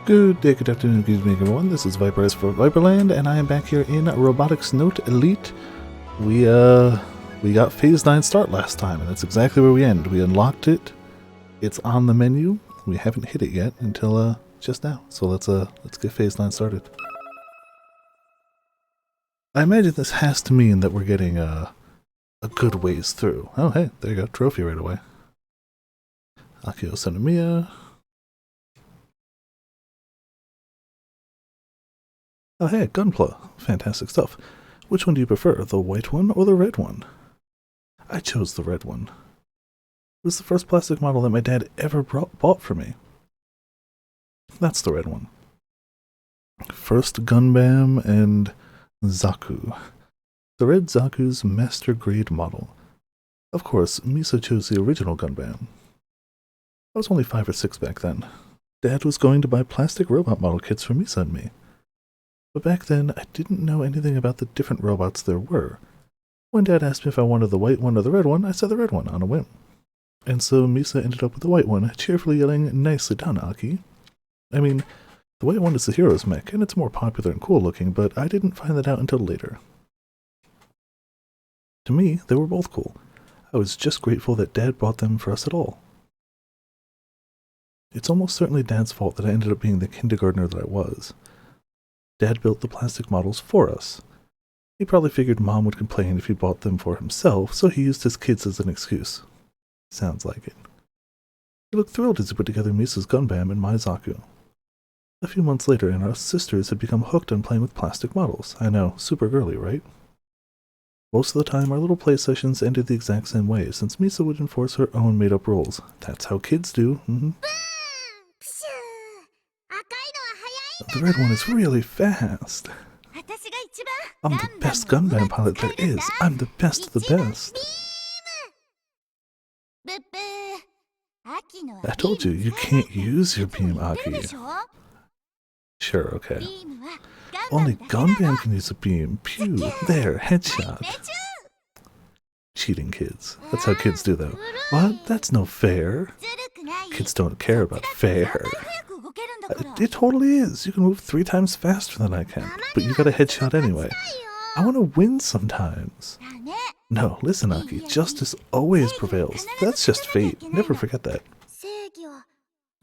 Good day, good afternoon, good evening, everyone. This is Viper for Viperland, and I am back here in Robotics Note Elite. We got Phase 9 start last time, and that's exactly where we end. We unlocked it. It's on the menu. We haven't hit it yet until just now. So let's get Phase 9 started. I imagine this has to mean that we're getting a good ways through. Oh, hey, there you go, trophy right away. Akio Sonomiya. Oh hey, Gunpla. Fantastic stuff. Which one do you prefer, the white one or the red one? I chose the red one. It was the first plastic model that my dad ever bought for me. That's the red one. First Gunbam and Zaku. The red Zaku's master grade model. Of course, Misa chose the original Gunbam. I was only 5 or 6 back then. Dad was going to buy plastic robot model kits for Misa and me. But back then, I didn't know anything about the different robots there were. When Dad asked me if I wanted the white one or the red one, I said the red one on a whim. And so Misa ended up with the white one, cheerfully yelling, "Nicely done, Aki." I mean, the white one is the hero's mech, and it's more popular and cool looking, but I didn't find that out until later. To me, they were both cool. I was just grateful that Dad bought them for us at all. It's almost certainly Dad's fault that I ended up being the kindergartner that I was. Dad built the plastic models for us. He probably figured Mom would complain if he bought them for himself, so he used his kids as an excuse. Sounds like it. He looked thrilled as he put together Misa's Gunbam and my Zaku. A few months later, and our sisters had become hooked on playing with plastic models. I know, super girly, right? Most of the time, our little play sessions ended the exact same way, since Misa would enforce her own made-up rules. That's how kids do. The red one is really fast. I'm the best Gunbam pilot there is. I'm the best of the best. I told you, you can't use your beam, Aki. Sure, okay. Only Gunbam can use a beam. Pew, there, headshot. Cheating kids. That's how kids do though. What? That's no fair. Kids don't care about fair. It totally is. You can move 3 times faster than I can, but you got a headshot anyway. I want to win sometimes. No, listen, Aki, justice always prevails. That's just fate. Never forget that.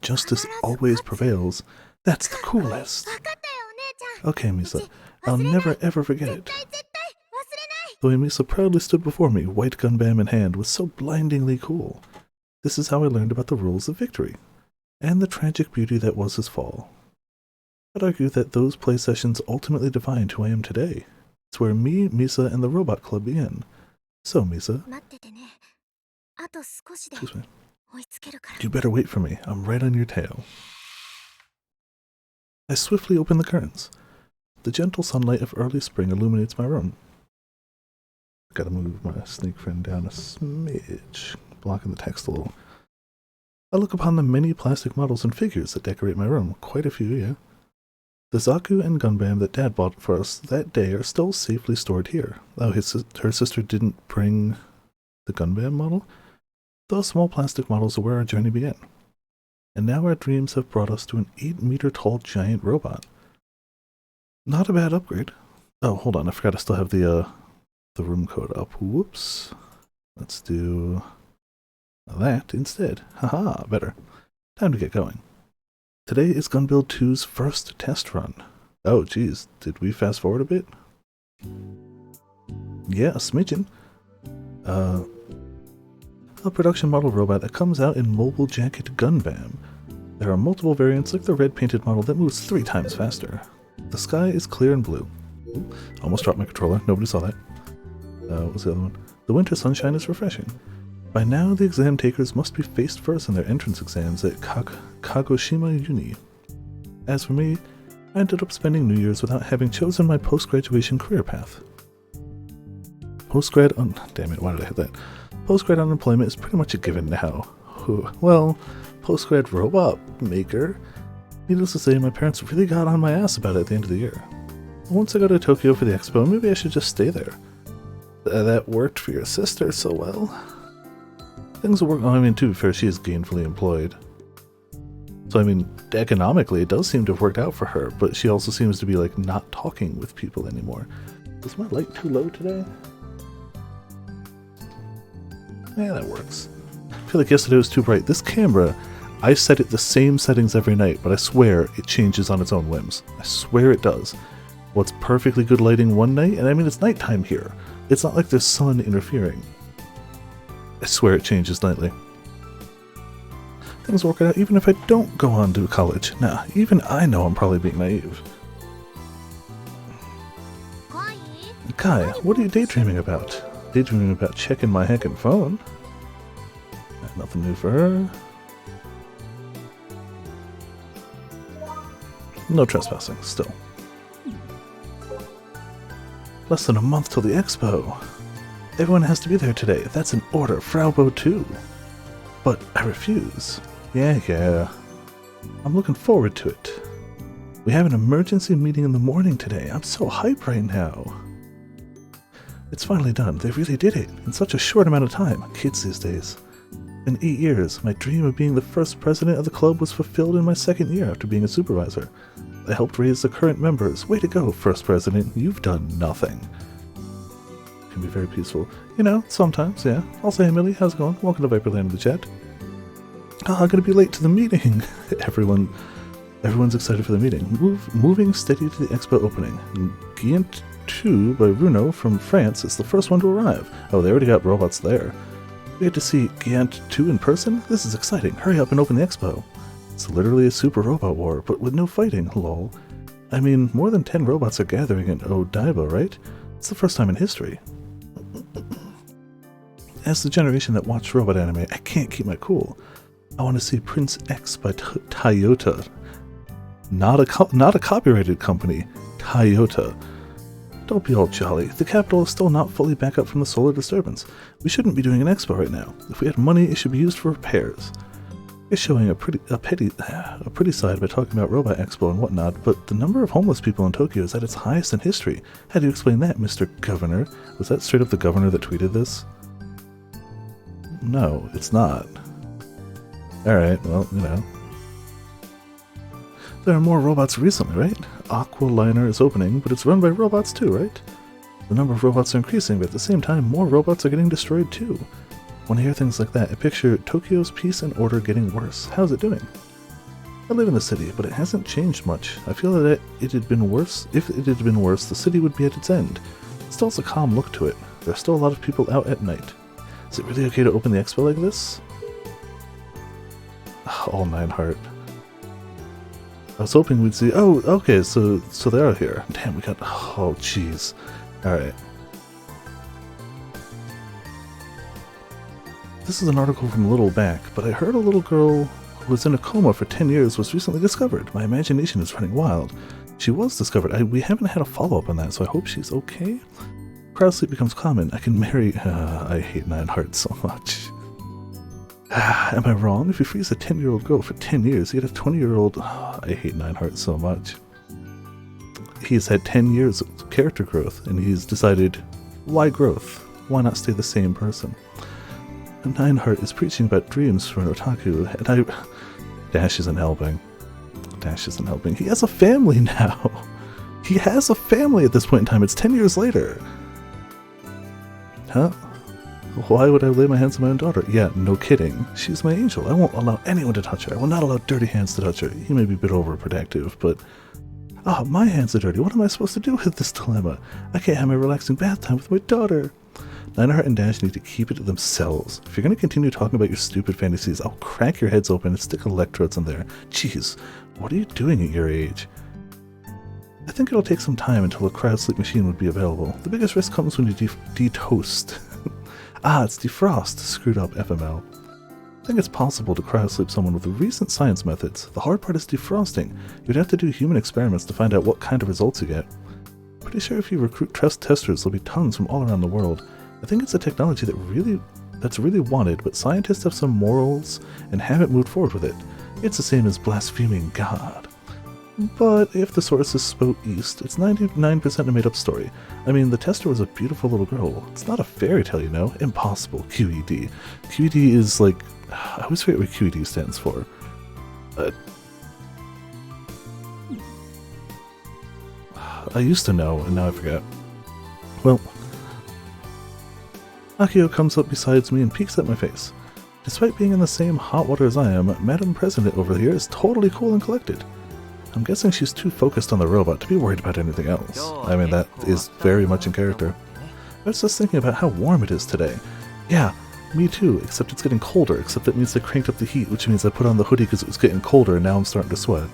Justice always prevails. That's the coolest. Okay, Misa, I'll never ever forget it. The way Misa proudly stood before me, white Gunbam in hand, was so blindingly cool. This is how I learned about the rules of victory, and the tragic beauty that was his fall. I'd argue that those play sessions ultimately defined who I am today. It's where me, Misa, and the Robot Club began. So, Misa... Excuse me. You better wait for me. I'm right on your tail. I swiftly open the curtains. The gentle sunlight of early spring illuminates my room. Gotta move my snake friend down a smidge, blocking the text a little. I look upon the many plastic models and figures that decorate my room. Quite a few, yeah. The Zaku and Gunbam that Dad bought for us that day are still safely stored here. Oh, her sister didn't bring the Gunbam model? Those small plastic models are where our journey began. And now our dreams have brought us to an 8-meter-tall giant robot. Not a bad upgrade. Oh, hold on, I forgot I still have the room code up. Whoops. Let's do that instead. Haha, better. Time to get going. Today is Gunbuild 2's first test run. Oh, geez, did we fast forward a bit? Yeah, a smidgen. A production model robot that comes out in Mobile Jacket Gunbam. There are multiple variants like the red painted model that moves 3 times faster. The sky is clear and blue. Ooh, almost dropped my controller, nobody saw that. What was the other one? The winter sunshine is refreshing. By now, the exam takers must be faced first in their entrance exams at Kagoshima Uni. As for me, I ended up spending New Year's without having chosen my post-graduation career path. Damn it, why did I hit that? Post-grad unemployment is pretty much a given now. Well, post-grad robot maker. Needless to say, my parents really got on my ass about it at the end of the year. Once I go to Tokyo for the expo, maybe I should just stay there. That worked for your sister so well. Things will work. I mean, to be fair, she is gainfully employed. So I mean, economically it does seem to have worked out for her, but she also seems to be like not talking with people anymore. Is my light too low today? Yeah, that works. I feel like yesterday was too bright. This camera, I set it the same settings every night, but I swear it changes on its own whims. I swear it does. Well, it's perfectly good lighting one night, and I mean, it's nighttime here. It's not like there's sun interfering. I swear it changes nightly. Things work out even if I don't go on to college. Nah, even I know I'm probably being naive. Kai, what are you daydreaming about? Daydreaming about checking my heckin' phone. Nothing new for her. No trespassing, still. Less than a month till the expo. Everyone has to be there today. That's an order, Fraubo too. But I refuse. Yeah. I'm looking forward to it. We have an emergency meeting in the morning today. I'm so hyped right now. It's finally done. They really did it in such a short amount of time. Kids these days. In 8 years, my dream of being the first president of the club was fulfilled in my second year after being a supervisor. I helped raise the current members. Way to go, first president. You've done nothing. It can be very peaceful. You know, sometimes, yeah. I'll say, Emily, how's it going? Welcome to Viperland in the chat. Oh, I'm gonna be late to the meeting. Everyone's excited for the meeting. Moving steady to the expo opening. Ghent 2 by Bruno from France is the first one to arrive. Oh, they already got robots there. We get to see Ghent 2 in person? This is exciting. Hurry up and open the expo. It's literally a super robot war, but with no fighting, lol. I mean, more than 10 robots are gathering in Odaiba, right? It's the first time in history. As the generation that watched robot anime, I can't keep my cool. I want to see Prince X by Toyota. Not a copyrighted company. Toyota. Don't be all jolly. The capital is still not fully back up from the solar disturbance. We shouldn't be doing an expo right now. If we had money, it should be used for repairs. It's showing a pretty side by talking about Robot Expo and whatnot, but the number of homeless people in Tokyo is at its highest in history. How do you explain that, Mr. Governor? Was that straight up the governor that tweeted this? No, it's not. Alright, well, you know. There are more robots recently, right? Aqualiner is opening, but it's run by robots too, right? The number of robots are increasing, but at the same time, more robots are getting destroyed too. When I hear things like that, I picture Tokyo's peace and order getting worse. How's it doing? I live in the city, but it hasn't changed much. I feel that it had been worse. If it had been worse, the city would be at its end. It still has a calm look to it. There are still a lot of people out at night. Is it really okay to open the expo like this? All 9 heart. I was hoping we'd see. Oh, okay, so they are here. Damn, we got. Oh, jeez. Alright. This is an article from a little back, but I heard a little girl who was in a coma for 10 years was recently discovered. My imagination is running wild. She was discovered. We haven't had a follow-up on that, so I hope she's okay. Crowd sleep becomes common. I can marry. I hate 9 hearts so much. Am I wrong? If you freeze a 10-year-old girl for 10 years, you get a 20-year-old... I hate 9 hearts so much. He's had 10 years of character growth, and he's decided, why growth? Why not stay the same person? And 9 heart is preaching about dreams for an otaku, and Dash isn't helping. Dash isn't helping. He has a family now! He has a family at this point in time. It's 10 years later. Huh? Why would I lay my hands on my own daughter? Yeah, no kidding. She's my angel. I won't allow anyone to touch her. I will not allow dirty hands to touch her. He may be a bit overprotective, but... Ah, my hands are dirty. What am I supposed to do with this dilemma? I can't have my relaxing bath time with my daughter. 9heart and Dash need to keep it to themselves. If you're going to continue talking about your stupid fantasies, I'll crack your heads open and stick electrodes in there. Jeez, what are you doing at your age? I think it'll take some time until a crowd sleep machine would be available. The biggest risk comes when you de-toast. Ah, it's defrost. Screwed up FML. I think it's possible to cryosleep someone with recent science methods. The hard part is defrosting. You'd have to do human experiments to find out what kind of results you get. Pretty sure if you recruit testers, there'll be tons from all around the world. I think it's a technology that's really wanted, but scientists have some morals and haven't moved forward with it. It's the same as blaspheming God. But if the sources spoke east, it's 99% a made-up story. I mean, the tester was a beautiful little girl. It's not a fairy tale, you know? Impossible. QED. QED is like... I always forget what QED stands for. I used to know, and now I forget. Well, Akio comes up beside me and peeks at my face. Despite being in the same hot water as I am, Madam President over here is totally cool and collected. I'm guessing she's too focused on the robot to be worried about anything else. I mean, that is very much in character. I was just thinking about how warm it is today. Yeah, me too, except it's getting colder, except that means I cranked up the heat, which means I put on the hoodie because it was getting colder and now I'm starting to sweat.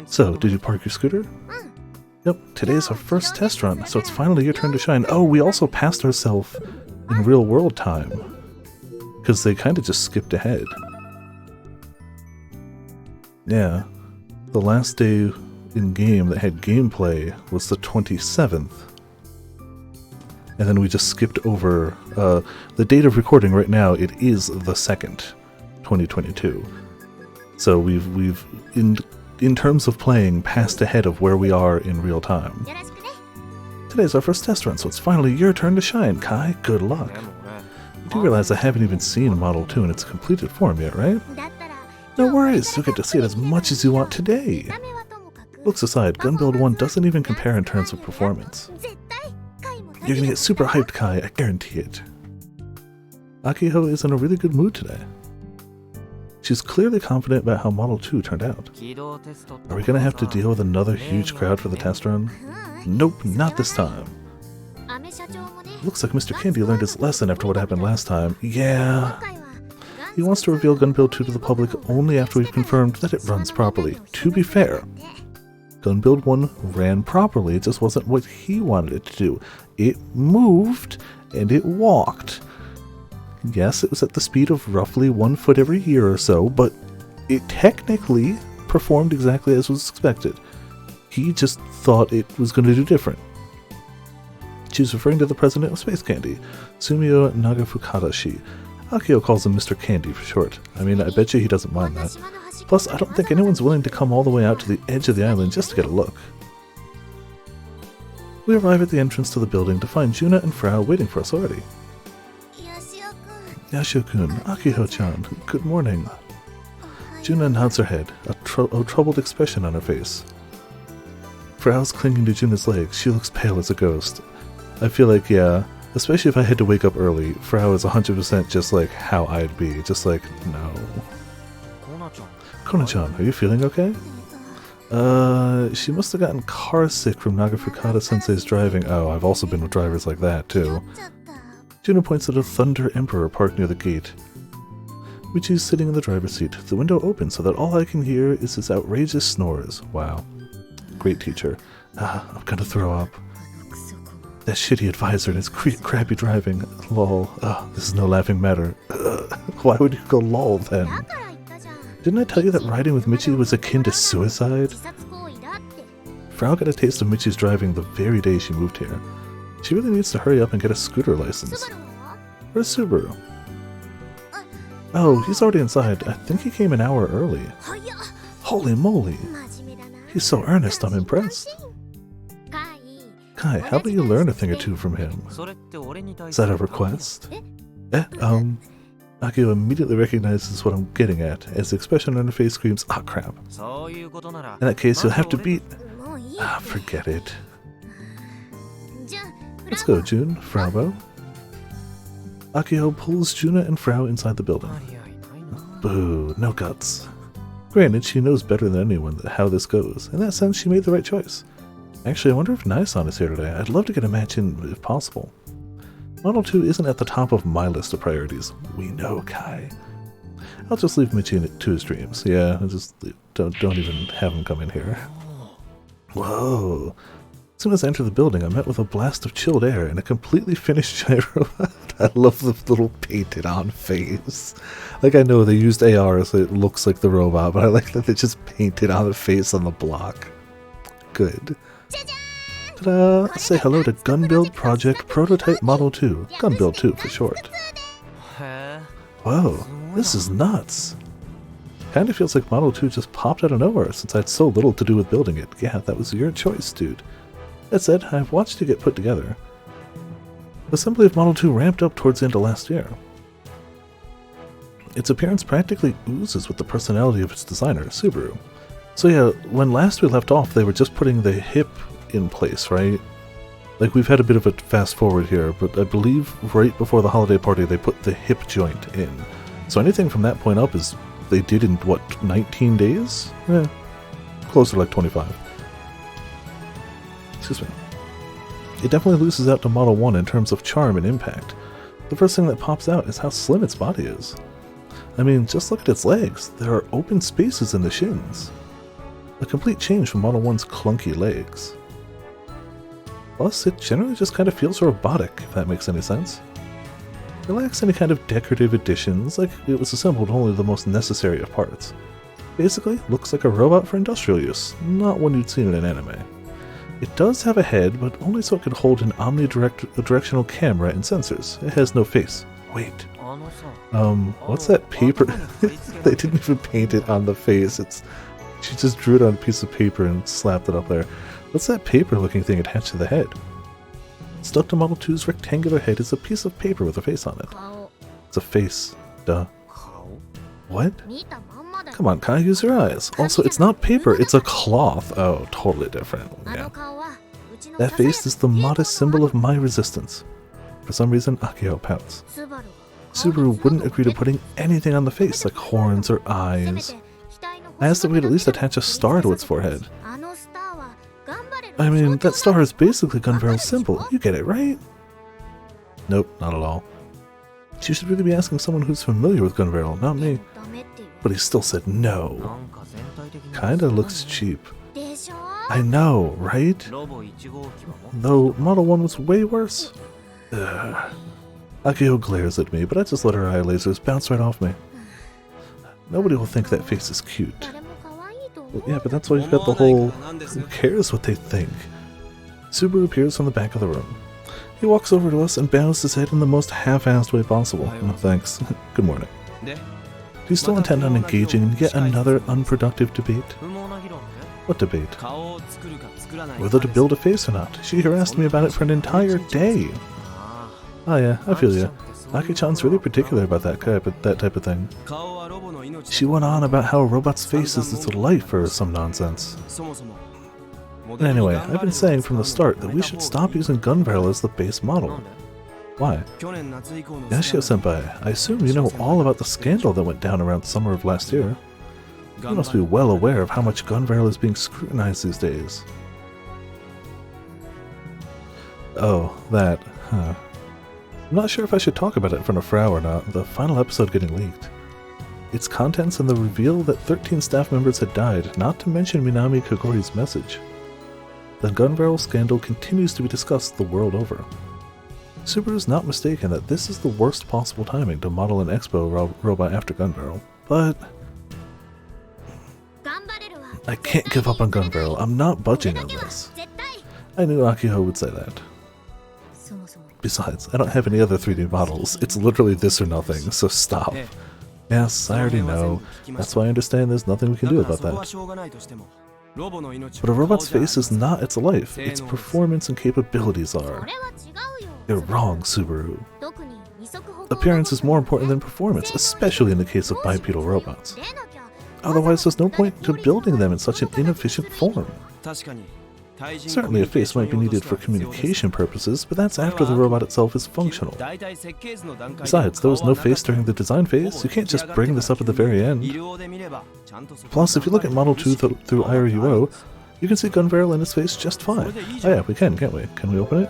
So, did you park your scooter? Yep, today's our first test run, so it's finally your turn to shine. Oh, we also passed ourselves in real world time, because they kind of just skipped ahead. Yeah, the last day in game that had gameplay was the 27th. And then we just skipped over the date of recording right now. It is the 2nd, 2022. So we've in terms of playing, passed ahead of where we are in real time. Today's our first test run, so it's finally your turn to shine, Kai. Good luck. You do realize I haven't even seen Model 2 in its completed form yet, right? No worries, you'll get to see it as much as you want today. Looks aside, Gunbuild 1 doesn't even compare in terms of performance. You're gonna get super hyped, Kai, I guarantee it. Akiho is in a really good mood today. She's clearly confident about how Model 2 turned out. Are we gonna have to deal with another huge crowd for the test run? Nope, not this time. Looks like Mr. Candy learned his lesson after what happened last time. Yeah. He wants to reveal Gunbuild 2 to the public only after we've confirmed that it runs properly. To be fair, Gunbuild 1 ran properly, it just wasn't what he wanted it to do. It moved, and it walked. Yes, it was at the speed of roughly 1 foot every year or so, but it technically performed exactly as was expected. He just thought it was going to do different. She's referring to the president of Space Candy, Sumio Nagafukadashi. Akio calls him Mr. Candy for short. I mean, I bet you he doesn't mind that. Plus, I don't think anyone's willing to come all the way out to the edge of the island just to get a look. We arrive at the entrance to the building to find Juna and Frau waiting for us already. Yashio-kun, Akiho-chan, good morning. Juna nods her head, a troubled expression on her face. Frau's clinging to Juna's legs. She looks pale as a ghost. I feel like, yeah, especially if I had to wake up early, Frau is 100% just like how I'd be. Just like, no. Kona-chan, are you feeling okay? She must have gotten car sick from Nagafukada-sensei's driving. Oh, I've also been with drivers like that, too. Juna points at a Thunder Emperor parked near the gate. Michi's sitting in the driver's seat, the window open so that all I can hear is his outrageous snores. Wow. Great teacher. I'm gonna throw up. That shitty advisor and his crappy driving. Lol. This is no laughing matter. Why would you go lol then? Didn't I tell you that riding with Michi was akin to suicide? Frau got a taste of Michi's driving the very day she moved here. She really needs to hurry up and get a scooter license. Where's Subaru? Oh, he's already inside. I think he came an hour early. Holy moly! He's so earnest, I'm impressed. Kai, how about you learn a thing or two from him? Is that a request? Akio immediately recognizes what I'm getting at, as the expression on her face screams, ah crap. In that case, you'll have to beat... forget it. Let's go, June. Frau. Akio pulls Juna and Frau inside the building. Boo, no guts. Granted, she knows better than anyone how this goes. In that sense, she made the right choice. Actually, I wonder if Nai-san is here today. I'd love to get a match in if possible. Model 2 isn't at the top of my list of priorities. We know, Kai. I'll just leave Michi to his dreams. Yeah, don't even have him come in here. Whoa. As soon as I entered the building, I met with a blast of chilled air and a completely finished gyro. I love the little painted-on face. Like, I know they used AR so it looks like the robot, but I like that they just painted on the face on the block. Good. Ta-da! Say hello to Gunbuild Project Prototype Model 2. Gunbuild 2 for short. Whoa, this is nuts. Kinda feels like Model 2 just popped out of nowhere since I had so little to do with building it. Yeah, that was your choice, dude. That said, I've watched it get put together. The assembly of Model 2 ramped up towards the end of last year. Its appearance practically oozes with the personality of its designer, Subaru. So yeah, when last we left off, they were just putting the hip in place, right? Like, we've had a bit of a fast forward here, but I believe right before the holiday party they put the hip joint in. So anything from that point up is they did in, what, 19 days? Eh, closer to like 25. Excuse me. It definitely loses out to Model 1 in terms of charm and impact. The first thing that pops out is how slim its body is. I mean, just look at its legs. There are open spaces in the shins. A complete change from Model 1's clunky legs. Plus, it generally just kind of feels robotic, if that makes any sense. It lacks any kind of decorative additions, like it was assembled with only the most necessary of parts. Basically, looks like a robot for industrial use, not one you'd seen in an anime. It does have a head, but only so it could hold an omnidirectional camera and sensors. It has no face. Wait. What's that paper? They didn't even paint it on the face. She just drew it on a piece of paper and slapped it up there. What's that paper-looking thing attached to the head? Stuck to Model 2's rectangular head is a piece of paper with a face on it. It's a face. Duh. What? Come on, Kai, use your eyes. Also, it's not paper, it's a cloth. Oh, totally different. Yeah. That face is the modest symbol of my resistance. For some reason, Akio pouts. Subaru wouldn't agree to putting anything on the face, like horns or eyes. I asked if we'd at least attach a star to its forehead. I mean, that star is basically Gunvarel's symbol. You get it, right? Nope, not at all. She should really be asking someone who's familiar with Gunvarel, not me. But he still said no. Kinda looks cheap. I know, right? Though Model 1 was way worse. Ugh. Akio glares at me, but I just let her eye lasers bounce right off me. Nobody will think that face is cute. Well, yeah, but that's why you've got the whole who cares what they think. Subaru appears from the back of the room. He walks over to us and bows his head in the most half-assed way possible. No thanks. Good morning. Do you still intend on engaging in yet another unproductive debate? What debate? Whether to build a face or not. She harassed me about it for an entire day. Oh yeah, I feel ya. Aki-chan's really particular about that type of thing. She went on about how a robot's face is its life or some nonsense. And anyway, I've been saying from the start that we should stop using Gunvarel as the base model. Why? Yashio-senpai, I assume you know all about the scandal that went down around summer of last year. You must be well aware of how much Gunvarel is being scrutinized these days. Oh, that, huh. I'm not sure if I should talk about it in front of Frau or not, the final episode getting leaked. Its contents and the reveal that 13 staff members had died, not to mention Minami Kagori's message. The Gunvarel scandal continues to be discussed the world over. Subaru's not mistaken that this is the worst possible timing to model an Expo robot after Gunvarel, but I can't give up on Gunvarel. I'm not budging on this. I knew Akio would say that. Besides, I don't have any other 3D models. It's literally this or nothing, so stop. Yes, I already know. That's why I understand there's nothing we can do about that. But a robot's face is not its life. Its performance and capabilities are. You're wrong, Subaru. Appearance is more important than performance, especially in the case of bipedal robots. Otherwise, there's no point to building them in such an inefficient form. Certainly a face might be needed for communication purposes, but that's after the robot itself is functional. Besides, there was no face during the design phase. You can't just bring this up at the very end. Plus, if you look at Model 2 through IRUO, you can see Gunvarel in his face just fine. Oh yeah, we can, can't we? Can we open it?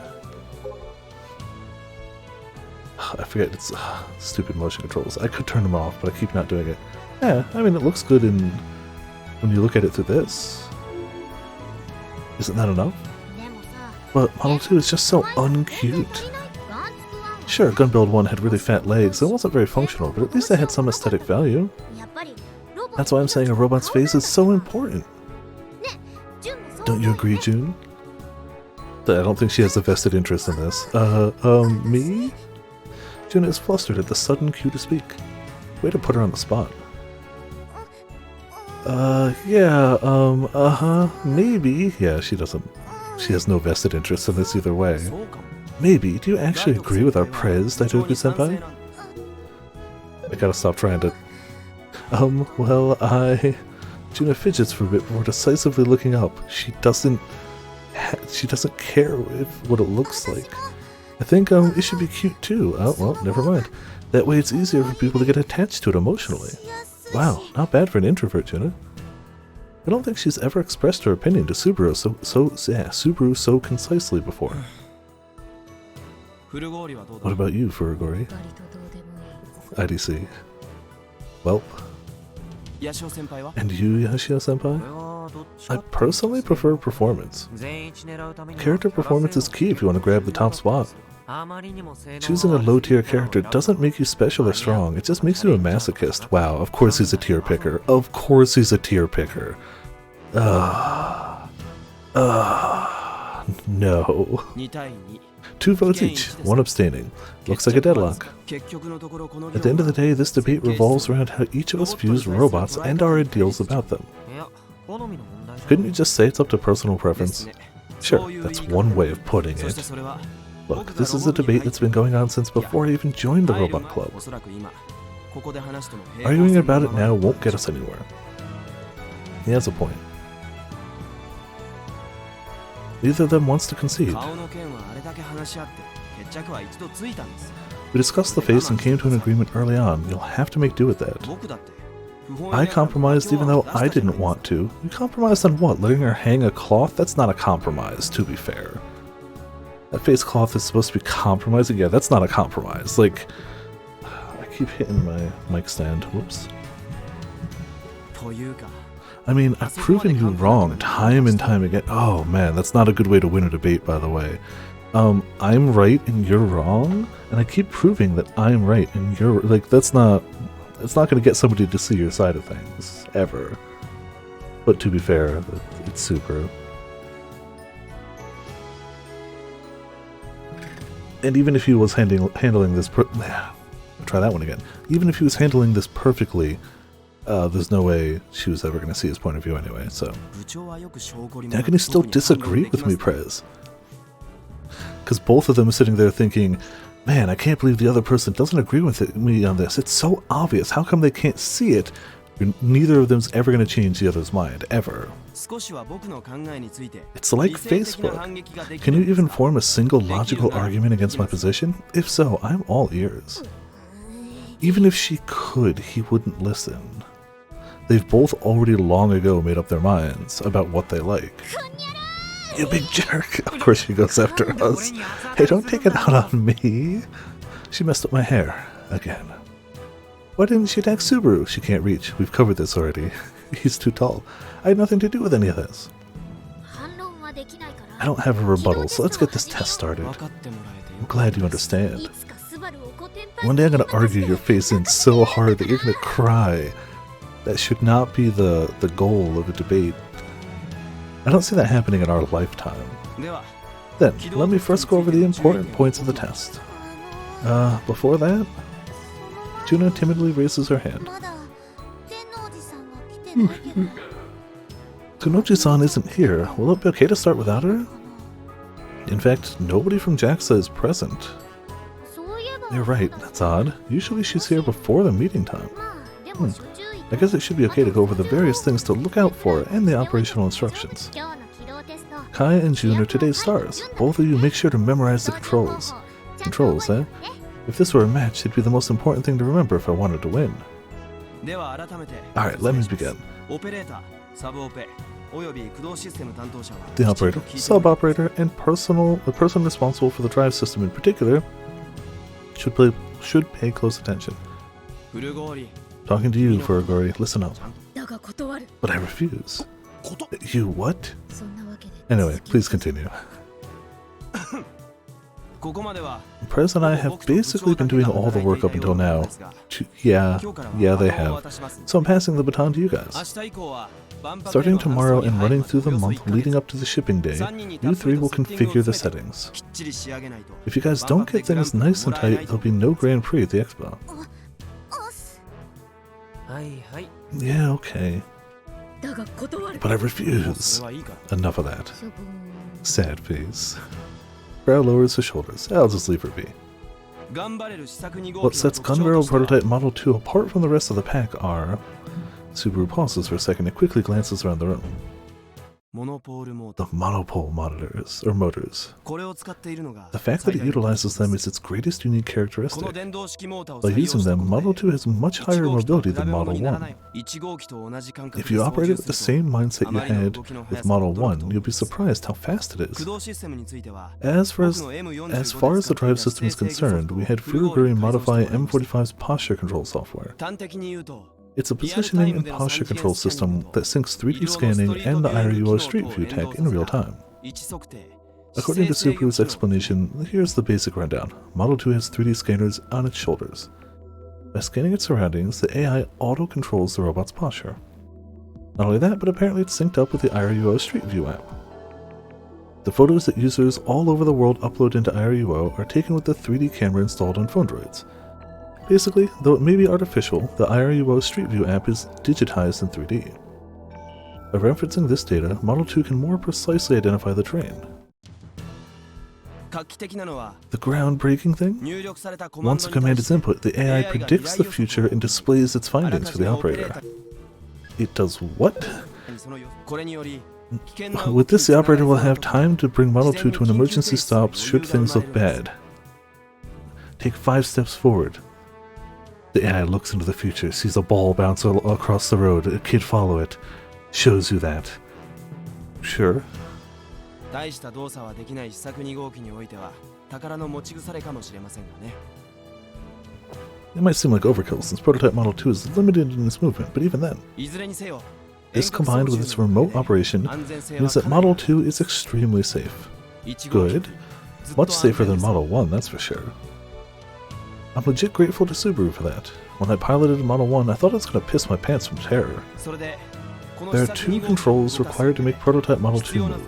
I forget, it's stupid motion controls. I could turn them off, but I keep not doing it. Yeah, I mean, it looks good when you look at it through this. Isn't that enough? But Model 2 is just so uncute. Sure, Gunbuild 1 had really fat legs, and it wasn't very functional, but at least it had some aesthetic value. That's why I'm saying a robot's face is so important. Don't you agree, June? I don't think she has a vested interest in this. Me? June is flustered at the sudden cue to speak. Way to put her on the spot. Maybe. Yeah, she has no vested interest in this either way. Maybe. Do you actually agree with our prez, Daidoku-senpai? I gotta stop trying to... Juna fidgets for a bit before decisively looking up. She doesn't... she doesn't care what it looks like. I think it should be cute too. Oh, well, never mind. That way it's easier for people to get attached to it emotionally. Wow, not bad for an introvert, Jenna. I don't think she's ever expressed her opinion to Subaru Subaru so concisely before. What about you, Furigori? IDC. Welp. And you, Yashio-senpai? I personally prefer performance. Character performance is key if you want to grab the top spot. Choosing a low-tier character doesn't make you special or strong, it just makes you a masochist. Wow, of course he's a tier picker. Of course he's a tier picker. No. 2 votes each, 1 abstaining. Looks like a deadlock. At the end of the day, this debate revolves around how each of us views robots and our ideals about them. Couldn't you just say it's up to personal preference? Sure, that's one way of putting it. Look, this is a debate that's been going on since before I even joined the Robot Club. Arguing about it now won't get us anywhere. He has a point. Neither of them wants to concede. We discussed the face and came to an agreement early on. You'll have to make do with that. I compromised even though I didn't want to. You compromised on what? Letting her hang a cloth? That's not a compromise, to be fair. That face cloth is supposed to be compromising? Yeah, that's not a compromise. Like, I keep hitting my mic stand. Whoops. I mean, I've proven you wrong time and time again. Oh man, that's not a good way to win a debate, by the way. I'm right and you're wrong, and I keep proving that I'm right and you're like, it's not going to get somebody to see your side of things ever. But to be fair, it's Subaru. And even if he was handling this, try that one again. Even if he was handling this perfectly, there's no way she was ever going to see his point of view anyway. So, how can you still disagree with me, Prez? Because both of them are sitting there thinking, man, I can't believe the other person doesn't agree with me on this. It's so obvious. How come they can't see it? Neither of them's ever going to change the other's mind, ever. It's like Facebook. Can you even form a single logical argument against my position? If so, I'm all ears. Even if she could, he wouldn't listen. They've both already long ago made up their minds about what they like. You big jerk! Of course she goes after us. Hey, don't take it out on me. She messed up my hair. Again. Why didn't she attack Subaru? She can't reach. We've covered this already. He's too tall. I had nothing to do with any of this. I don't have a rebuttal, so let's get this test started. I'm glad you understand. One day I'm gonna argue your face in so hard that you're gonna cry. That should not be the goal of a debate. I don't see that happening in our lifetime. Then, let me first go over the important points of the test. Before that, Juna timidly raises her hand. Kunochi-san isn't here. Will it be okay to start without her? In fact, nobody from JAXA is present. You're right, that's odd. Usually she's here before the meeting time. I guess it should be okay to go over the various things to look out for and the operational instructions. Kai and June are today's stars. Both of you make sure to memorize the controls. Controls, eh? If this were a match, it'd be the most important thing to remember if I wanted to win. Alright, let me begin. The operator, sub-operator, and the person responsible for the drive system in particular should pay close attention. Talking to you, Furigori, listen up. But I refuse. You what? Anyway, please continue. Prez and I have basically been doing all the work up until now. Yeah, they have. So I'm passing the baton to you guys. Starting tomorrow and running through the month leading up to the shipping day, you three will configure the settings. If you guys don't get things nice and tight, there'll be no Grand Prix at the Expo. Yeah, okay. But I refuse. Enough of that. Sad face. Brow lowers his shoulders. I'll just leave her be. What sets Gun Barrel Prototype Model 2 apart from the rest of the pack are... Subaru pauses for a second and quickly glances around the room. The monopole motors. The fact that it utilizes them is its greatest unique characteristic. By using them, Model 2 has much higher mobility than Model 1. If you operate it with the same mindset you had with Model 1, you'll be surprised how fast it is. As far as the drive system is concerned, we had Furuguri modify M45's posture control software. It's a positioning and posture control system that syncs 3D scanning and the IRUO Street View tech in real time. According to Subaru's explanation, here's the basic rundown. Model 2 has 3D scanners on its shoulders. By scanning its surroundings, the AI auto-controls the robot's posture. Not only that, but apparently it's synced up with the IRUO Street View app. The photos that users all over the world upload into IRUO are taken with the 3D camera installed on phone droids. Basically, though it may be artificial, the IRUO Street View app is digitized in 3D. By referencing this data, Model 2 can more precisely identify the terrain. The groundbreaking thing? Once a command is input, the AI predicts the future and displays its findings for the operator. It does what? With this, the operator will have time to bring Model 2 to an emergency stop should things look bad. Take 5 steps forward. The AI looks into the future, sees a ball bounce across the road, a kid follow it. Shows you that. Sure. It might seem like overkill since prototype Model 2 is limited in its movement, but even then. This combined with its remote operation means that Model 2 is extremely safe. Good. Much safer than Model 1, that's for sure. I'm legit grateful to Subaru for that. When I piloted Model 1, I thought I was going to piss my pants from terror. There are 2 controls required to make prototype Model 2 move.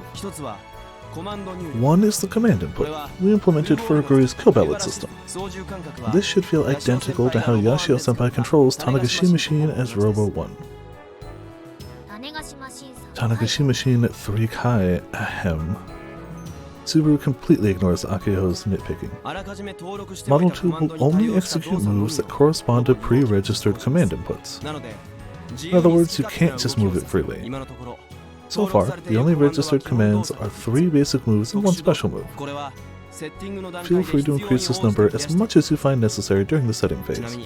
One is the command input. We implemented Furuguri's kill ballot system. This should feel identical to how Yashio-senpai controls Tanagashi Machine as Robo 1. Tanagashi Machine 3 Kai, ahem. Subaru completely ignores Akiho's nitpicking. Model 2 will only execute moves that correspond to pre-registered command inputs. In other words, you can't just move it freely. So far, the only registered commands are 3 basic moves and 1 special move. Feel free to increase this number as much as you find necessary during the setting phase.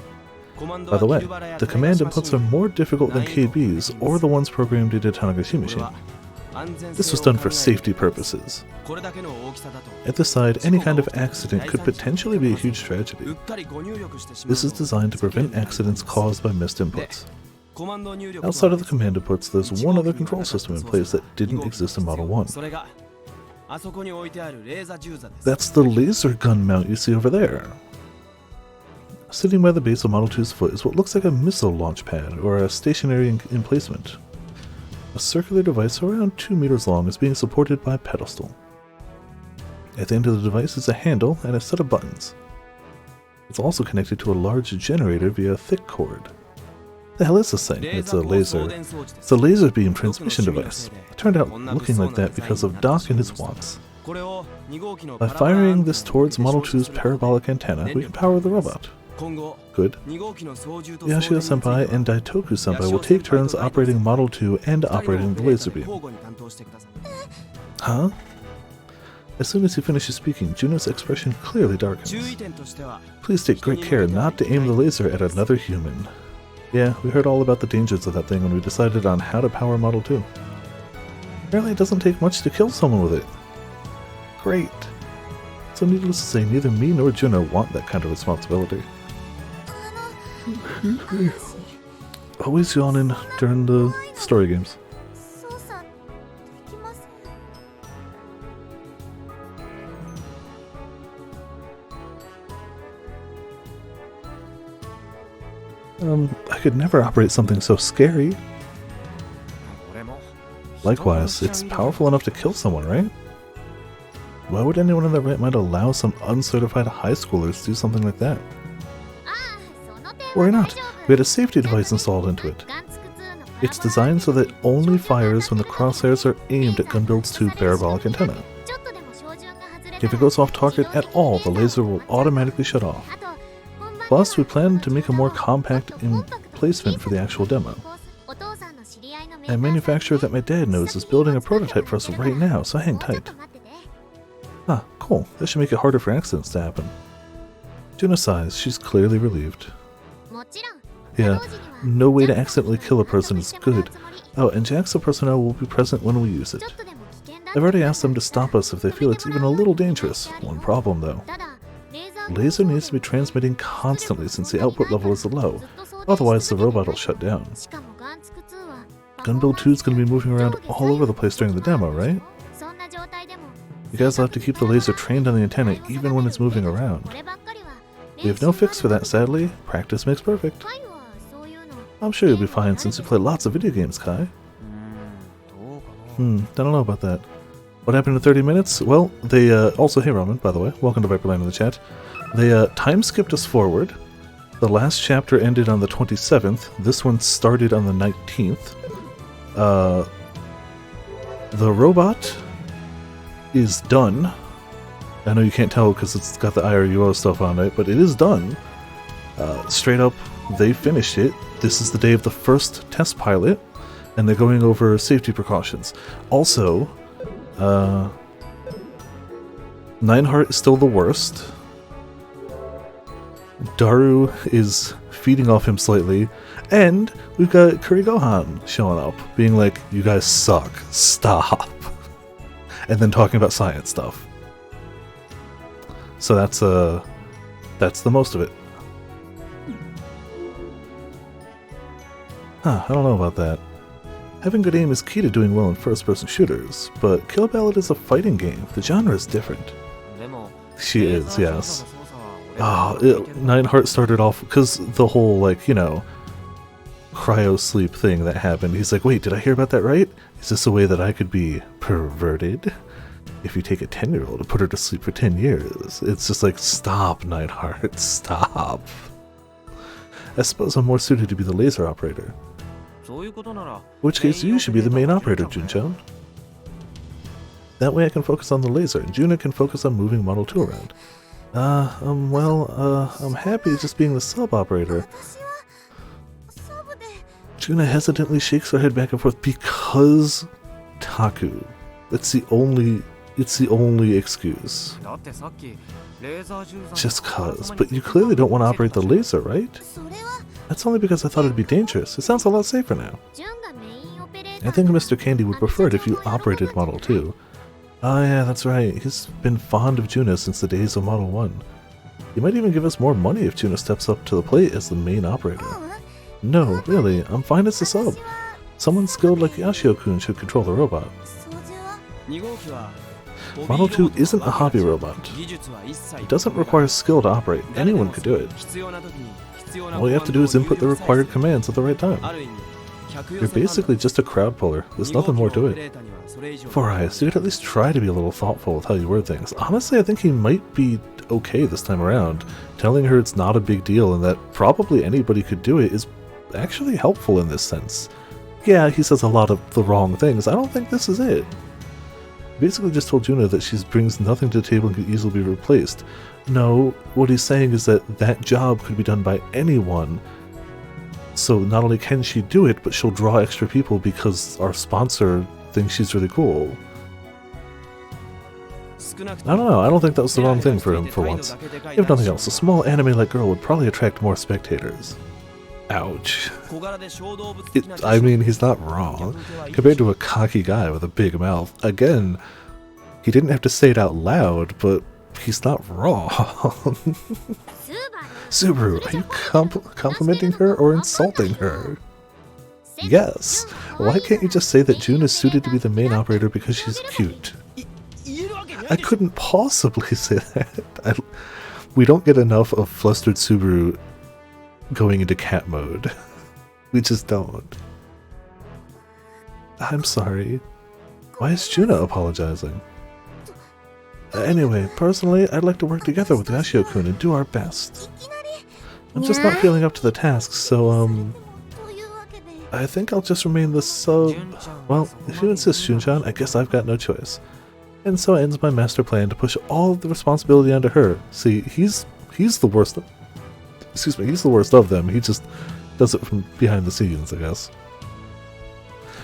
By the way, the command inputs are more difficult than KBs or the ones programmed into Tanagashi Machine. This was done for safety purposes. At this side, any kind of accident could potentially be a huge tragedy. This is designed to prevent accidents caused by missed inputs. Outside of the command inputs, there's one other control system in place that didn't exist in Model 1. That's the laser gun mount you see over there. Sitting by the base of Model 2's foot is what looks like a missile launch pad or a stationary emplacement. A circular device around 2 meters long is being supported by a pedestal. At the end of the device is a handle and a set of buttons. It's also connected to a large generator via a thick cord. The hell is this thing? It's a laser. It's a laser beam transmission device. It turned out looking like that because of Doc and his watts. By firing this towards Model 2's parabolic antenna, we can power the robot. Good. Yashio-senpai and Daitoku-senpai will take turns operating Model 2 and operating the laser beam. Huh? As soon as he finishes speaking, Juno's expression clearly darkens. Please take great care not to aim the laser at another human. Yeah, we heard all about the dangers of that thing when we decided on how to power Model 2. Apparently it doesn't take much to kill someone with it. Great. So needless to say, neither me nor Juno want that kind of responsibility. Always yawning during the story games. I could never operate something so scary. Likewise, it's powerful enough to kill someone, right? Why would anyone in their right mind allow some uncertified high schoolers to do something like that? Worry not, we had a safety device installed into it. It's designed so that it only fires when the crosshairs are aimed at Gunbuild's 2 parabolic antenna. If it goes off target at all, the laser will automatically shut off. Plus, we plan to make a more compact emplacement for the actual demo. A manufacturer that my dad knows is building a prototype for us right now, so hang tight. Ah, cool. This should make it harder for accidents to happen. Juna sighs. She's clearly relieved. Yeah, no way to accidentally kill a person is good. Oh, and JAXA personnel will be present when we use it. I've already asked them to stop us if they feel it's even a little dangerous. One problem, though. Laser needs to be transmitting constantly since the output level is low. Otherwise, the robot will shut down. Gunbuild 2 is going to be moving around all over the place during the demo, right? You guys will have to keep the laser trained on the antenna even when it's moving around. We have no fix for that, sadly. Practice makes perfect. I'm sure you'll be fine since you play lots of video games, Kai. I don't know about that. What happened in 30 minutes? Well, they, also, hey Roman, by the way, welcome to Viperland in the chat. They, time skipped us forward. The last chapter ended on the 27th. This one started on the 19th. The robot is done. I know you can't tell because it's got the IRUO stuff on it, but it is done. Straight up, they finished it. This is the day of the first test pilot, and they're going over safety precautions. Also, Nineheart is still the worst. Daru is feeding off him slightly, and we've got Kurigohan showing up, being like, you guys suck, stop. And then talking about science stuff. So that's the most of it. Huh, I don't know about that. Having good aim is key to doing well in first-person shooters, but Kill Ballad is a fighting game. The genre is different. She is, yes. Nineheart started off, because the whole, like, you know, cryo-sleep thing that happened. He's like, wait, did I hear about that right? Is this a way that I could be perverted? If you take a 10-year-old and put her to sleep for 10 years. It's just like, stop, Nineheart, stop. I suppose I'm more suited to be the laser operator. In which case, you should be the main operator, Junchan. That way I can focus on the laser, and Juna can focus on moving Model 2 around. I'm happy just being the sub-operator. Juna hesitantly shakes her head back and forth because Taku. It's the only excuse. Just cause. But you clearly don't want to operate the laser, right? That's only because I thought it'd be dangerous. It sounds a lot safer now. I think Mr. Candy would prefer it if you operated Model 2. Oh yeah, that's right. He's been fond of Juna since the days of Model 1. He might even give us more money if Juna steps up to the plate as the main operator. No, really, I'm fine as a sub. Someone skilled like Yashio-kun should control the robot. Model 2 isn't a hobby robot. It doesn't require skill to operate. Anyone could do it. All you have to do is input the required commands at the right time. You're basically just a crowd puller. There's nothing more to it. Four Eyes, you could at least try to be a little thoughtful with how you word things. Honestly, I think he might be okay this time around. Telling her it's not a big deal and that probably anybody could do it is actually helpful in this sense. Yeah, he says a lot of the wrong things. I don't think this is it. Basically just told Juna that she brings nothing to the table and could easily be replaced. No, what he's saying is that that job could be done by anyone. So not only can she do it, but she'll draw extra people because our sponsor thinks she's really cool. I don't know, I don't think that was the wrong thing for him for once. If nothing else, a small anime-like girl would probably attract more spectators. Ouch. I mean, he's not wrong. Compared to a cocky guy with a big mouth. Again, he didn't have to say it out loud, but he's not wrong. Subaru, are you complimenting her or insulting her? Yes. Why can't you just say that June is suited to be the main operator because she's cute? I couldn't possibly say that. We don't get enough of flustered Subaru going into cat mode. We just don't. I'm sorry. Why is Juna apologizing? Anyway, personally, I'd like to work together with Yashio-kun and do our best. I'm just not feeling up to the task, so, I think I'll just remain the sub... Well, if you insist, Junchan, I guess I've got no choice. And so ends my master plan to push all of the responsibility onto her. See, he's the worst... Excuse me, he's the worst of them. He just does it from behind the scenes, I guess.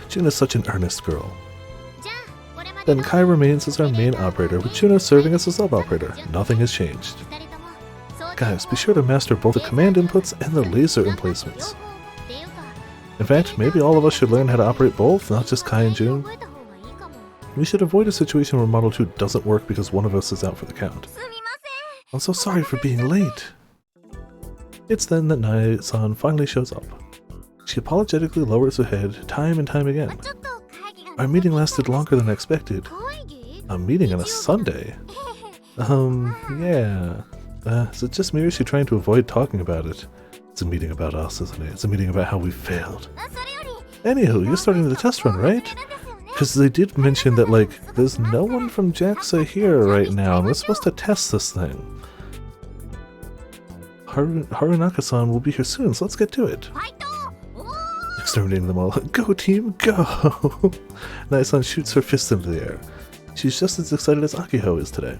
Juna's such an earnest girl. Then Kai remains as our main operator, with Juna serving as a sub-operator. Nothing has changed. Guys, be sure to master both the command inputs and the laser emplacements. In fact, maybe all of us should learn how to operate both, not just Kai and June. We should avoid a situation where Model 2 doesn't work because one of us is out for the count. I'm so sorry for being late. It's then that Nae-san finally shows up. She apologetically lowers her head time and time again. Our meeting lasted longer than expected. A meeting on a Sunday? Yeah. Is it just me or is she trying to avoid talking about it? It's a meeting about us, isn't it? It's a meeting about how we failed. Anywho, you're starting the test run, right? Because they did mention that, like, there's no one from JAXA here right now, and we're supposed to test this thing. Harunaka-san will be here soon, so let's get to it. Exterminating them all. Go, team, go! Nae-san shoots her fist into the air. She's just as excited as Akiho is today.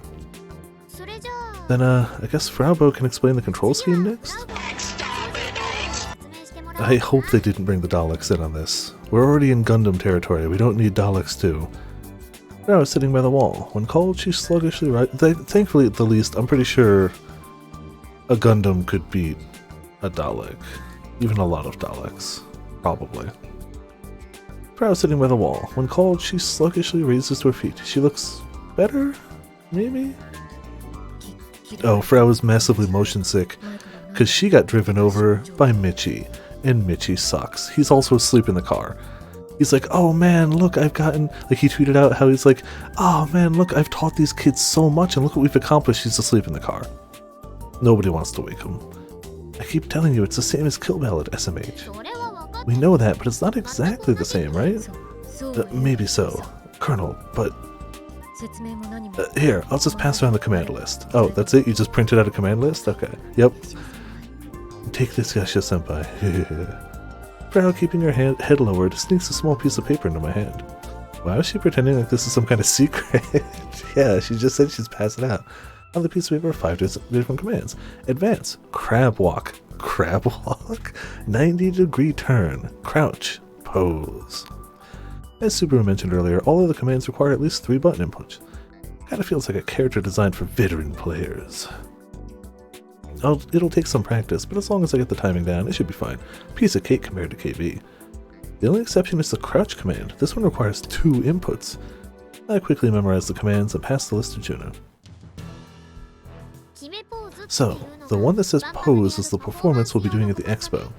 Then, I guess Fraubo can explain the control scheme next? I hope they didn't bring the Daleks in on this. We're already in Gundam territory, we don't need Daleks too. Frau is sitting by the wall. When called, she sluggishly thankfully, at the least, I'm pretty sure a Gundam could beat a Dalek. Even a lot of Daleks. Probably. Frau is sitting by the wall. When called, she sluggishly raises to her feet. She looks better? Maybe? Oh, Frau is massively motion sick, because she got driven over by Michi, and Michi sucks. He's also asleep in the car. He's like, oh man, look, I've gotten... Like, he tweeted out how he's like, oh man, look, I've taught these kids so much, and look what we've accomplished. He's asleep in the car. Nobody wants to wake him. I keep telling you, it's the same as Kill Bill at SMH. We know that, but it's not exactly the same, right? Maybe so, Colonel, but... here, I'll just pass around the command list. Oh, that's it? You just printed out a command list? Okay. Yep. Take this, Yasha-senpai. Frau, keeping her head lowered, sneaks a small piece of paper into my hand. Why is she pretending like this is some kind of secret? Yeah, she just said she's passing out. On the piece of paper are 5 different commands. Advance. Crab walk. Crab walk? 90-degree turn. Crouch. Pose. As Subaru mentioned earlier, all of the commands require at least 3 button inputs. Kinda feels like a character designed for veteran players. It'll take some practice, but as long as I get the timing down, it should be fine. Piece of cake compared to KB. The only exception is the crouch command. This one requires 2 inputs. I quickly memorized the commands and passed the list to Juno. So, the one that says pose is the performance we'll be doing at the expo.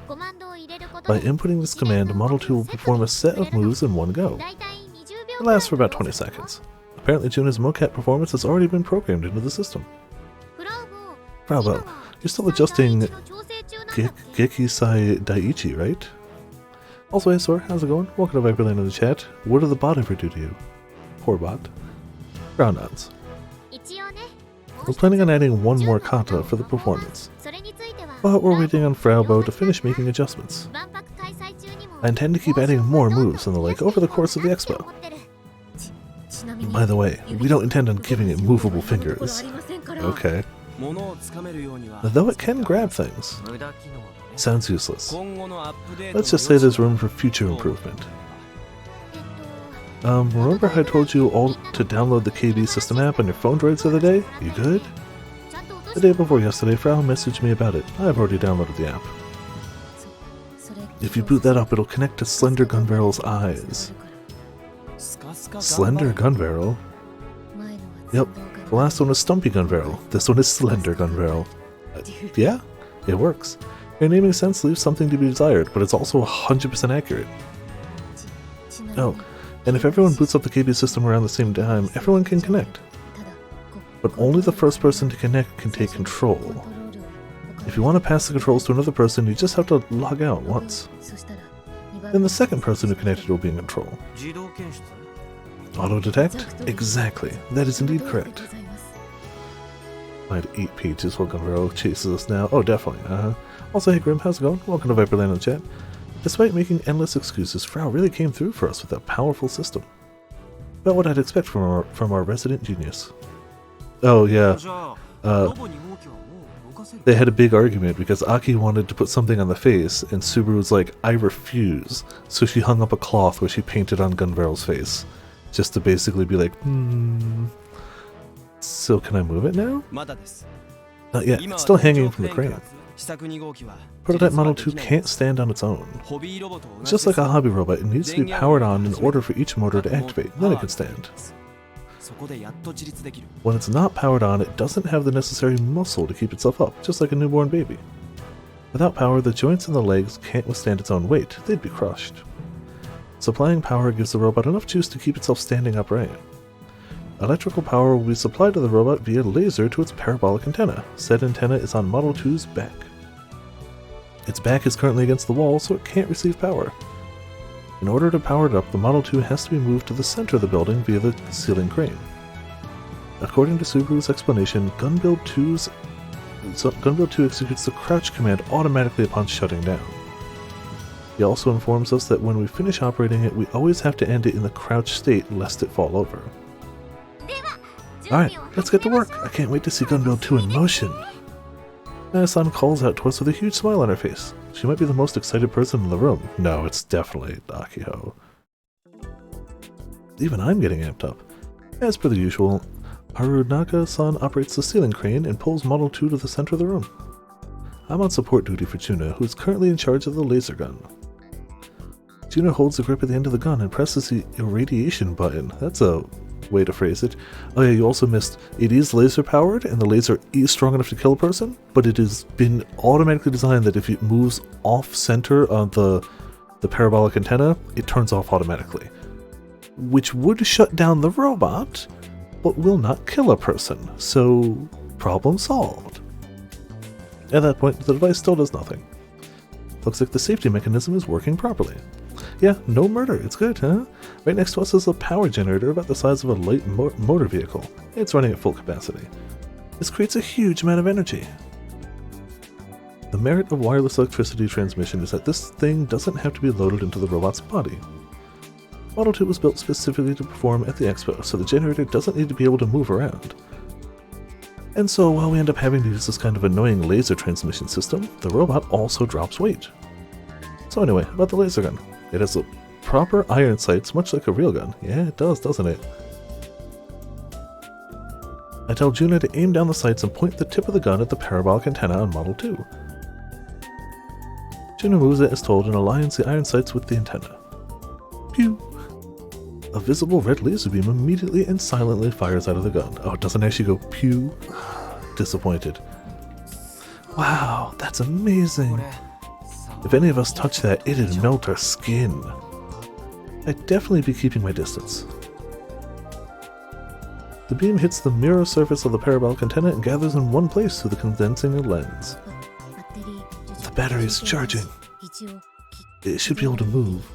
By inputting this command, Model 2 will perform a set of moves in one go. It lasts for about 20 seconds. Apparently Juna's mocap performance has already been programmed into the system. Bravo, you're still adjusting Gekisai Daiichi, right? Also, hey Sor, how's it going? Welcome to Viperland in the chat. What did the bot ever do to you? Poor bot. Brown nods. We're planning on adding one more kata for the performance. But we're waiting on Fraubo to finish making adjustments. I intend to keep adding more moves and the like over the course of the expo. By the way, we don't intend on giving it movable fingers. Okay. Though it can grab things. Sounds useless. Let's just say there's room for future improvement. Remember how I told you all to download the KB system app on your phone droids the other day? You good? The day before yesterday, Frau messaged me about it. I've already downloaded the app. If you boot that up, it'll connect to Slender Gun Barrel's eyes. Slender Gun Barrel? Yep, the last one was Stumpy Gun Barrel. This one is Slender Gun Barrel. Yeah, it works. Your naming sense leaves something to be desired, but it's also 100% accurate. Oh, and if everyone boots up the KB system around the same time, everyone can connect. But only the first person to connect can take control. If you want to pass the controls to another person, you just have to log out once. Then the second person who connected will be in control. Auto-detect? Exactly. That is indeed correct. I had 8 pages while Gunvero chases us now. Oh, definitely. Also, hey Grim, how's it going? Welcome to Viperland in the chat. Despite making endless excuses, Frau really came through for us with a powerful system. About what I'd expect from our resident genius. Oh, yeah. They had a big argument because Aki wanted to put something on the face, and Subaru was like, I refuse. So she hung up a cloth where she painted on Gunbarrel's face, just to basically be like, So can I move it now? Not yet. It's still hanging from the crane. Prototype Model 2 can't stand on its own. It's just like a hobby robot, it needs to be powered on in order for each motor to activate, then it can stand. When it's not powered on, it doesn't have the necessary muscle to keep itself up, just like a newborn baby. Without power, the joints in the legs can't withstand its own weight, they'd be crushed. Supplying power gives the robot enough juice to keep itself standing upright. Electrical power will be supplied to the robot via laser to its parabolic antenna. Said antenna is on Model 2's back. Its back is currently against the wall, so it can't receive power. In order to power it up, the Model 2 has to be moved to the center of the building via the ceiling crane. According to Subaru's explanation, Gunbuild 2 executes the crouch command automatically upon shutting down. He also informs us that when we finish operating it, we always have to end it in the crouch state lest it fall over. Alright, let's get to work. I can't wait to see Gunbuild 2 in motion. Naya-san calls out to us with a huge smile on her face. She might be the most excited person in the room. No, it's definitely Akiho. Even I'm getting amped up. As per the usual, Harunaka-san operates the ceiling crane and pulls Model 2 to the center of the room. I'm on support duty for Juna, who is currently in charge of the laser gun. Juna holds the grip at the end of the gun and presses the irradiation button. That's a way to phrase it. Oh yeah, you also missed, it is laser powered and the laser is strong enough to kill a person, but it has been automatically designed that if it moves off center of the parabolic antenna, it turns off automatically. Which would shut down the robot, but will not kill a person, so problem solved. At that point, the device still does nothing. Looks like the safety mechanism is working properly. Yeah, no murder, it's good, huh? Right next to us is a power generator about the size of a light motor vehicle. It's running at full capacity. This creates a huge amount of energy. The merit of wireless electricity transmission is that this thing doesn't have to be loaded into the robot's body. Model 2 was built specifically to perform at the expo, so the generator doesn't need to be able to move around. And so while we end up having to use this kind of annoying laser transmission system, the robot also drops weight. So anyway, about the laser gun. It has a proper iron sights, much like a real gun. Yeah, it does, doesn't it? I tell Juna to aim down the sights and point the tip of the gun at the parabolic antenna on Model 2. Juna moves it as told and aligns the iron sights with the antenna. Pew! A visible red laser beam immediately and silently fires out of the gun. Oh, it doesn't actually go pew. Disappointed. Wow, that's amazing. If any of us touched that, it'd melt our skin. I'd definitely be keeping my distance. The beam hits the mirror surface of the parabolic antenna and gathers in one place through the condensing lens. The battery is charging. It should be able to move.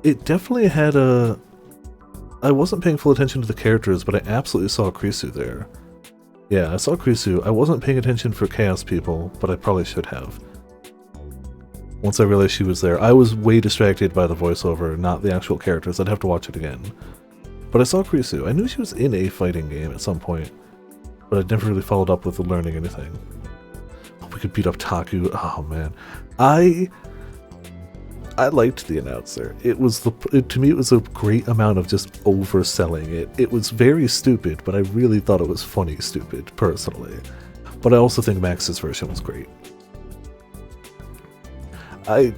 It definitely had a... I wasn't paying full attention to the characters, but I absolutely saw Krisu there. Yeah, I saw Krisu. I wasn't paying attention for Chaos People, but I probably should have. Once I realized she was there, I was way distracted by the voiceover, not the actual characters. I'd have to watch it again. But I saw Krisu. I knew she was in a fighting game at some point, but I'd never really followed up with learning anything. Oh, we could beat up Taku. Oh man, I liked the announcer. It was to me it was a great amount of just overselling it. It was very stupid, but I really thought it was funny stupid, personally. But I also think Max's version was great. I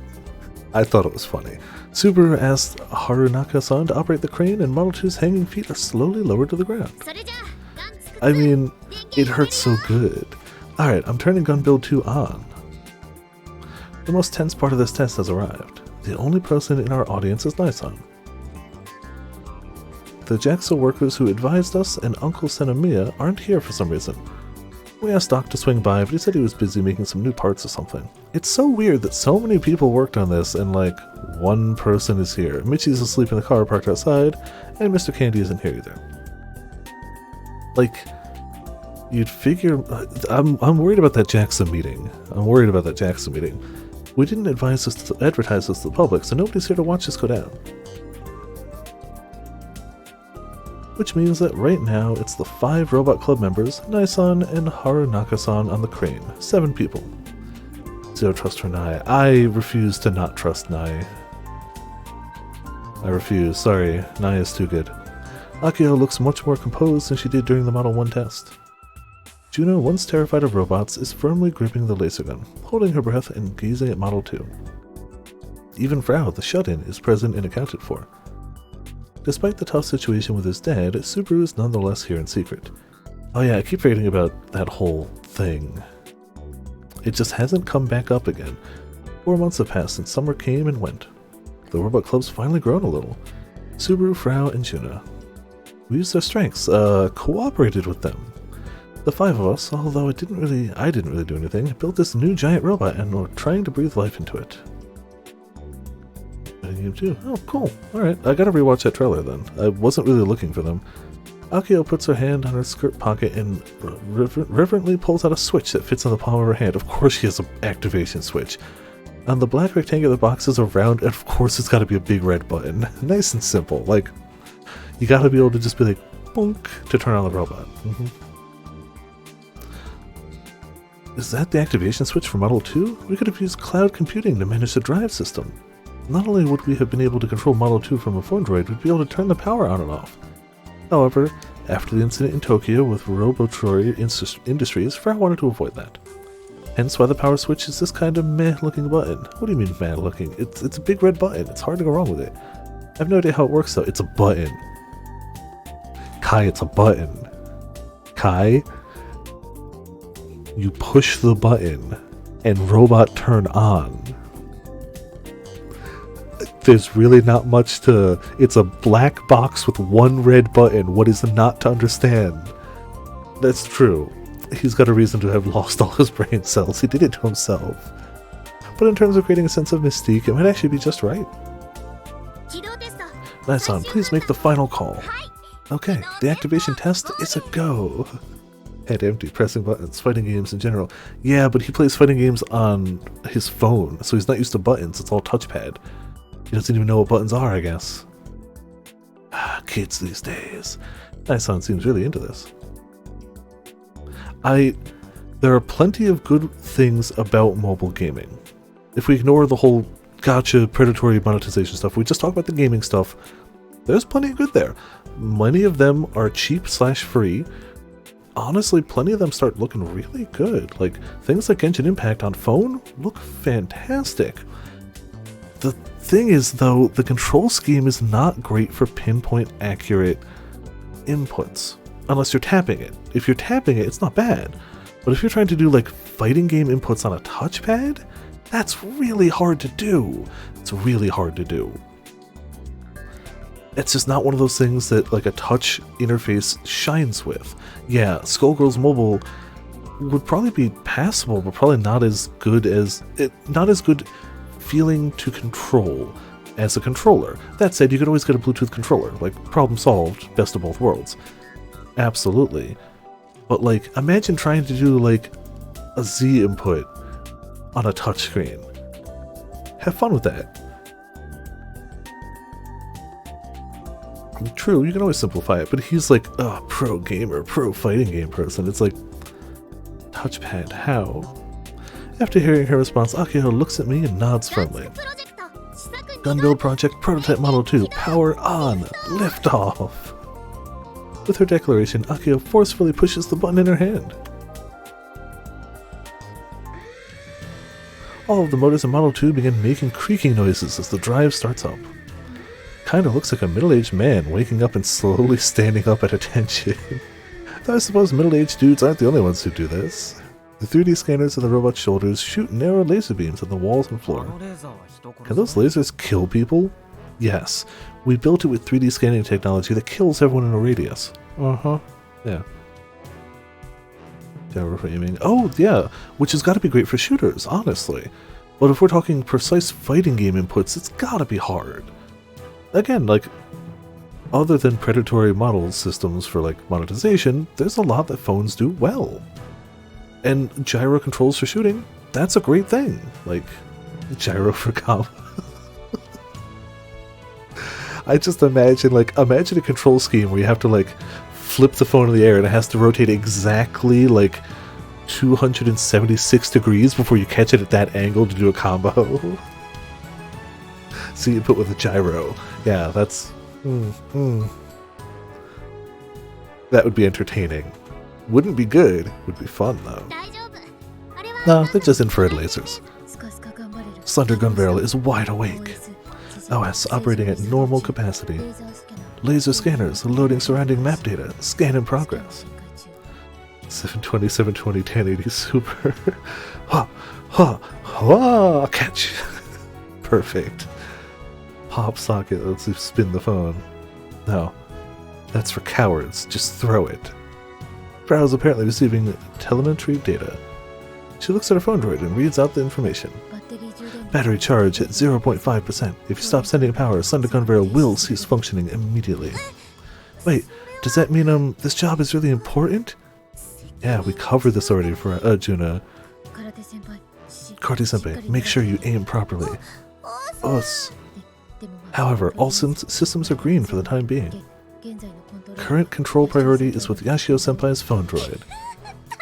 thought it was funny. Subaru asked Harunaka-san to operate the crane, and Model 2's hanging feet are slowly lowered to the ground. I mean, it hurts so good. Alright, I'm turning Gunbuild 2 on. The most tense part of this test has arrived. The only person in our audience is Nai-san. The JAXA workers who advised us and Uncle Senomiya aren't here for some reason. We asked Doc to swing by, but he said he was busy making some new parts or something. It's so weird that so many people worked on this and like, one person is here. Michi's asleep in the car parked outside, and Mr. Candy isn't here either. Like, you'd figure... I'm worried about that JAXA meeting. We didn't advise us to advertise this to the public, so nobody's here to watch this go down. which means that right now it's the 5 Robot Club members, Nai-san and Harunaka-san on the crane. 7 people. Zero trust for Nai. I refuse to not trust Nai. I refuse. Sorry, Nai is too good. Akio looks much more composed than she did during the Model 1 test. Juno, once terrified of robots, is firmly gripping the laser gun, holding her breath and gazing at Model 2. Even Frau, the shut-in, is present and accounted for. Despite the tough situation with his dad, Subaru is nonetheless here in secret. Oh yeah, I keep forgetting about that whole thing. It just hasn't come back up again. 4 months have passed since summer came and went. The Robot Club's finally grown a little. Subaru, Frau, and Juna. We used our strengths, cooperated with them. The 5 of us, although I didn't really do anything, built this new giant robot and we're trying to breathe life into it. Game 2. Oh, cool. Alright, I gotta rewatch that trailer then. I wasn't really looking for them. Akio puts her hand on her skirt pocket and reverently pulls out a switch that fits in the palm of her hand. Of course she has an activation switch. On the black rectangular boxes around, and of course it's gotta be a big red button. Nice and simple. Like, you gotta be able to just be like, boink, to turn on the robot. Is that the activation switch for Model 2? We could have used cloud computing to manage the drive system. Not only would we have been able to control Model 2 from a phone droid, we'd be able to turn the power on and off. However, after the incident in Tokyo with Robotics Industries, Frau wanted to avoid that. Hence why the power switch is this kind of meh-looking button. What do you mean meh-looking? It's a big red button. It's hard to go wrong with it. I have no idea how it works though. It's a button. Kai, it's a button. Kai, you push the button and robot turn on. There's really not much to... It's a black box with one red button. What is not to understand? That's true. He's got a reason to have lost all his brain cells. He did it to himself. But in terms of creating a sense of mystique, it might actually be just right. Nai-san, please make the final call. Okay, the activation test is a go. Head empty, pressing buttons, fighting games in general. Yeah, but he plays fighting games on his phone, so he's not used to buttons. It's all touchpad. He doesn't even know what buttons are, I guess. Kids these days. Nai-san seems really into this. There are plenty of good things about mobile gaming. If we ignore the whole gotcha, predatory monetization stuff, we just talk about the gaming stuff, there's plenty of good there. Many of them are cheap/free. Honestly, plenty of them start looking really good. Like, things like Genshin Impact on phone look fantastic. The thing is, though, the control scheme is not great for pinpoint accurate inputs. Unless you're tapping it. If you're tapping it, it's not bad. But if you're trying to do, like, fighting game inputs on a touchpad, that's really hard to do. It's really hard to do. It's just not one of those things that, like, a touch interface shines with. Yeah, Skullgirls Mobile would probably be passable, but probably not as good feeling to control as a controller. That said, you could always get a Bluetooth controller. Like, problem solved, best of both worlds. Absolutely. But, like, imagine trying to do, like, a Z input on a touchscreen. Have fun with that. True, you can always simplify it, but he's like, oh, pro gamer, pro fighting game person. It's like, touchpad, how? After hearing her response, Akio looks at me and nods firmly. Gun build project, prototype model 2, power on, lift off. With her declaration, Akio forcefully pushes the button in her hand. All of the motors in Model 2 begin making creaking noises as the drive starts up. Kinda looks like a middle-aged man waking up and slowly standing up at attention. Though I suppose middle-aged dudes aren't the only ones who do this. The 3D scanners on the robot's shoulders shoot narrow laser beams at the walls and floor. Can those lasers kill people? Yes. We built it with 3D scanning technology that kills everyone in a radius. Uh-huh. Yeah. Gyro for aiming. Oh, yeah. Which has got to be great for shooters, honestly. But if we're talking precise fighting game inputs, it's gotta be hard. Again, like, other than predatory model systems for, like, monetization, there's a lot that phones do well. And gyro controls for shooting, that's a great thing. Like, gyro for combat. I just imagine a control scheme where you have to like flip the phone in the air and it has to rotate exactly like 276 degrees before you catch it at that angle to do a combo. So you put with a gyro. Yeah, that's that would be entertaining. Wouldn't be good. Would be fun though. No, they're just infrared lasers. Slender gun barrel is wide awake. OS operating at normal capacity. Laser scanners loading surrounding map data. Scan in progress. 720, 720, 1080 super. Ha! Ha! Ha! Catch! Perfect. Pop socket. Let's spin the phone. No. That's for cowards. Just throw it. Frau is apparently receiving telemetry data. She looks at her phone droid and reads out the information. Battery charge at 0.5%. If you stop sending power, Slender Gun Barrel will cease functioning immediately. Wait, does that mean this job is really important? Yeah, we covered this already for Juna. Karate-senpai, make sure you aim properly. Us. However, all systems are green for the time being. Current control priority is with Yashio-senpai's phone droid.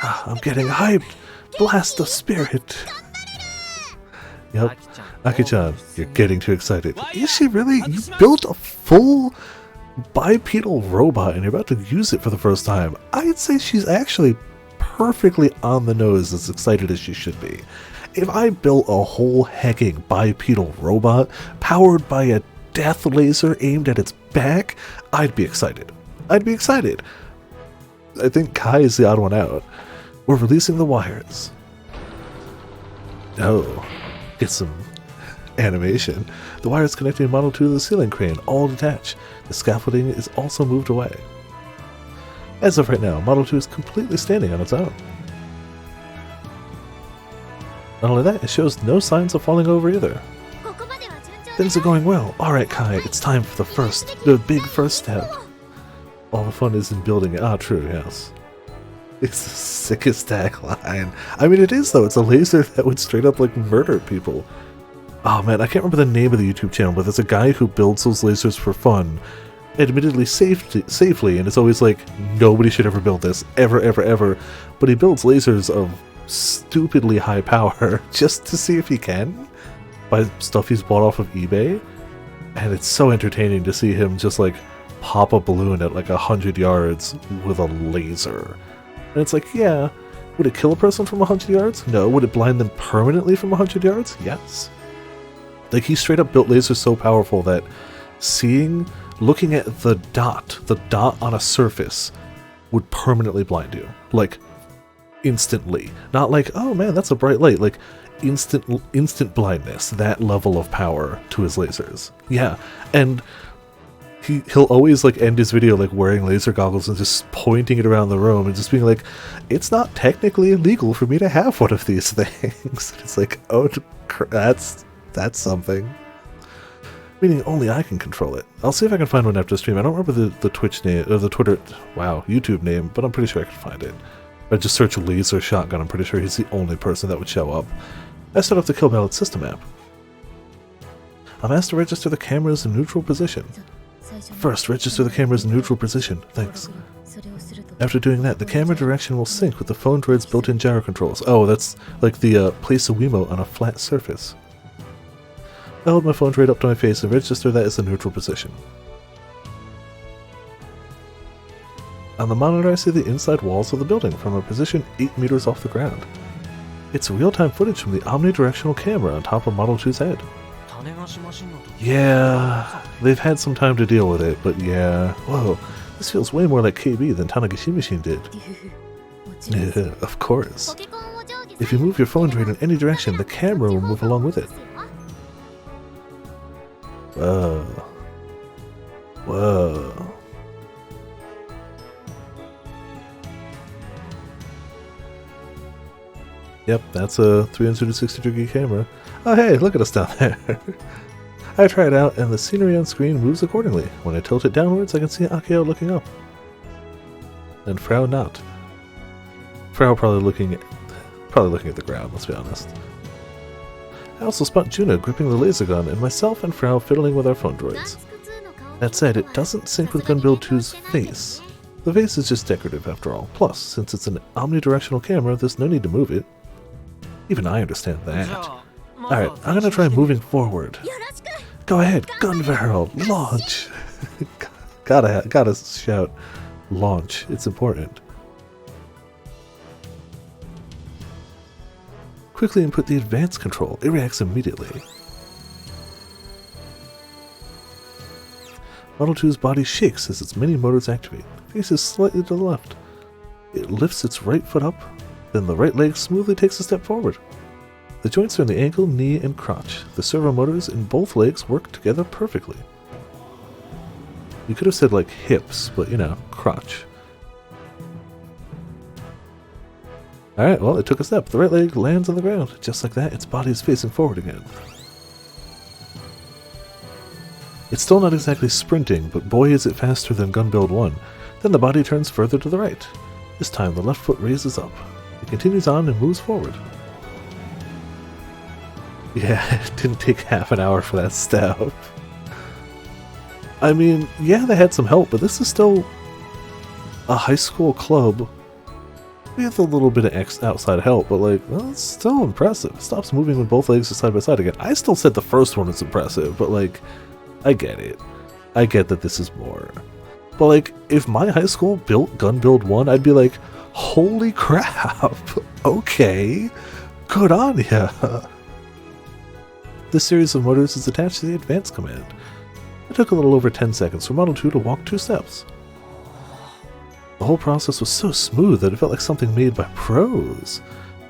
Ah, I'm getting hyped! Blast of spirit! Yep. Aki-chan, you're getting too excited. Is she really? You built a full bipedal robot and you're about to use it for the first time. I'd say she's actually perfectly on the nose as excited as she should be. If I built a whole hecking bipedal robot powered by a death laser aimed at its back, I'd be excited. I'd be excited. I think Kai is the odd one out. We're releasing the wires. Oh, get some animation. The wires connecting Model 2 to the ceiling crane all detach. The scaffolding is also moved away. As of right now, Model 2 is completely standing on its own. Not only that, it shows no signs of falling over either. Things are going well. Alright Kai, it's time for the big first step. All the fun is in building it. Ah, true, yes. It's the sickest tagline. I mean, it is though. It's a laser that would straight up like murder people. Oh man, I can't remember the name of the YouTube channel, but there's a guy who builds those lasers for fun. Admittedly safely, and it's always like, nobody should ever build this. Ever, ever, ever. But he builds lasers of stupidly high power just to see if he can. By stuff he's bought off of eBay. And it's so entertaining to see him just like pop a balloon at like 100 yards with a laser. And it's like, yeah, would it kill a person from 100 yards? No. Would it blind them permanently from 100 yards? Yes. Like, he straight up built lasers so powerful that looking at the dot on a surface would permanently blind you. Like, instantly. Not like, oh man, that's a bright light. Like, instant blindness. That level of power to his lasers. Yeah. And he'll always like end his video like wearing laser goggles and just pointing it around the room and just being like, it's not technically illegal for me to have one of these things. It's like, oh, that's something. Meaning only I can control it. I'll see if I can find one after the stream. I don't remember the Twitch name, or the Twitter, YouTube name, but I'm pretty sure I can find it. I just search laser shotgun, I'm pretty sure he's the only person that would show up. I set up the Kill Ballot system app. I'm asked to register the cameras in neutral position. First, register the cameras in neutral position. Thanks. After doing that, the camera direction will sync with the phone droid's built-in gyro controls. Oh, that's like the place a Wiimote on a flat surface. I hold my phone droid up to my face and register that as the neutral position. On the monitor, I see the inside walls of the building from a position 8 meters off the ground. It's real-time footage from the omnidirectional camera on top of Model 2's head. Yeah, they've had some time to deal with it, but yeah. Whoa, this feels way more like KB than Tanegashima Machine did. Yeah, of course. If you move your phone droid in any direction, the camera will move along with it. Whoa. Whoa. Yep, that's a 360-degree camera. Oh hey, look at us down there. I try it out, and the scenery on screen moves accordingly. When I tilt it downwards, I can see Akio looking up. And Frau not. Frau probably looking at the ground, let's be honest. I also spot Juna gripping the laser gun, and myself and Frau fiddling with our phone droids. That said, it doesn't sync with Gunbuild 2's face. The face is just decorative after all. Plus, since it's an omnidirectional camera, there's no need to move it. Even I understand that. Alright, I'm gonna try moving forward. Go ahead, gun barrel, launch! gotta shout, launch, it's important. Quickly input the advanced control, it reacts immediately. Model 2's body shakes as its many motors activate. Faces slightly to the left. It lifts its right foot up, then the right leg smoothly takes a step forward. The joints are in the ankle, knee, and crotch. The servo motors in both legs work together perfectly. You could have said like hips, but you know, crotch. Alright, well, it took a step. The right leg lands on the ground. Just like that, its body is facing forward again. It's still not exactly sprinting, but boy is it faster than Gunbuild 1. Then the body turns further to the right. This time the left foot raises up. It continues on and moves forward. Yeah, it didn't take half an hour for that step. I mean, yeah, they had some help, but this is still a high school club with a little bit of outside help, but like, well, it's still impressive. It stops moving when both legs are side by side again. I still said the first one was impressive, but like, I get it. I get that this is more. But like, if my high school built Gunbuild 1, I'd be like, holy crap, okay, good on ya. This series of motors is attached to the advanced command. It took a little over 10 seconds for Model 2 to walk 2 steps. The whole process was so smooth that it felt like something made by pros.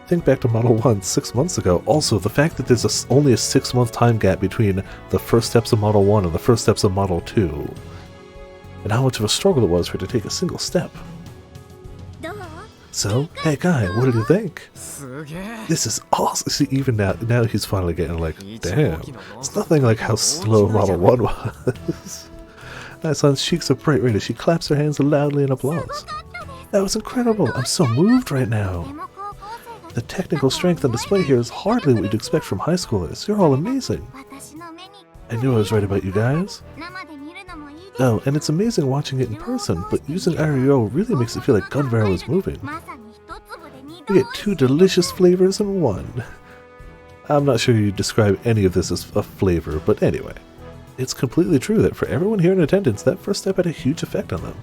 Think back to Model 1 6 months ago. Also, the fact that there's only a 6-month time gap between the first steps of Model 1 and the first steps of Model 2. And how much of a struggle it was for it to take a single step. So, hey guy, what did you think? This is awesome. See, even now he's finally getting like, damn, it's nothing like how slow Model 1 was. Asan's cheeks are bright red as she claps her hands loudly in applause. That was incredible. I'm so moved right now. The technical strength on display here is hardly what you'd expect from high schoolers. You're all amazing. I knew I was right about you guys. Oh, and it's amazing watching it in person, but using REO really makes it feel like gun barrel is moving. We get 2 delicious flavors in one. I'm not sure you'd describe any of this as a flavor, but anyway. It's completely true that for everyone here in attendance, that first step had a huge effect on them.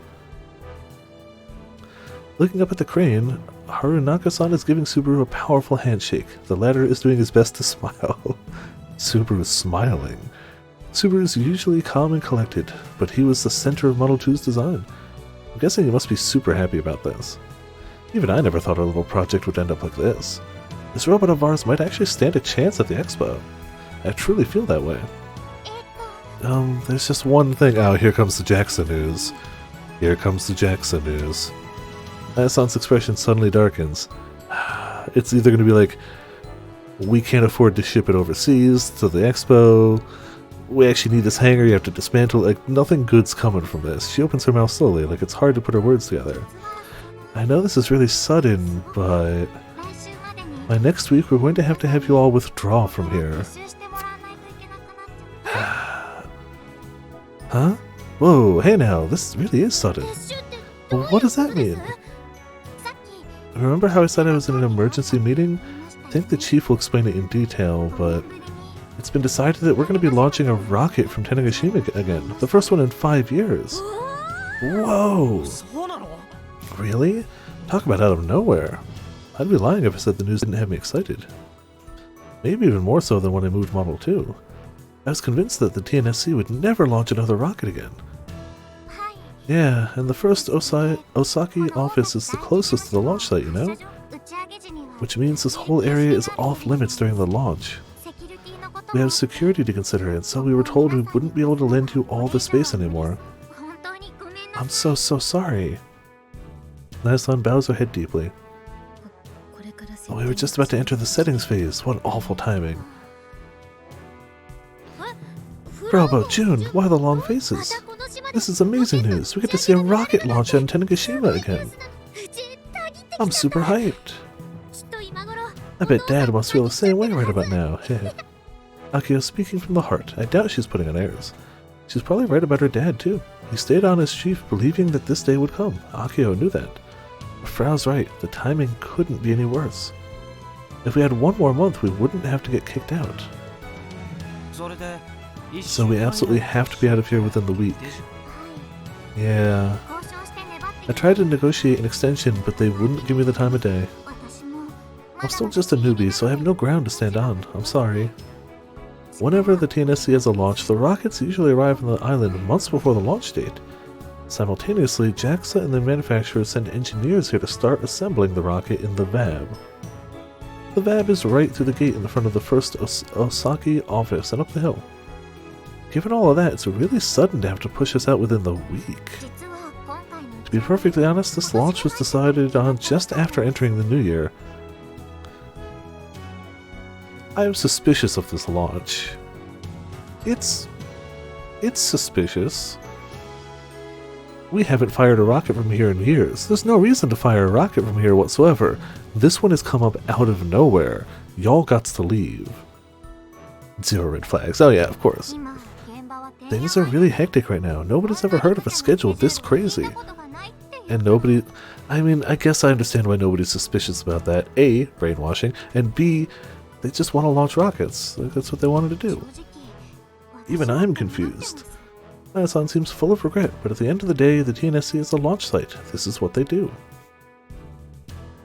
Looking up at the crane, Harunaka-san is giving Subaru a powerful handshake. The latter is doing his best to smile. Subaru is smiling. Subaru is usually calm and collected, but he was the center of Model 2's design. I'm guessing he must be super happy about this. Even I never thought our little project would end up like this. This robot of ours might actually stand a chance at the expo. I truly feel that way. There's just one thing. Oh, here comes the Jackson news. Here comes the Jackson news. Asan's expression suddenly darkens. It's either going to be like, we can't afford to ship it overseas to the expo, we actually need this hangar, you have to dismantle it. Like, nothing good's coming from this. She opens her mouth slowly, like it's hard to put her words together. I know this is really sudden, but by next week we're going to have you all withdraw from here. Huh? Whoa, hey now, this really is sudden. Well, what does that mean? Remember how I said I was in an emergency meeting? I think the chief will explain it in detail, but it's been decided that we're going to be launching a rocket from Tanegashima again. The first one in 5 years. Whoa! Really? Talk about out of nowhere. I'd be lying if I said the news didn't have me excited. Maybe even more so than when I moved Model 2. I was convinced that the TNSC would never launch another rocket again. Yeah, and the first Osaki office is the closest to the launch site, you know? Which means this whole area is off limits during the launch. We have security to consider, and so we were told we wouldn't be able to lend you all the space anymore. I'm so sorry. Nasan bows her head deeply. Oh, we were just about to enter the settings phase. What awful timing. Robo, June, why the long faces? This is amazing news. We get to see a rocket launch on Tanegashima again. I'm super hyped. I bet Dad must feel the same way right about now. Akio speaking from the heart. I doubt she's putting on airs. She's probably right about her dad, too. He stayed on as chief, believing that this day would come. Akio knew that. But Frau's right. The timing couldn't be any worse. If we had one more month, we wouldn't have to get kicked out. So we absolutely have to be out of here within the week. Yeah. I tried to negotiate an extension, but they wouldn't give me the time of day. I'm still just a newbie, so I have no ground to stand on. I'm sorry. Whenever the TNSC has a launch, the rockets usually arrive on the island months before the launch date. Simultaneously, JAXA and the manufacturers send engineers here to start assembling the rocket in the VAB. The VAB is right through the gate in the front of the first Osaki office and up the hill. Given all of that, it's really sudden to have to push us out within the week. To be perfectly honest, this launch was decided on just after entering the new year. I am suspicious of this launch. It's suspicious. We haven't fired a rocket from here in years. There's no reason to fire a rocket from here whatsoever. This one has come up out of nowhere. Y'all gots to leave. 0 red flags. Oh yeah, of course. Things are really hectic right now. Nobody's ever heard of a schedule this crazy. And nobody... I mean, I guess I understand why nobody's suspicious about that. A, brainwashing, and B, they just want to launch rockets. That's what they wanted to do. Even I'm confused. Anasan seems full of regret, but at the end of the day, the TNSC is a launch site. This is what they do.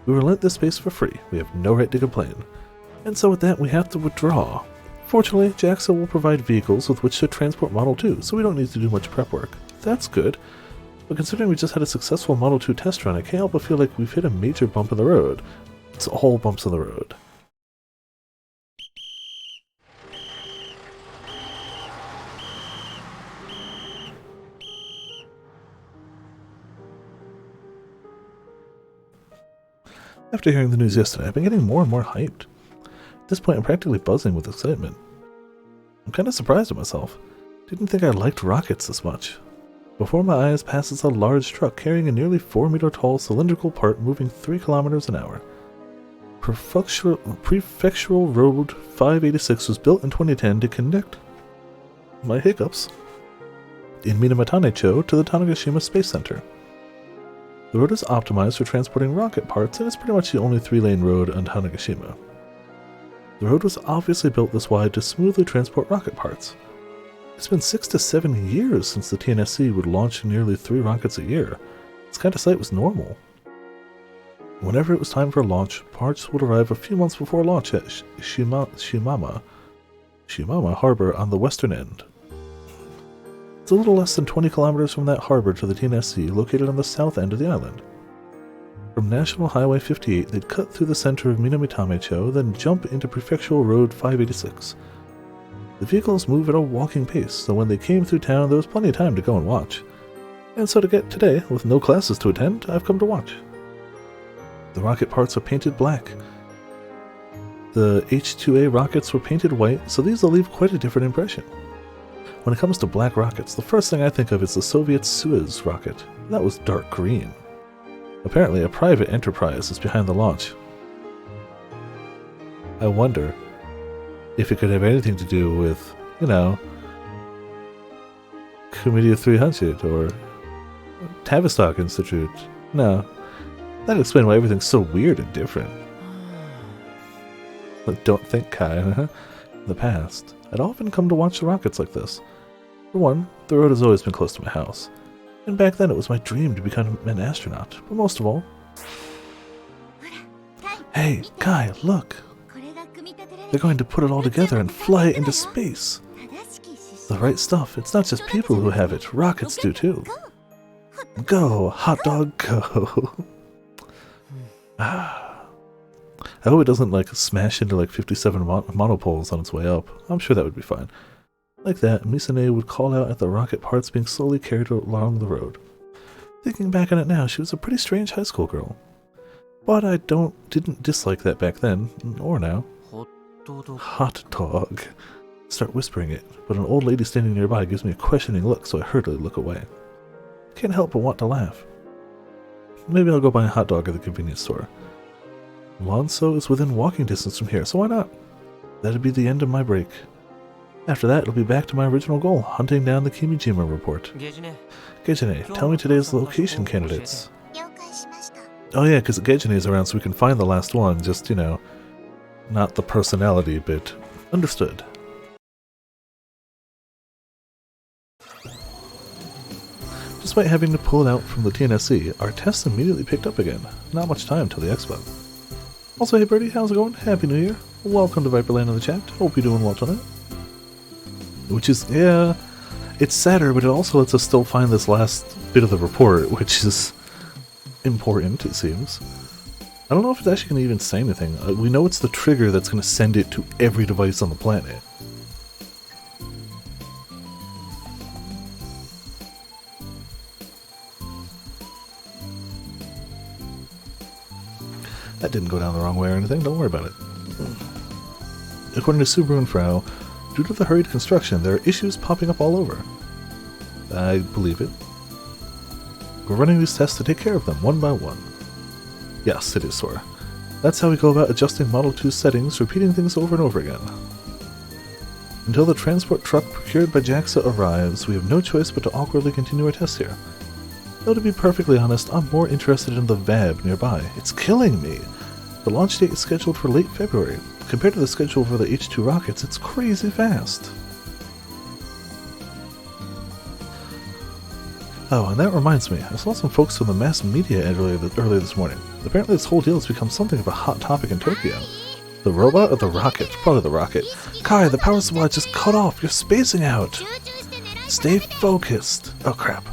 We were lent this space for free. We have no right to complain. And so with that, we have to withdraw. Fortunately, JAXA will provide vehicles with which to transport Model 2, so we don't need to do much prep work. That's good. But considering we just had a successful Model 2 test run, I can't help but feel like we've hit a major bump in the road. It's all bumps in the road. After hearing the news yesterday, I've been getting more and more hyped. At this point, I'm practically buzzing with excitement. I'm kind of surprised at myself. Didn't think I liked rockets this much. Before my eyes passes a large truck carrying a nearly 4-meter tall cylindrical part moving 3 kilometers an hour. Prefectural Road 586 was built in 2010 to connect my hiccups in Minamatane-cho to the Tanegashima Space Center. The road is optimized for transporting rocket parts, and it's pretty much the only 3-lane road on Tanegashima. The road was obviously built this wide to smoothly transport rocket parts. It's been 6 to 7 years since the TNSC would launch nearly 3 rockets a year. This kind of sight was normal. Whenever it was time for a launch, parts would arrive a few months before launch at Shimama Harbor on the western end. It's a little less than 20 kilometers from that harbor to the TNSC, located on the south end of the island. From National Highway 58, they'd cut through the center of Minamitame-cho, then jump into Prefectural Road 586. The vehicles move at a walking pace, so when they came through town, there was plenty of time to go and watch. And so to get today, with no classes to attend, I've come to watch. The rocket parts are painted black. The H-2A rockets were painted white, so these will leave quite a different impression. When it comes to black rockets, the first thing I think of is the Soviet Soyuz rocket. That was dark green. Apparently, a private enterprise is behind the launch. I wonder if it could have anything to do with, you know, Committee of 300 or Tavistock Institute. No, that'd explain why everything's so weird and different. But don't think, Kai. In the past, I'd often come to watch the rockets like this. For one, the road has always been close to my house, and back then it was my dream to become an astronaut. But most of all... Hey, Kai, look! They're going to put it all together and fly it into space! The right stuff. It's not just people who have it, rockets do too. Go, hot dog, go! I hope it doesn't, like, smash into, like, 57 monopoles on its way up. I'm sure that would be fine. Like that, Misane would call out at the rocket parts being slowly carried along the road. Thinking back on it now, she was a pretty strange high school girl. But I didn't dislike that back then, or now. Hot dog. Start whispering it, but an old lady standing nearby gives me a questioning look, so I hurriedly look away. Can't help but want to laugh. Maybe I'll go buy a hot dog at the convenience store. Lonso is within walking distance from here, so why not? That'd be the end of my break. After that, it'll be back to my original goal, hunting down the Kimijima report. Gejine, tell me today's location candidates. Oh yeah, because Gejine's around so we can find the last one, just, you know, not the personality bit. Understood. Despite having to pull it out from the TNSC, our tests immediately picked up again. Not much time till the expo. Also, hey Birdie, how's it going? Happy New Year. Welcome to Viperland in the chat. Hope you're doing well tonight. Which is, yeah, it's sadder, but it also lets us still find this last bit of the report, which is important, it seems. I don't know if it's actually going to even say anything. We know it's the trigger that's going to send it to every device on the planet. That didn't go down the wrong way or anything, don't worry about it. According to Subaru and Frau, due to the hurried construction, there are issues popping up all over. I believe it. We're running these tests to take care of them, one by one. Yes, it is, Sora. That's how we go about adjusting Model 2 settings, repeating things over and over again. Until the transport truck procured by JAXA arrives, we have no choice but to awkwardly continue our tests here. Though to be perfectly honest, I'm more interested in the VAB nearby. It's killing me! The launch date is scheduled for late February. Compared to the schedule for the H2 rockets, it's crazy fast. Oh, and that reminds me, I saw some folks from the mass media earlier this morning. Apparently this whole deal has become something of a hot topic in Tokyo. The robot or the rocket? Probably the rocket. Kai, the power supply just cut off! You're spacing out! Stay focused! Oh crap.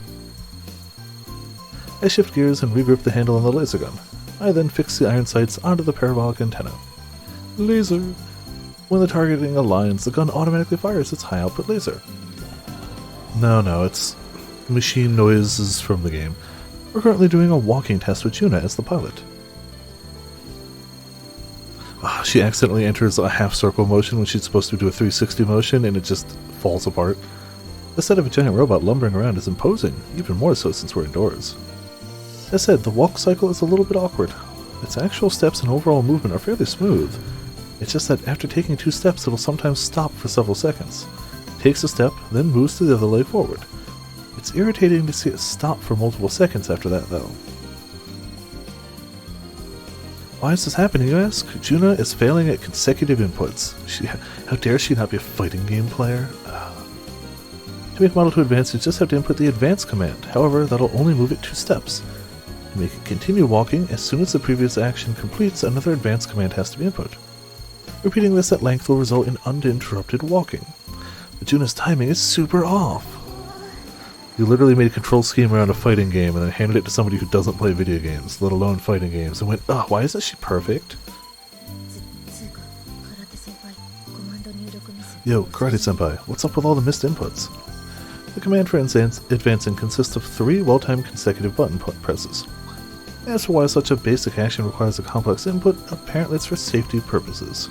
I shift gears and regrip the handle on the laser gun. I then fix the iron sights onto the parabolic antenna. Laser! When the targeting aligns, the gun automatically fires its high output laser. No, it's machine noises from the game. We're currently doing a walking test with Juna as the pilot. She accidentally enters a half circle motion when she's supposed to do a 360 motion and it just falls apart. The sight of a giant robot lumbering around is imposing, even more so since we're indoors. As said, the walk cycle is a little bit awkward. Its actual steps and overall movement are fairly smooth. It's just that after taking 2 steps it'll sometimes stop for several seconds. Takes a step, then moves to the other leg forward. It's irritating to see it stop for multiple seconds after that, though. Why is this happening, you ask? Juna is failing at consecutive inputs. How dare she not be a fighting game player? To make Model 2 advance, you just have to input the advance command. However, that'll only move it 2 steps. To make it continue walking, as soon as the previous action completes, another advance command has to be input. Repeating this at length will result in uninterrupted walking. But Juna's timing is super off. You literally made a control scheme around a fighting game and then handed it to somebody who doesn't play video games, let alone fighting games, and went, oh, why isn't she perfect? Yo, Karate-senpai, what's up with all the missed inputs? The command for advancing consists of 3 well-timed consecutive button presses. As for why such a basic action requires a complex input, apparently it's for safety purposes.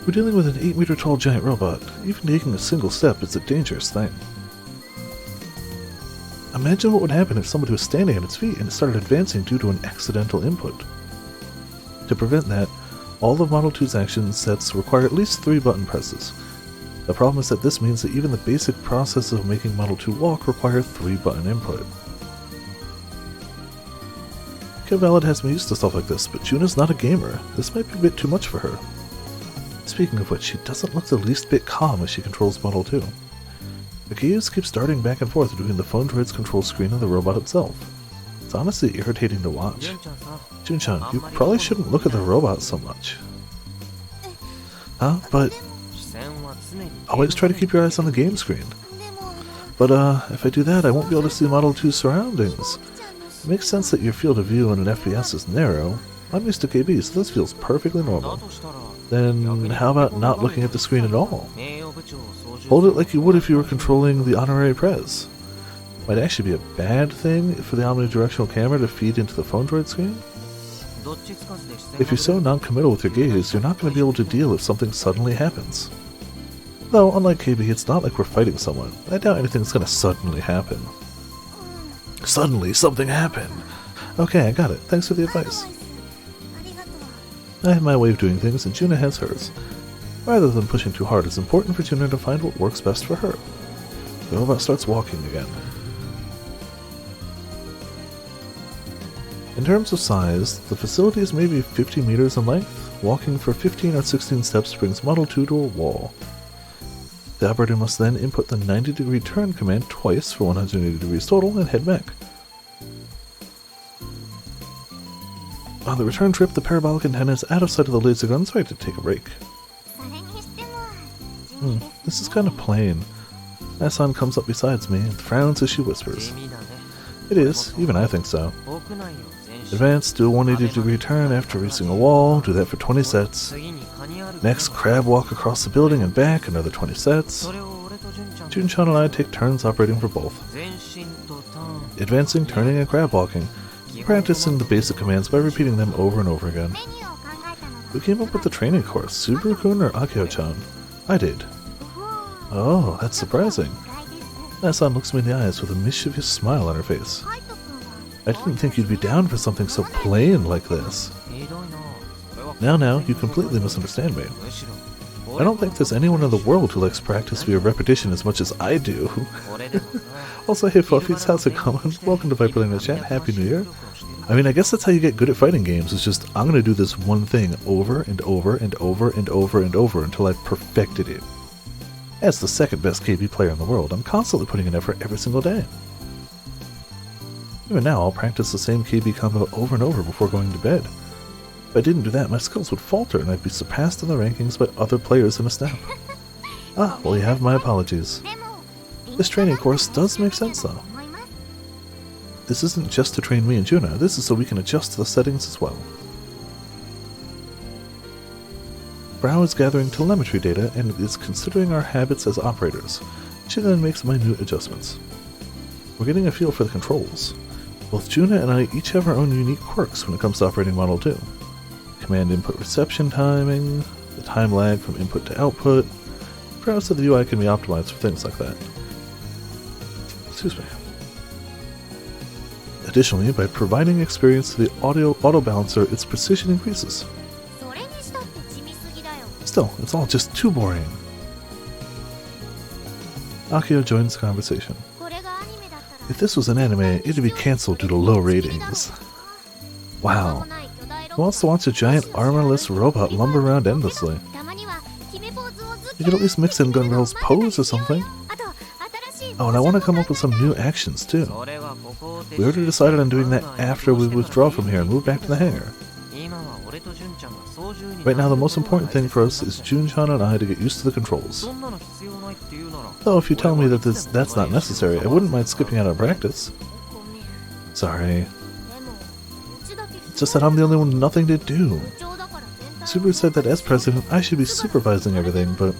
We're dealing with an 8-meter tall giant robot. Even taking a single step is a dangerous thing. Imagine what would happen if somebody was standing on its feet and it started advancing due to an accidental input. To prevent that, all of Model 2's action sets require at least 3 button presses. The problem is that this means that even the basic process of making Model 2 walk require 3 button input. Valid has me used to stuff like this, but Juna's not a gamer. This might be a bit too much for her. Speaking of which, she doesn't look the least bit calm as she controls Model 2. The keys keep darting back and forth between the phone droid's control screen and the robot itself. It's honestly irritating to watch. Jun-chan, you probably shouldn't look at the robot so much. Huh? But always try to keep your eyes on the game screen. But if I do that, I won't be able to see Model 2's surroundings. It makes sense that your field of view in an FPS is narrow. I'm used to KB, so this feels perfectly normal. Then how about not looking at the screen at all? Hold it like you would if you were controlling the honorary prez. Might actually be a bad thing for the omnidirectional camera to feed into the phone droid screen. If you're so non-committal with your gaze, you're not going to be able to deal if something suddenly happens. Though, unlike KB, it's not like we're fighting someone. I doubt anything's going to suddenly happen. Suddenly, something happened! Okay, I got it. Thanks for the advice. I have my way of doing things, and Juna has hers. Rather than pushing too hard, it's important for Juna to find what works best for her. The robot starts walking again. In terms of size, the facility is maybe 50 meters in length. Walking for 15 or 16 steps brings Model 2 to a wall. The operator must then input the 90-degree turn command twice for 180 degrees total and head back. On the return trip, the parabolic antenna is out of sight of the laser gun, so I had to take a break. This is kind of plain. Asan comes up besides me and frowns as she whispers. It is, even I think so. Advance, do a 180-degree turn after reaching a wall, do that for 20 sets. Next, crab walk across the building and back, another 20 sets. Jun-chan and I take turns operating for both. Advancing, turning, and crab walking. Practicing the basic commands by repeating them over and over again. Who came up with the training course, Subaru-kun or Akio-chan? I did. Oh, that's surprising. Asan looks me in the eyes with a mischievous smile on her face. I didn't think you'd be down for something so plain like this. Now, you completely misunderstand me. I don't think there's anyone in the world who likes practice via repetition as much as I do. Also, hey Fluffies, how's it going? Welcome to Viper in the chat, Happy New Year. I mean, I guess that's how you get good at fighting games, it's just, I'm gonna do this one thing over and over and over and over and over until I've perfected it. As the second best KB player in the world, I'm constantly putting in effort every single day. Even now, I'll practice the same KB combo over and over before going to bed. If I didn't do that, my skills would falter and I'd be surpassed in the rankings by other players in a snap. Ah, well, you have my apologies. This training course does make sense, though. This isn't just to train me and Juna, this is so we can adjust to the settings as well. Brow is gathering telemetry data and is considering our habits as operators. She then makes minute adjustments. We're getting a feel for the controls. Both Juna and I each have our own unique quirks when it comes to operating Model 2. Command input reception timing, the time lag from input to output. Brow said the UI can be optimized for things like that. Excuse me. Additionally, by providing experience to the auto balancer, its precision increases. Still, it's all just too boring. Akio joins the conversation. If this was an anime, it'd be cancelled due to low ratings. Wow. Who wants to watch a giant armorless robot lumber around endlessly? You could at least mix in Gun Girl's pose or something. Oh, and I want to come up with some new actions too. We already decided on doing that after we withdraw from here and move back to the hangar. Right now the most important thing for us is Jun-chan and I to get used to the controls. Though if you tell me that that's not necessary, I wouldn't mind skipping out on practice. Sorry. It's just that I'm the only one with nothing to do. Subaru said that as president I should be supervising everything, but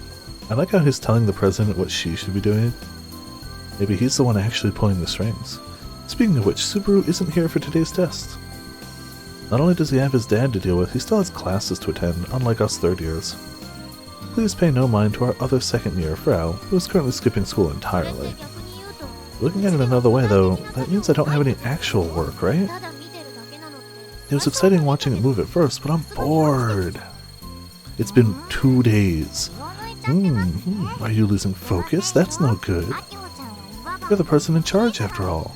I like how he's telling the president what she should be doing. Maybe he's the one actually pulling the strings. Speaking of which, Subaru isn't here for today's test. Not only does he have his dad to deal with, he still has classes to attend, unlike us third years. Please pay no mind to our other second year, Frau, who is currently skipping school entirely. Looking at it another way though, that means I don't have any actual work, right? It was exciting watching it move at first, but I'm bored. It's been 2 days. Are you losing focus? That's no good. You're the person in charge after all.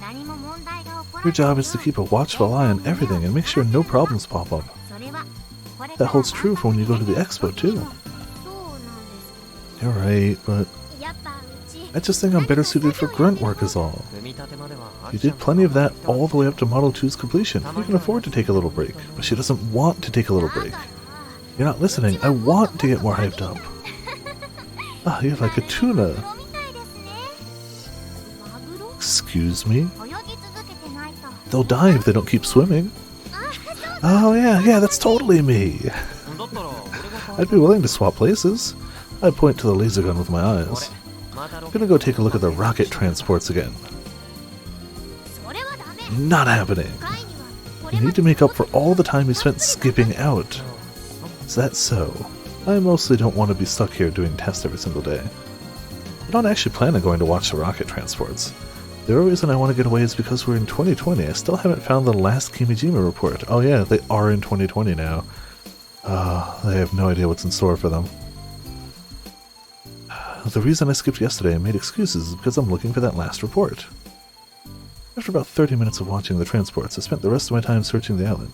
Your job is to keep a watchful eye on everything and make sure no problems pop up. That holds true for when you go to the expo too. You're right, but I just think I'm better suited for grunt work is all. You did plenty of that all the way up to Model 2's completion. You can afford to take a little break, but she doesn't want to take a little break. You're not listening. I want to get more hyped up. Ah, you're like a tuna. Excuse me? They'll die if they don't keep swimming. Oh yeah, that's totally me. I'd be willing to swap places. I'd point to the laser gun with my eyes. I'm gonna go take a look at the rocket transports again. Not happening. You need to make up for all the time you spent skipping out. Is that so? I mostly don't want to be stuck here doing tests every single day. I don't actually plan on going to watch the rocket transports. The real reason I want to get away is because we're in 2020. I still haven't found the last Kimijima report. Oh yeah, they are in 2020 now. They have no idea what's in store for them. The reason I skipped yesterday and made excuses is because I'm looking for that last report. After about 30 minutes of watching the transports, I spent the rest of my time searching the island.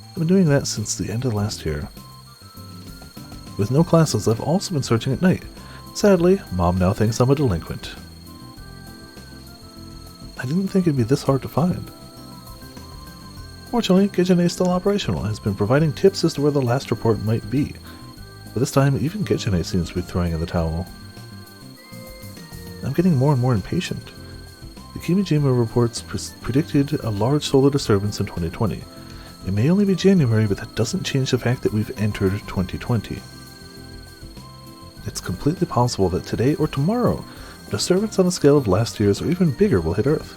I've been doing that since the end of last year. With no classes, I've also been searching at night. Sadly, Mom now thinks I'm a delinquent. I didn't think it'd be this hard to find. Fortunately, Kitchen is still operational and has been providing tips as to where the last report might be. But this time, even Kitchen seems to be throwing in the towel. I'm getting more and more impatient. The Kimijima reports predicted a large solar disturbance in 2020. It may only be January, but that doesn't change the fact that we've entered 2020. It's completely possible that today or tomorrow, a disturbance on the scale of last year's or even bigger will hit Earth.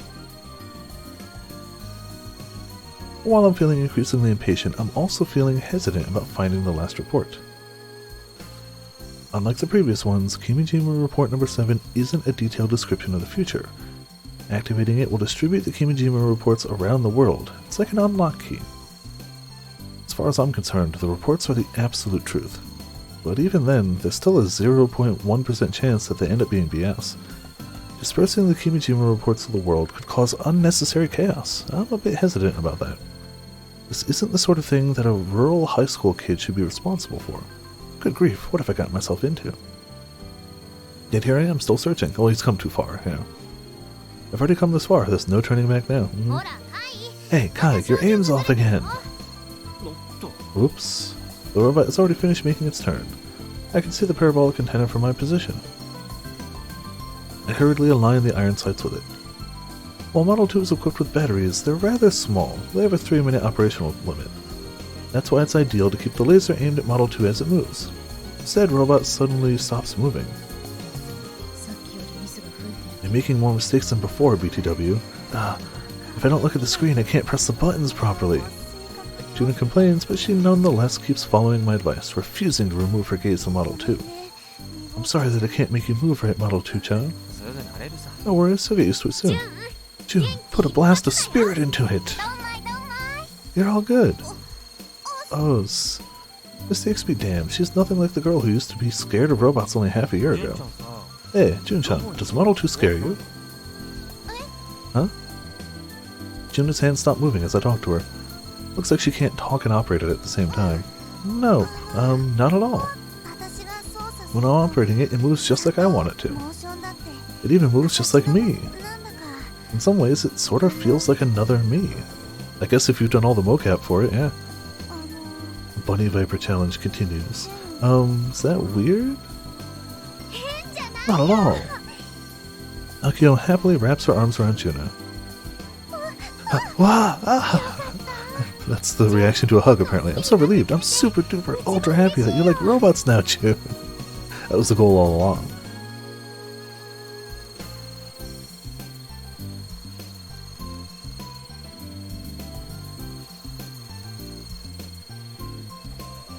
While I'm feeling increasingly impatient, I'm also feeling hesitant about finding the last report. Unlike the previous ones, Kimijima Report number 7 isn't a detailed description of the future. Activating it will distribute the Kimijima reports around the world. It's like an unlock key. As far as I'm concerned, the reports are the absolute truth. But even then, there's still a 0.1% chance that they end up being BS. Dispersing the Kimijima reports to the world could cause unnecessary chaos. I'm a bit hesitant about that. This isn't the sort of thing that a rural high school kid should be responsible for. Good grief, what have I gotten myself into? Yet here I am, still searching. Oh, he's come too far, yeah. I've already come this far, there's no turning back now. Hey, Kai, your aim's off again! Oops. The robot has already finished making its turn. I can see the parabolic antenna from my position. I hurriedly align the iron sights with it. While Model 2 is equipped with batteries, they're rather small. They have a 3-minute operational limit. That's why it's ideal to keep the laser aimed at Model 2 as it moves. Said robot suddenly stops moving. You're making more mistakes than before, BTW. If I don't look at the screen, I can't press the buttons properly. Juna complains, but she nonetheless keeps following my advice, refusing to remove her gaze from Model 2. I'm sorry that I can't make you move right, Model 2-chan. No worries, I'll get used to it soon. June, put a blast of spirit into it! You're all good. Oh, mistakes be damned. She's nothing like the girl who used to be scared of robots only half a year ago. Hey, Jun-chan, does Model 2 scare you? Huh? Juna's hand stopped moving as I talked to her. Looks like she can't talk and operate it at the same time. No, not at all. When I'm operating it, it moves just like I want it to. It even moves just like me. In some ways, it sort of feels like another me. I guess if you've done all the mocap for it, yeah. Bunny Viper challenge continues. Is that weird? Not at all. Akio happily wraps her arms around Juna. That's the reaction to a hug, apparently. I'm so relieved. I'm super duper ultra happy that you like robots now, June. That was the goal all along.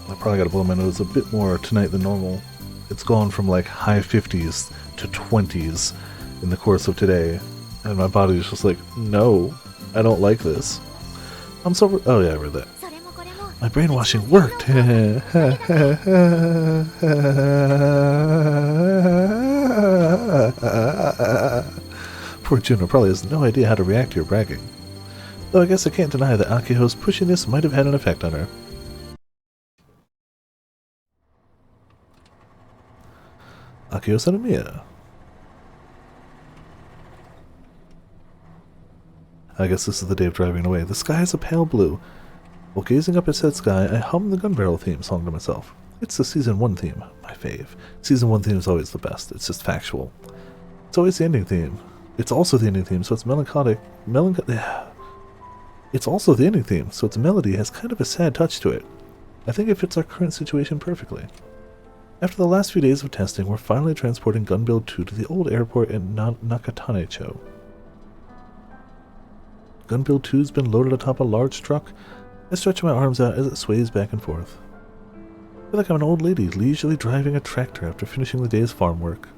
I probably gotta blow my nose a bit more tonight than normal. It's gone from like high 50s to 20s in the course of today. And my body's just like, no, I don't like this. I'm so... oh yeah, I read that. My brainwashing worked. Poor Juno probably has no idea how to react to your bragging. Though I guess I can't deny that Akiho's pushiness might have had an effect on her. Akio Sanemiya. I guess this is the day of driving away. The sky is a pale blue. While gazing up at said sky, I hum the Gun Barrel theme song to myself. It's the Season 1 theme, my fave. Season 1 theme is always the best, it's just factual. It's always the ending theme. It's also the ending theme, so it's melancholic. It's also the ending theme, so its melody has kind of a sad touch to it. I think it fits our current situation perfectly. After the last few days of testing, we're finally transporting Gun Build 2 to the old airport in Nakatane-cho. Gun Build 2's been loaded atop a large truck. I stretch my arms out as it sways back and forth. I feel like I'm an old lady leisurely driving a tractor after finishing the day's farm work.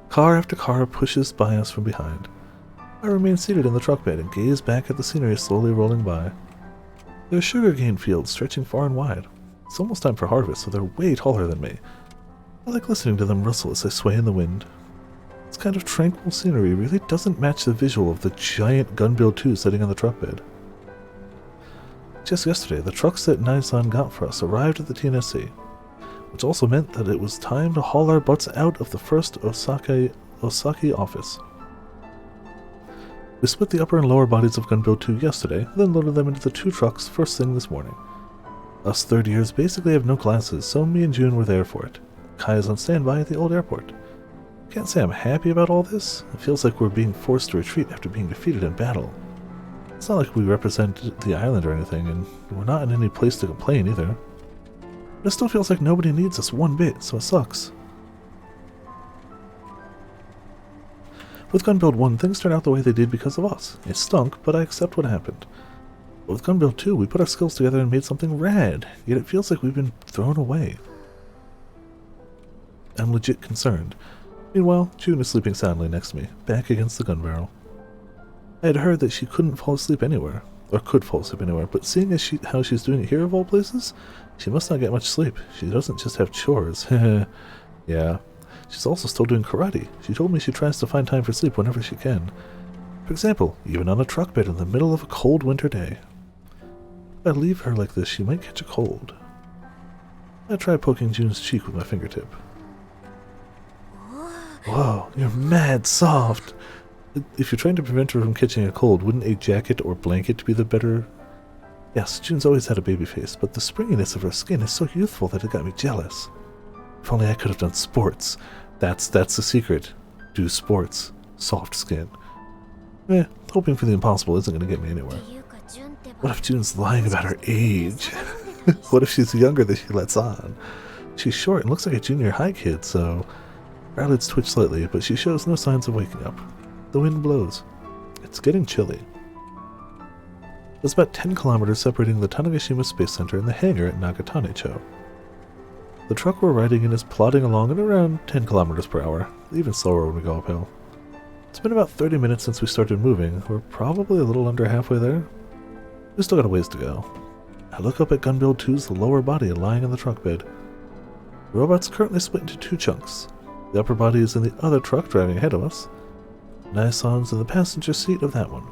Car after car pushes by us from behind. I remain seated in the truck bed and gaze back at the scenery slowly rolling by. There are sugarcane fields stretching far and wide. It's almost time for harvest, so they're way taller than me. I like listening to them rustle as they sway in the wind. This kind of tranquil scenery really doesn't match the visual of the giant Gunbuild 2 sitting on the truck bed. Just yesterday, the trucks that Naisan got for us arrived at the TNSC, which also meant that it was time to haul our butts out of the first Osaki office. We split the upper and lower bodies of Gunbuild 2 yesterday, then loaded them into the 2 trucks first thing this morning. Us third years basically have no classes, so me and June were there for it. Kai is on standby at the old airport. Can't say I'm happy about all this. It feels like we're being forced to retreat after being defeated in battle. It's not like we represent the island or anything, and we're not in any place to complain either. But it still feels like nobody needs us one bit, so it sucks. With Gunbuild 1, things turned out the way they did because of us. It stunk, but I accept what happened. But with Gunbuild 2, we put our skills together and made something rad, yet it feels like we've been thrown away. I'm legit concerned. Meanwhile, June is sleeping soundly next to me, back against the gun barrel. I had heard that she couldn't fall asleep anywhere, or could fall asleep anywhere, but seeing as how she's doing it here of all places, she must not get much sleep. She doesn't just have chores. Yeah. She's also still doing karate. She told me she tries to find time for sleep whenever she can. For example, even on a truck bed in the middle of a cold winter day. If I leave her like this, she might catch a cold. I try poking June's cheek with my fingertip. Whoa, you're mad soft. If you're trying to prevent her from catching a cold, wouldn't a jacket or blanket be the better? Yes, June's always had a baby face, but the springiness of her skin is so youthful that it got me jealous. If only I could have done sports. That's the secret. Do sports. Soft skin. Hoping for the impossible isn't going to get me anywhere. What if June's lying about her age? What if she's younger than she lets on? She's short and looks like a junior high kid, so... Her eyelids twitch slightly, but she shows no signs of waking up. The wind blows. It's getting chilly. There's about 10 kilometers separating the Tanegashima Space Center and the hangar at Nagatane-cho. The truck we're riding in is plodding along at around 10 kilometers per hour, even slower when we go uphill. It's been about 30 minutes since we started moving. We're probably a little under halfway there. We've still got a ways to go. I look up at Gunbuild 2's lower body lying on the truck bed. The robot's currently split into 2 chunks. The upper body is in the other truck driving ahead of us. Naisan's in the passenger seat of that one.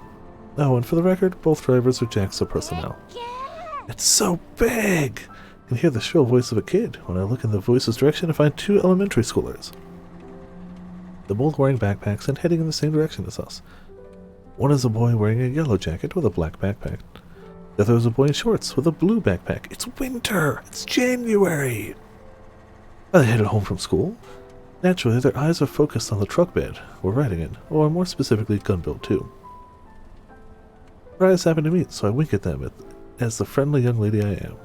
Oh, and for the record, both drivers are JAXA personnel. It's so big! I can hear the shrill voice of a kid. When I look in the voice's direction, I find 2 elementary schoolers. They're both wearing backpacks and heading in the same direction as us. One is a boy wearing a yellow jacket with a black backpack. The other is a boy in shorts with a blue backpack. It's winter! It's January! Are they headed home from school? Naturally, their eyes are focused on the truck bed we're riding in, or more specifically, Gunbuild 2. Our eyes happen to meet, so I wink at them as the friendly young lady I am.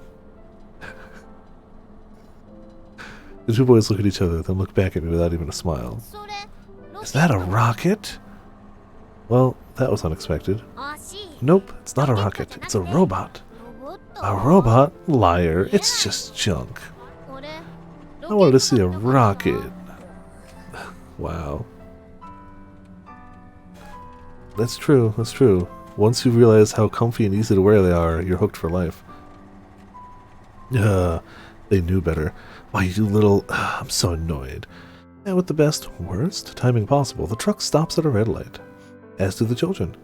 The 2 boys look at each other, then look back at me without even a smile. Is that a rocket? Well, that was unexpected. Nope, it's not a rocket, it's a robot. A robot? Liar, it's just junk. I wanted to see a rocket. Wow. That's true, that's true. Once you realize how comfy and easy to wear they are, you're hooked for life. They knew better. Why, you little... I'm so annoyed. And with the best, worst timing possible, the truck stops at a red light. As do the children.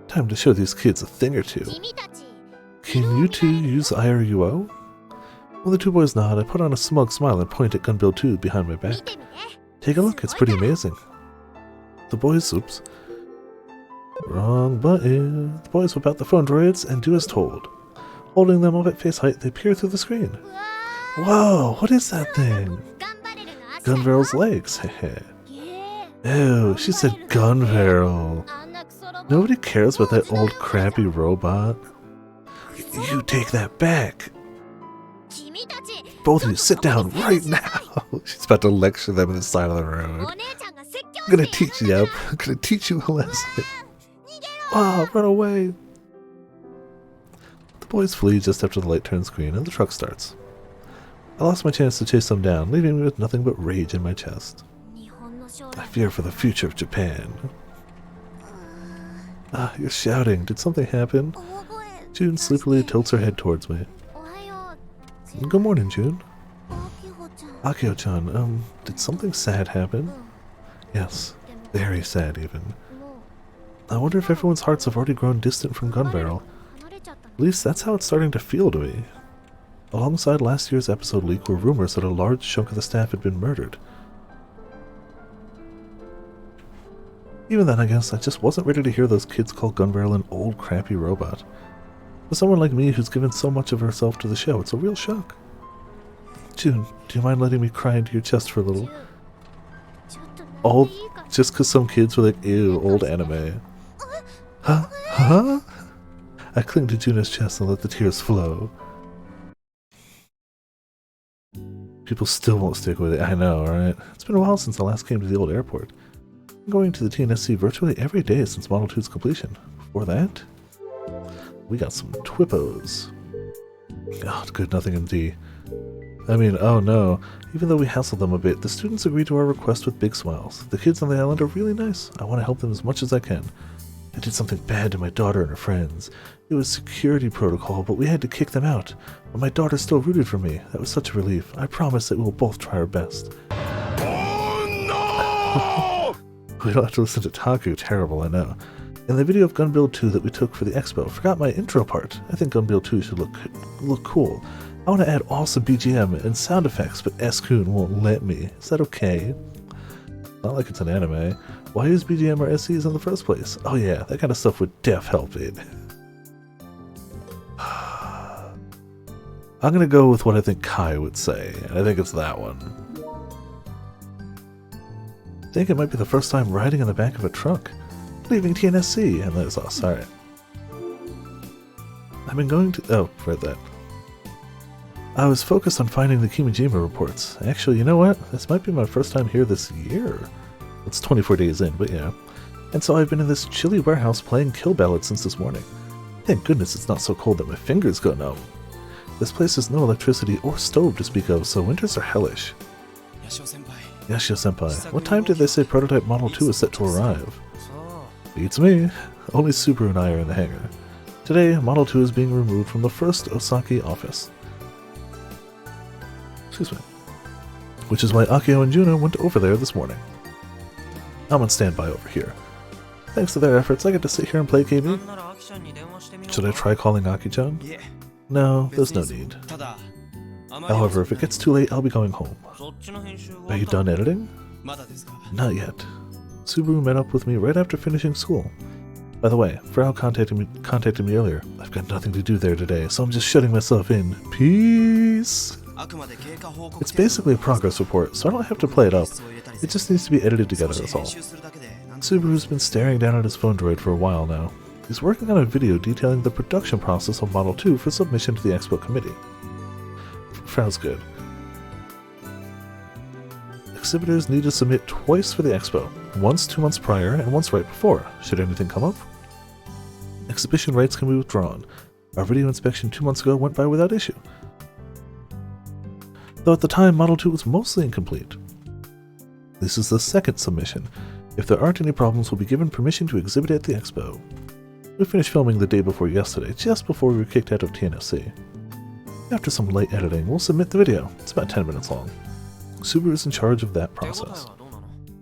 Time to show these kids a thing or two. Can you 2 use IRUO? When the 2 boys nod, I put on a smug smile and point at Gunbuild 2 behind my back. Take a look, it's pretty amazing. The boys, oops. Wrong button. The boys whip out the phone droids and do as told. Holding them up at face height, they peer through the screen. Whoa, what is that thing? Gunvarel's legs, hehe. Ew, she said Gunvarel. Nobody cares about that old crappy robot. You take that back. Both of you sit down right now. She's about to lecture them on the side of the road. I'm gonna teach you, I'm gonna teach you a lesson. Oh, run away. The boys flee just after the light turns green and the truck starts. I lost my chance to chase them down, leaving me with nothing but rage in my chest. I fear for the future of Japan. Ah, you're shouting. Did something happen? June sleepily tilts her head towards me. Good morning, June. Akio-chan, did something sad happen? Yes, very sad even. I wonder if everyone's hearts have already grown distant from Gun Barrel. At least that's how it's starting to feel to me. Alongside last year's episode leak were rumors that a large chunk of the staff had been murdered. Even then, I guess, I just wasn't ready to hear those kids call Gun Barrel an old, crappy robot. For someone like me who's given so much of herself to the show, it's a real shock. June, do you mind letting me cry into your chest for a little? All just because some kids were like, ew, old anime. Huh? Huh? I cling to Juno's chest and let the tears flow. People still won't stick with it, I know, right? It's been a while since I last came to the old airport. I'm going to the TNSC virtually every day since Model 2's completion. Before that, we got some twippos. Oh, good, nothing in D. I mean, oh no, even though we hassled them a bit, the students agreed to our request with big smiles. The kids on the island are really nice. I want to help them as much as I can. I did something bad to my daughter and her friends. It was security protocol, but we had to kick them out. But my daughter still rooted for me. That was such a relief. I promise that we will both try our best. Oh no! We don't have to listen to Taku. Terrible, I know. In the video of Gunbuild 2 that we took for the expo, forgot my intro part. I think Gunbuild 2 should look cool. I want to add awesome BGM and sound effects, but S-Kun won't let me. Is that okay? Not like it's an anime. Why use BGM or SCs in the first place? Oh yeah, that kind of stuff would def help it. I'm gonna go with what I think Kai would say, and I think it's that one. I think it might be the first time riding in the back of a truck. Leaving TNSC, and that's us, alright. I've been going to... oh, read that. I was focused on finding the Kimijima reports. Actually, you know what? This might be my first time here this year. It's 24 days in, but yeah. And so I've been in this chilly warehouse playing Kill Ballad since this morning. Thank goodness it's not so cold that my fingers go numb. This place has no electricity or stove to speak of, so winters are hellish. Yashio-senpai, what time did they say Prototype Model 2 is set to arrive? Beats me. Only Subaru and I are in the hangar. Today, Model 2 is being removed from the first Osaki office. Excuse me. Which is why Akio and Juno went over there this morning. I'm on standby over here. Thanks to their efforts, I get to sit here and play KB. Should I try calling Aki-chan? No, there's no need. However, if it gets too late, I'll be going home. Are you done editing? Not yet. Subaru met up with me right after finishing school. By the way, Frau contacted me earlier. I've got nothing to do there today, so I'm just shutting myself in. Peace! It's basically a progress report, so I don't have to play it up. It just needs to be edited together, that's all. Subaru's been staring down at his phone droid for a while now. He's working on a video detailing the production process of Model 2 for submission to the Expo Committee. Frau's good. Exhibitors need to submit twice for the Expo, once 2 months prior and once right before, should anything come up. Exhibition rights can be withdrawn. Our video inspection 2 months ago went by without issue. Though at the time Model 2 was mostly incomplete. This is the second submission. If there aren't any problems, we'll be given permission to exhibit at the Expo. We finished filming the day before yesterday, just before we were kicked out of TNSC. After some light editing, we'll submit the video. It's about 10 minutes long. Subaru is in charge of that process.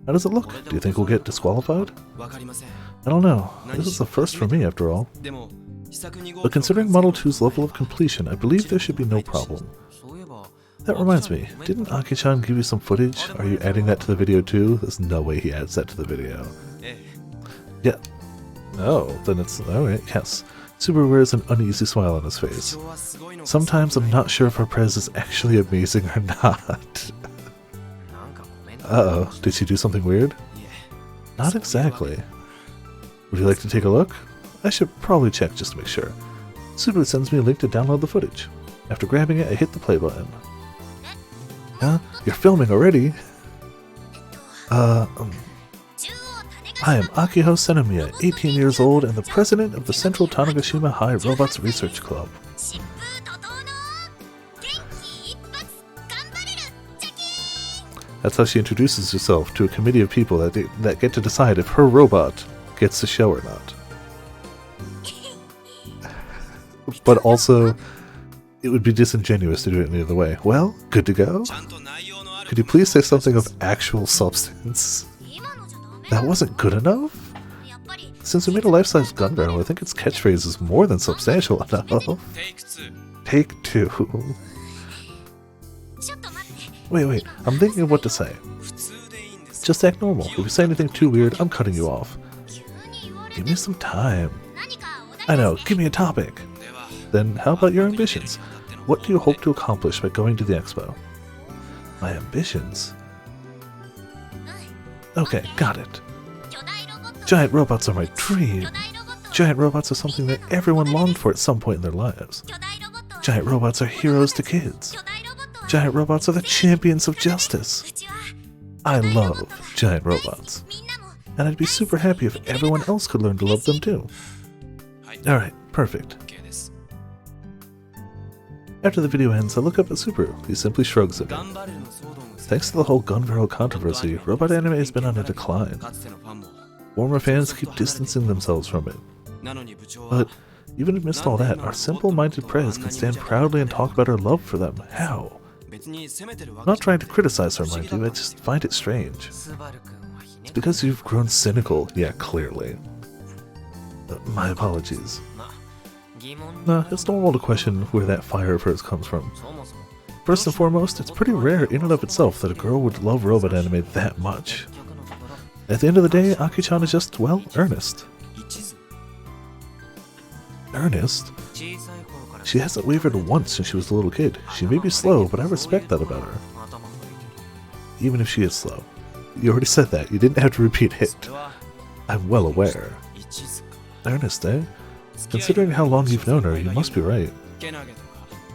How does it look? Do you think we'll get disqualified? I don't know. This is the first for me, after all. But considering Model 2's level of completion, I believe there should be no problem. That reminds me, didn't Aki-chan give you some footage? Are you adding that to the video too? There's no way he adds that to the video. Yeah. Oh, then it's... alright, yes. Subaru wears an uneasy smile on his face. Sometimes I'm not sure if her prez is actually amazing or not. Uh-oh, did she do something weird? Not exactly. Would you like to take a look? I should probably check just to make sure. Subaru sends me a link to download the footage. After grabbing it, I hit the play button. Huh? You're filming already? I am Akiho Senomiya, 18 years old and the president of the Central Tanegashima High Robots Research Club. That's how she introduces herself to a committee of people that get to decide if her robot gets the show or not. But also, it would be disingenuous to do it any other way. Well, good to go? Could you please say something of actual substance? That wasn't good enough? Since we made a life-size gun barrel, I think its catchphrase is more than substantial enough. Take two. Wait, I'm thinking of what to say. Just act normal. If you say anything too weird, I'm cutting you off. Give me some time. I know, give me a topic. Then how about your ambitions? What do you hope to accomplish by going to the expo? My ambitions? Okay, got it. Giant robots are my dream. Giant robots are something that everyone longed for at some point in their lives. Giant robots are heroes to kids. Giant robots are the champions of justice. I love giant robots. And I'd be super happy if everyone else could learn to love them too. Alright, perfect. After the video ends, I look up at Subaru. He simply shrugs at me. Thanks to the whole gun barrel controversy, robot anime has been on a decline. Former fans keep distancing themselves from it. But even amidst all that, our simple-minded prez can stand proudly and talk about her love for them. How? I'm not trying to criticize her, mind you, I just find it strange. It's because you've grown cynical, yeah, clearly. My apologies. Nah, it's normal to question where that fire of hers comes from. First and foremost, it's pretty rare in and of itself that a girl would love robot anime that much. At the end of the day, Aki-chan is just, well, earnest. Earnest? She hasn't wavered once since she was a little kid. She may be slow, but I respect that about her. Even if she is slow. You already said that, you didn't have to repeat it. I'm well aware. Earnest, eh? Considering how long you've known her, you must be right.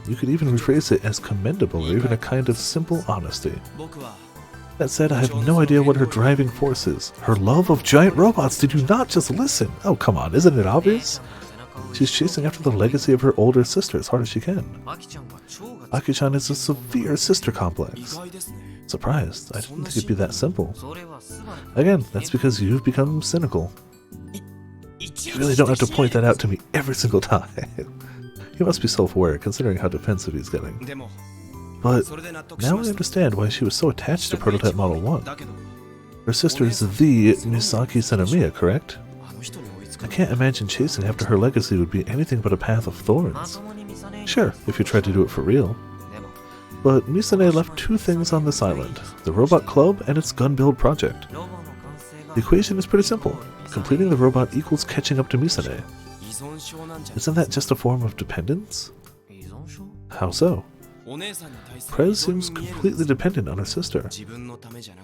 You could even rephrase it as commendable or even a kind of simple honesty. That said, I have no idea what her driving force is. Her love of giant robots, did you not just listen? Oh, come on, isn't it obvious? She's chasing after the legacy of her older sister as hard as she can. Aki-chan has a severe sister complex. Surprised, I didn't think it'd be that simple. Again, that's because you've become cynical. You really don't have to point that out to me every single time. He must be self-aware, considering how defensive he's getting. But now I understand why she was so attached to Prototype Model 1. Her sister is the Misaki Senomiya, correct? I can't imagine chasing after her legacy would be anything but a path of thorns. Sure, if you tried to do it for real. But Misane left two things on this island, the Robot Club and its gun build project. The equation is pretty simple. Completing the robot equals catching up to Misane. Isn't that just a form of dependence? How so? Prez seems completely dependent on her sister.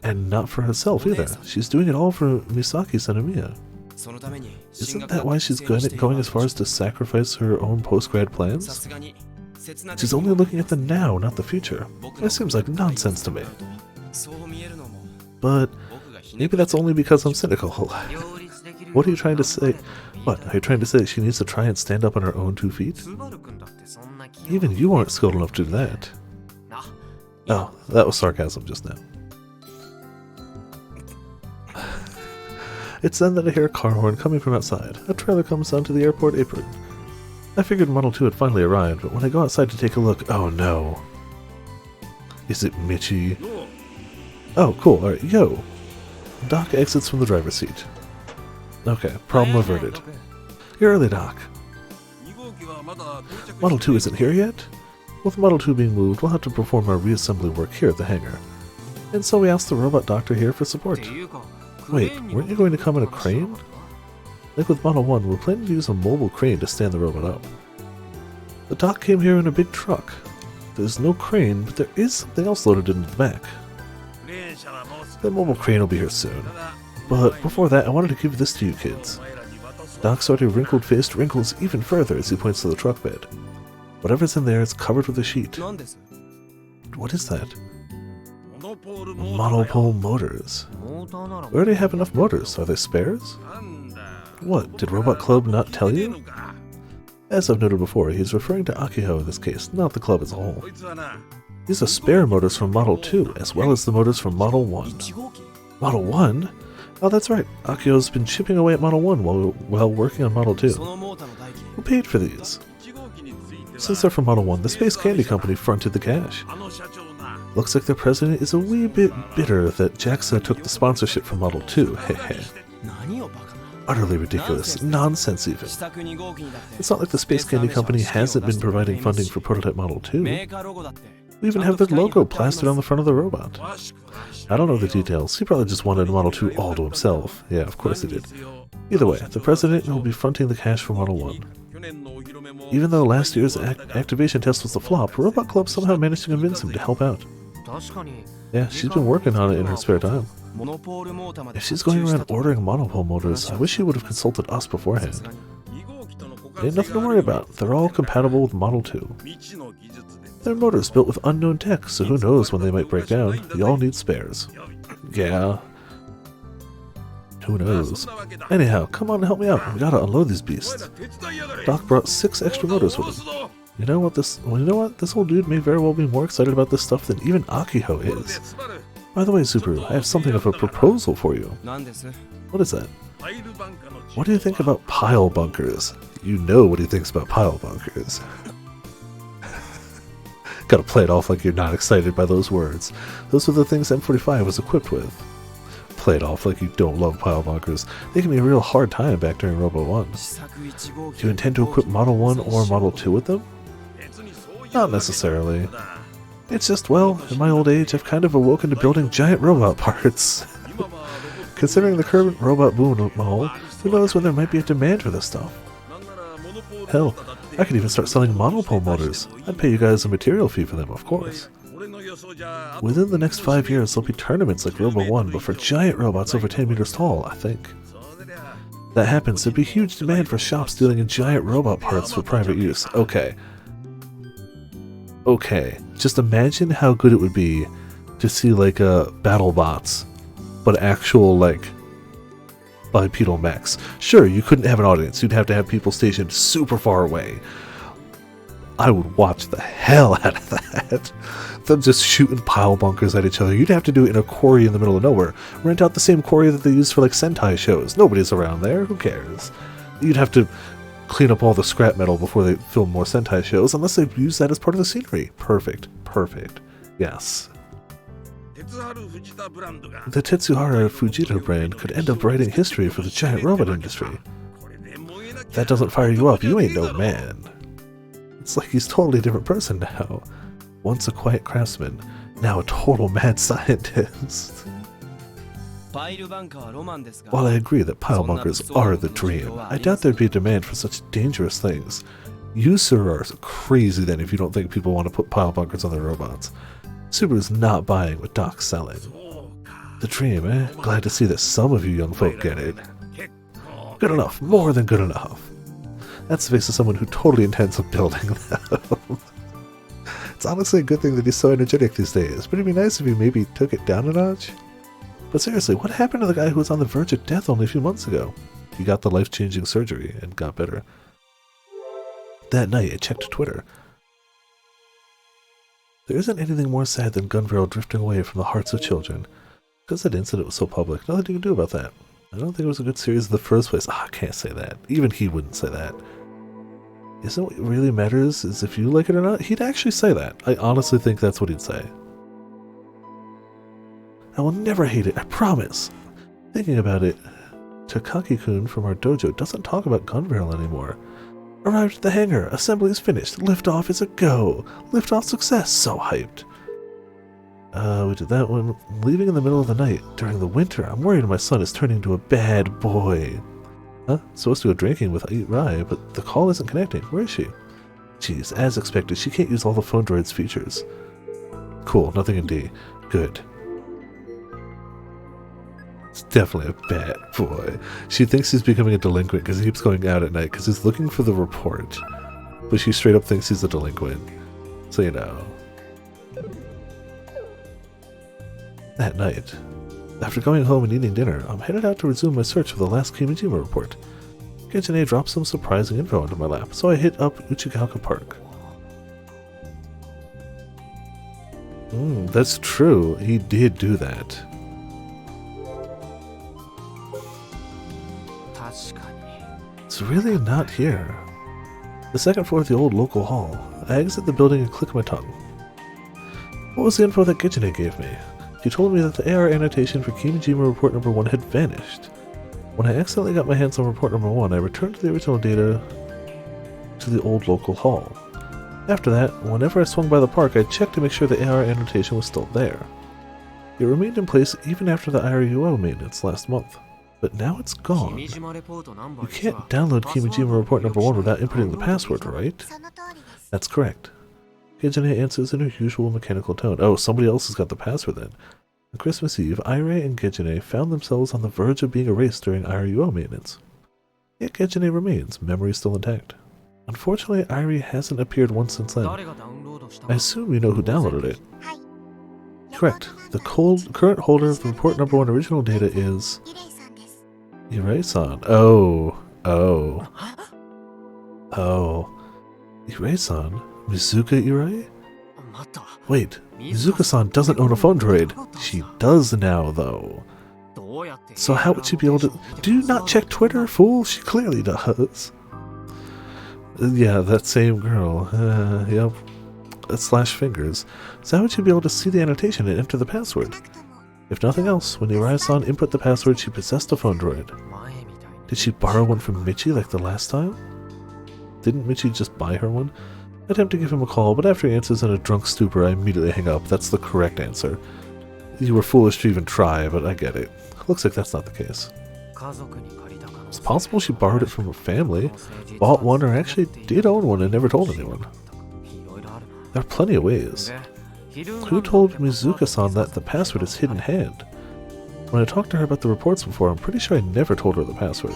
And not for herself either. She's doing it all for Misaki Senomiya. Isn't that why she's going as far as to sacrifice her own post-grad plans? She's only looking at the now, not the future. That seems like nonsense to me. But maybe that's only because I'm cynical. What are you trying to say? What, are you trying to say she needs to try and stand up on her own 2 feet? Even you aren't skilled enough to do that. Oh, that was sarcasm just now. It's then that I hear a car horn coming from outside. A trailer comes onto the airport apron. I figured Model 2 had finally arrived, but when I go outside to take a look, oh no. Is it Michi? Oh, cool, alright, yo! Doc exits from the driver's seat. Okay, problem averted. You're early, Doc. Model 2 isn't here yet? With Model 2 being moved, we'll have to perform our reassembly work here at the hangar. And so we asked the robot doctor here for support. Wait, weren't you going to come in a crane? Like with Model 1, we're planning to use a mobile crane to stand the robot up. The doc came here in a big truck. There's no crane, but there is something else loaded into the back. The mobile crane will be here soon. But before that, I wanted to give this to you kids. Doc's already wrinkled-faced wrinkles even further as he points to the truck bed. Whatever's in there is covered with a sheet. What is that? Monopole motors. We already have enough motors. Are there spares? What, did Robot Club not tell you? As I've noted before, he's referring to Akiho in this case, not the club as a whole. These are spare motors from Model 2, as well as the motors from Model 1. Model 1? Oh, that's right. Akiho's been chipping away at Model 1 while working on Model 2. Who paid for these? Since they're from Model 1, the Space Candy Company fronted the cash. Looks like their president is a wee bit bitter that Jackson took the sponsorship for Model 2. Hehe. Utterly ridiculous. Nonsense even. It's not like the Space Candy Company hasn't been providing funding for Prototype Model 2. We even have their logo plastered on the front of the robot. I don't know the details. He probably just wanted Model 2 all to himself. Yeah, of course he did. Either way, the president will be fronting the cash for Model 1. Even though last year's activation test was a flop, Robot Club somehow managed to convince him to help out. Yeah, she's been working on it in her spare time. If she's going around ordering monopole motors, I wish she would have consulted us beforehand. Ain't nothing to worry about. They're all compatible with Model 2. They're motors built with unknown tech, so who knows when they might break down. You all need spares. Yeah. Who knows? Anyhow, come on and help me out. We gotta unload these beasts. Doc brought 6 extra motors with him. You know what? This old dude may very well be more excited about this stuff than even Akiho is. By the way, Subaru, I have something of a proposal for you. What is that? What do you think about pile bunkers? You know what he thinks about pile bunkers. Gotta play it off like you're not excited by those words. Those are the things M45 was equipped with. Play it off like you don't love pile bunkers. They can be a real hard time back during Robo 1. Do you intend to equip Model 1 or Model 2 with them? Not necessarily. It's just, well, in my old age, I've kind of awoken to building giant robot parts. Considering the current robot boom and all, who knows when there might be a demand for this stuff. Hell, I could even start selling monopole motors. I'd pay you guys a material fee for them, of course. Within the next 5 years, there'll be tournaments like Robo 1, but for giant robots over 10 meters tall, I think. That happens, there'd be huge demand for shops dealing in giant robot parts for private use. Okay. Just imagine how good it would be to see like battle bots, but actual like bipedal mechs. Sure, you couldn't have an audience. You'd have to have people stationed super far away. I would watch the hell out of that. Them just shooting pile bunkers at each other. You'd have to do it in a quarry in the middle of nowhere. Rent out the same quarry that they use for like Sentai shows. Nobody's around there. Who cares? You'd have to clean up all the scrap metal before they film more Sentai shows, unless they use that as part of the scenery. Perfect. Yes. The Tetsuhara Fujita brand could end up writing history for the giant robot industry. If that doesn't fire you up, you ain't no man. It's like he's a totally different person now. Once a quiet craftsman, now a total mad scientist. While I agree that pile bunkers are the dream, I doubt there'd be a demand for such dangerous things. You, sir, are crazy then if you don't think people want to put pile bunkers on their robots. Subaru's not buying what Doc's selling. The dream, eh? Glad to see that some of you young folk get it. Good enough. More than good enough. That's the face of someone who totally intends on building them. It's honestly a good thing that he's so energetic these days, but it'd be nice if he maybe took it down a notch. But seriously, what happened to the guy who was on the verge of death only a few months ago? He got the life-changing surgery and got better. That night, I checked Twitter. There isn't anything more sad than Gunbarrel drifting away from the hearts of children. Because that incident was so public, nothing you can do about that. I don't think it was a good series in the first place. I can't say that. Even he wouldn't say that. Isn't what really matters is if you like it or not? He'd actually say that. I honestly think that's what he'd say. I will never hate it, I promise. Thinking about it, Takaki-kun from our dojo doesn't talk about Gunbarrel anymore. Arrived at the hangar, assembly is finished, liftoff is a go. Liftoff success, so hyped. We did that one. Leaving in the middle of the night, during the winter, I'm worried my son is turning into a bad boy. Huh? Supposed to go drinking with Rai, but the call isn't connecting. Where is she? Jeez, as expected, she can't use all the phone droid's features. Cool, nothing in D. Good. It's definitely a bad boy. She thinks he's becoming a delinquent because he keeps going out at night because he's looking for the report. But she straight up thinks he's a delinquent. So you know. That night, after going home and eating dinner, I'm headed out to resume my search for the last Kimijima report. Kentane dropped some surprising info into my lap, so I hit up Uchikawa Park. That's true. He did do that. It's really not here. The second floor of the old local hall. I exit the building and click my tongue. What was the info that Gijine gave me? She told me that the AR annotation for Kimijima report number 1 had vanished. When I accidentally got my hands on report number 1, I returned to the original data to the old local hall. After that, whenever I swung by the park, I checked to make sure the AR annotation was still there. It remained in place even after the IRUO maintenance last month, but now it's gone. You can't download Kimijima report number 1 without inputting the password, right? That's correct. Gijine answers in her usual mechanical tone. Oh, somebody else has got the password then. On Christmas Eve, Irei and Gijine found themselves on the verge of being erased during IRUO maintenance. Yet Gijine remains, memory still intact. Unfortunately, Irei hasn't appeared once since then. I assume you know who downloaded it. Correct. The current holder of the report number 1 original data is Irei-san. Oh. Irei-san? Mizuka Irei? Wait, Mizuka-san doesn't own a phone droid. She does now, though. So how would she be able to... Do you not check Twitter, fool? She clearly does. Yeah, that same girl. Yep. Slash fingers. So how would she be able to see the annotation and enter the password? If nothing else, when Irei-san input the password, she possessed a phone droid. Did she borrow one from Michi like the last time? Didn't Michi just buy her one? I attempt to give him a call, but after he answers in a drunk stupor, I immediately hang up. That's the correct answer. You were foolish to even try, but I get it. Looks like that's not the case. It's possible she borrowed it from her family, bought one, or actually did own one and never told anyone. There are plenty of ways. Who told Mizuka-san that the password is hidden hand? When I talked to her about the reports before, I'm pretty sure I never told her the password.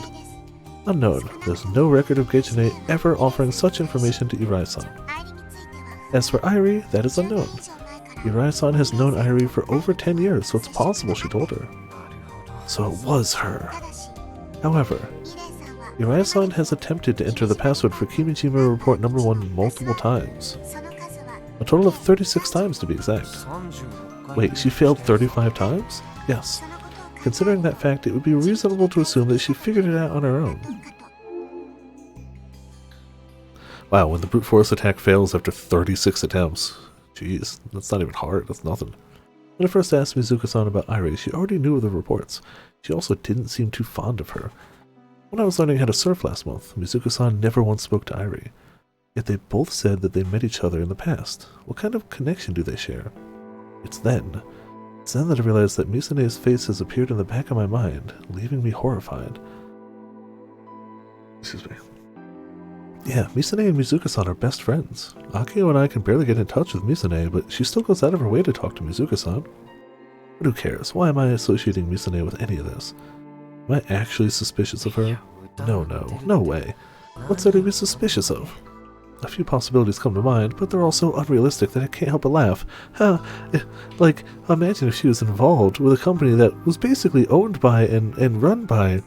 Unknown. There's no record of Gijine ever offering such information to Irei-san. As for Irei, that is unknown. Irei-san has known Irei for over 10 years, so it's possible she told her. So it was her. However, Irei-san has attempted to enter the password for Kimijima report number 1 multiple times. A total of 36 times to be exact. Wait, she failed 35 times? Yes. Considering that fact, it would be reasonable to assume that she figured it out on her own. Wow, when the brute force attack fails after 36 attempts. Jeez, that's not even hard, that's nothing. When I first asked Mizuka-san about Irei, she already knew of the reports. She also didn't seem too fond of her. When I was learning how to surf last month, Mizuka-san never once spoke to Irei. Yet they both said that they met each other in the past. What kind of connection do they share? It's then that I realized that Misane's face has appeared in the back of my mind, leaving me horrified. Excuse me. Yeah, Misane and Mizuka-san are best friends. Akio and I can barely get in touch with Misane, but she still goes out of her way to talk to Mizuka-san. But who cares? Why am I associating Misane with any of this? Am I actually suspicious of her? No way. What's there to be suspicious of? A few possibilities come to mind, but they're all so unrealistic that I can't help but laugh. Like, imagine if she was involved with a company that was basically owned by and run by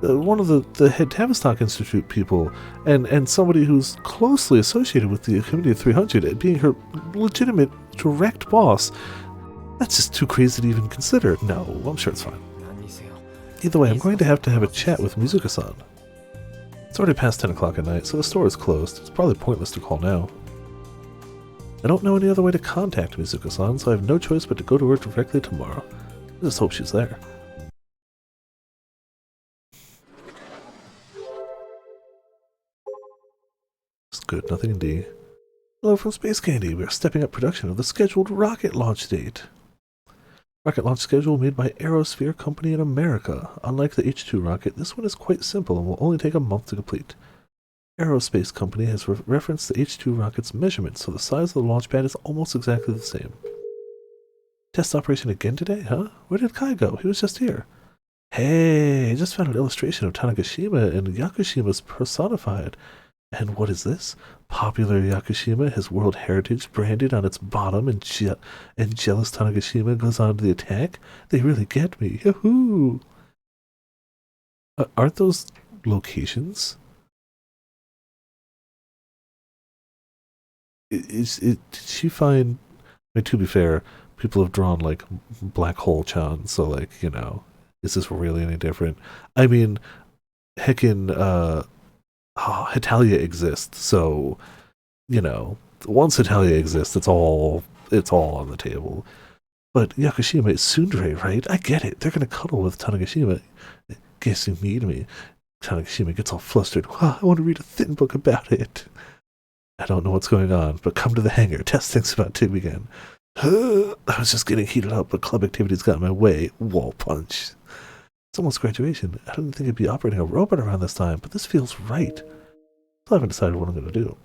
one of the head Tavistock Institute people, and somebody who's closely associated with the Committee of 300 and being her legitimate, direct boss. That's just too crazy to even consider. No, I'm sure it's fine. Either way, I'm going to have a chat with Mizuka-san. It's already past 10 o'clock at night, so the store is closed. It's probably pointless to call now. I don't know any other way to contact Mizuka-san, so I have no choice but to go to her directly tomorrow. I just hope she's there. It's good, nothing in D. Hello from Space Candy. We are stepping up production of the scheduled rocket launch date. Rocket launch schedule made by Aerosphere Company in America. Unlike the H-2 rocket, this one is quite simple and will only take a month to complete. Aerospace Company has referenced the H-2 rocket's measurements, so the size of the launch pad is almost exactly the same. Test operation again today, huh? Where did Kai go? He was just here. Hey, I just found an illustration of Tanegashima and Yakushima's personified. And what is this? Popular Yakushima has World Heritage branded on its bottom, and jealous Tanegashima goes on to the attack? They really get me. Yahoo! Aren't those locations? Did she find... I mean, to be fair, people have drawn, like, Black Hole Chan, so, like, you know, is this really any different? I mean, heckin', Hetalia exists, so, you know, once Hetalia exists, it's all it's all on the table. But Yakushima is tsundere, right? I get it. They're gonna cuddle with Tanegashima. Guess you need me. Tanegashima gets all flustered. Wow, I want to read a thin book about it. I don't know what's going on, but come to the hangar. Testing's about to begin. I was just getting heated up, but club activities got in my way. Wall punch. It's almost graduation. I didn't think I'd be operating a robot around this time, but this feels right. I haven't decided what I'm going to do.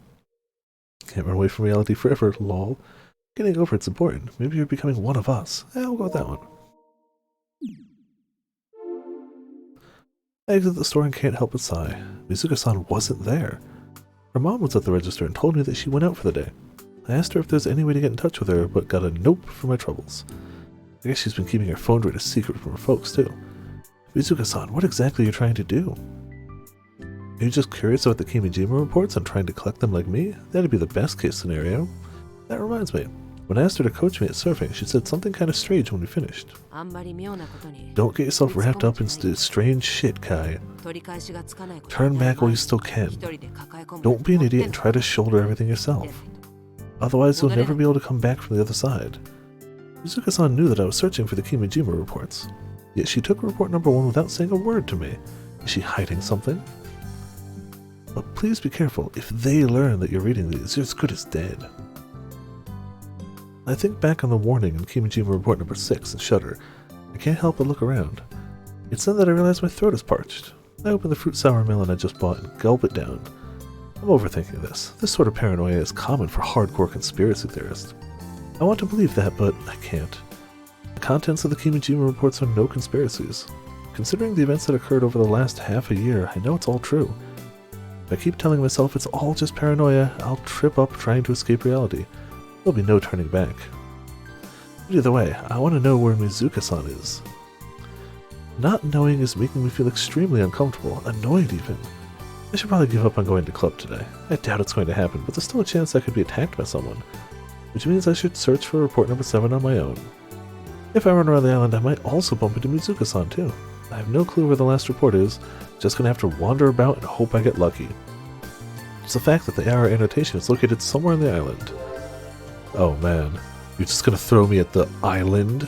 Can't run away from reality forever, lol. Getting over it's important. Maybe you're becoming one of us. I'll go with that one. I exit the store and can't help but sigh. Mizuka-san wasn't there. Her mom was at the register and told me that she went out for the day. I asked her if there's any way to get in touch with her, but got a nope for my troubles. I guess she's been keeping her phone rate a secret from her folks, too. Mizuka-san, what exactly are you trying to do? Are you just curious about the Kimijima reports and trying to collect them like me? That'd be the best case scenario. That reminds me. When I asked her to coach me at surfing, she said something kind of strange when we finished. Don't get yourself wrapped up into strange shit, Kai. Turn back while you still can. Don't be an idiot and try to shoulder everything yourself. Otherwise, you'll never be able to come back from the other side. Mizuka-san knew that I was searching for the Kimijima reports. Yet she took report number 1 without saying a word to me. Is she hiding something? But please be careful. If they learn that you're reading these, you're as good as dead. I think back on the warning in Kimijima report number 6 and shudder. I can't help but look around. It's then that I realize my throat is parched. I open the fruit sour melon I just bought and gulp it down. I'm overthinking this. This sort of paranoia is common for hardcore conspiracy theorists. I want to believe that, but I can't. The contents of the Kimijima reports are no conspiracies. Considering the events that occurred over the last half a year, I know it's all true. If I keep telling myself it's all just paranoia, I'll trip up trying to escape reality. There'll be no turning back. But either way, I want to know where Mizuka-san is. Not knowing is making me feel extremely uncomfortable, annoyed even. I should probably give up on going to club today. I doubt it's going to happen, but there's still a chance I could be attacked by someone. Which means I should search for report number 7 on my own. If I run around the island, I might also bump into Mizuka-san too. I have no clue where the last report is, just gonna have to wander about and hope I get lucky. It's the fact that the AR annotation is located somewhere on the island. Oh man, you're just gonna throw me at the island?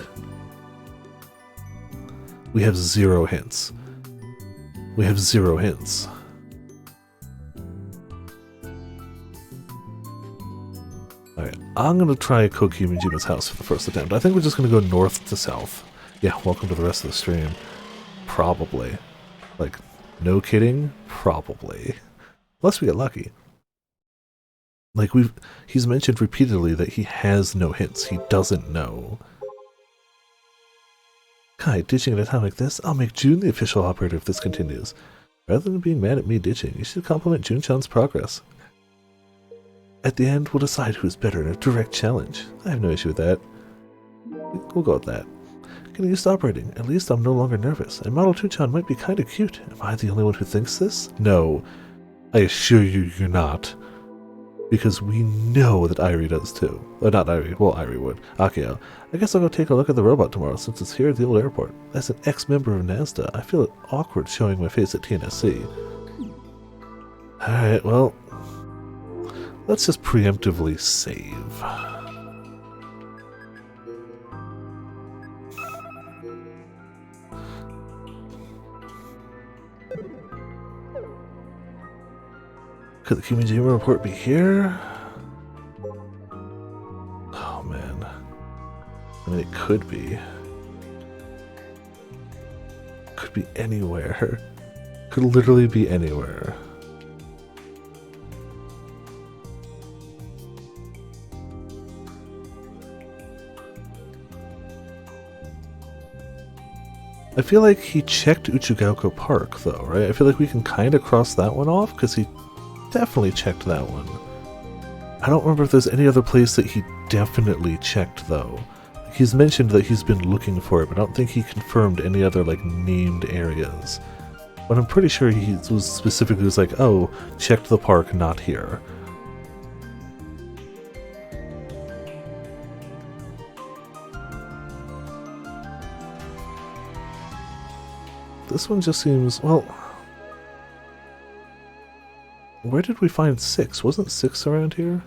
We have 0 hints. We have 0 hints. Alright, I'm gonna try Kokimijima's house for the first attempt. I think we're just gonna go north to south. Yeah, welcome to the rest of the stream. Probably. Like, no kidding? Probably. Unless we get lucky. Like, he's mentioned repeatedly that he has no hints. He doesn't know. Kai, ditching at a time like this? I'll make June the official operator if this continues. Rather than being mad at me ditching, you should compliment Jun-chan's progress. At the end, we'll decide who's better in a direct challenge. I have no issue with that. We'll go with that. Getting used to operating. At least I'm no longer nervous. And Model 2-chan might be kinda cute. Am I the only one who thinks this? No. I assure you, you're not. Because we know that Irie does too. Not Irie, well Irie would. Akio. I guess I'll go take a look at the robot tomorrow since it's here at the old airport. As an ex-member of NASDA, I feel it awkward showing my face at TNSC. Alright, well... let's just preemptively save. Could the Kimijima report be here? Oh man. I mean, it could be. Could be anywhere. Could literally be anywhere. I feel like he checked Uchigaoka Park, though, right? I feel like we can kind of cross that one off, because he definitely checked that one. I don't remember if there's any other place that he definitely checked, though. He's mentioned that he's been looking for it, but I don't think he confirmed any other, like, named areas. But I'm pretty sure he was specifically like, oh, checked the park, not here. This one just seems, well... where did we find 6? Wasn't 6 around here?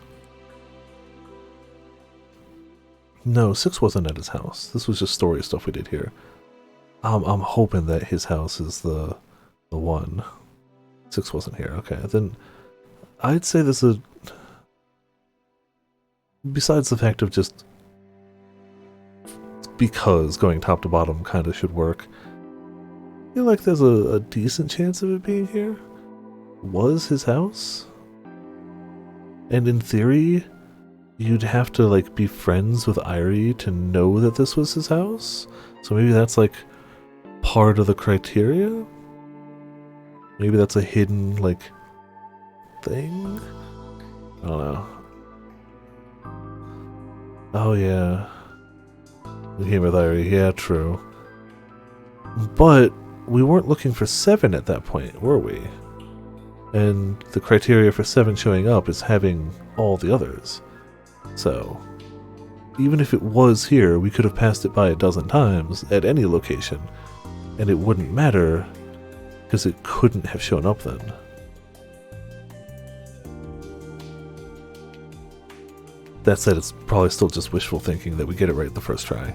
No, 6 wasn't at his house. This was just story stuff we did here. I'm hoping that his house is the one. 6 wasn't here. Okay, then I'd say there's a... Besides the fact of just... Because going top to bottom kind of should work. I feel like there's a decent chance of it being here. Was his house? And in theory, you'd have to like be friends with Irie to know that this was his house? So maybe that's like part of the criteria? Maybe that's a hidden like thing? I don't know. Oh yeah. We came with Irie, yeah, true. But we weren't looking for 7 at that point, were we? And the criteria for 7 showing up is having all the others. So, even if it was here, we could have passed it by a dozen times at any location, and it wouldn't matter, because it couldn't have shown up then. That said, it's probably still just wishful thinking that we get it right the first try.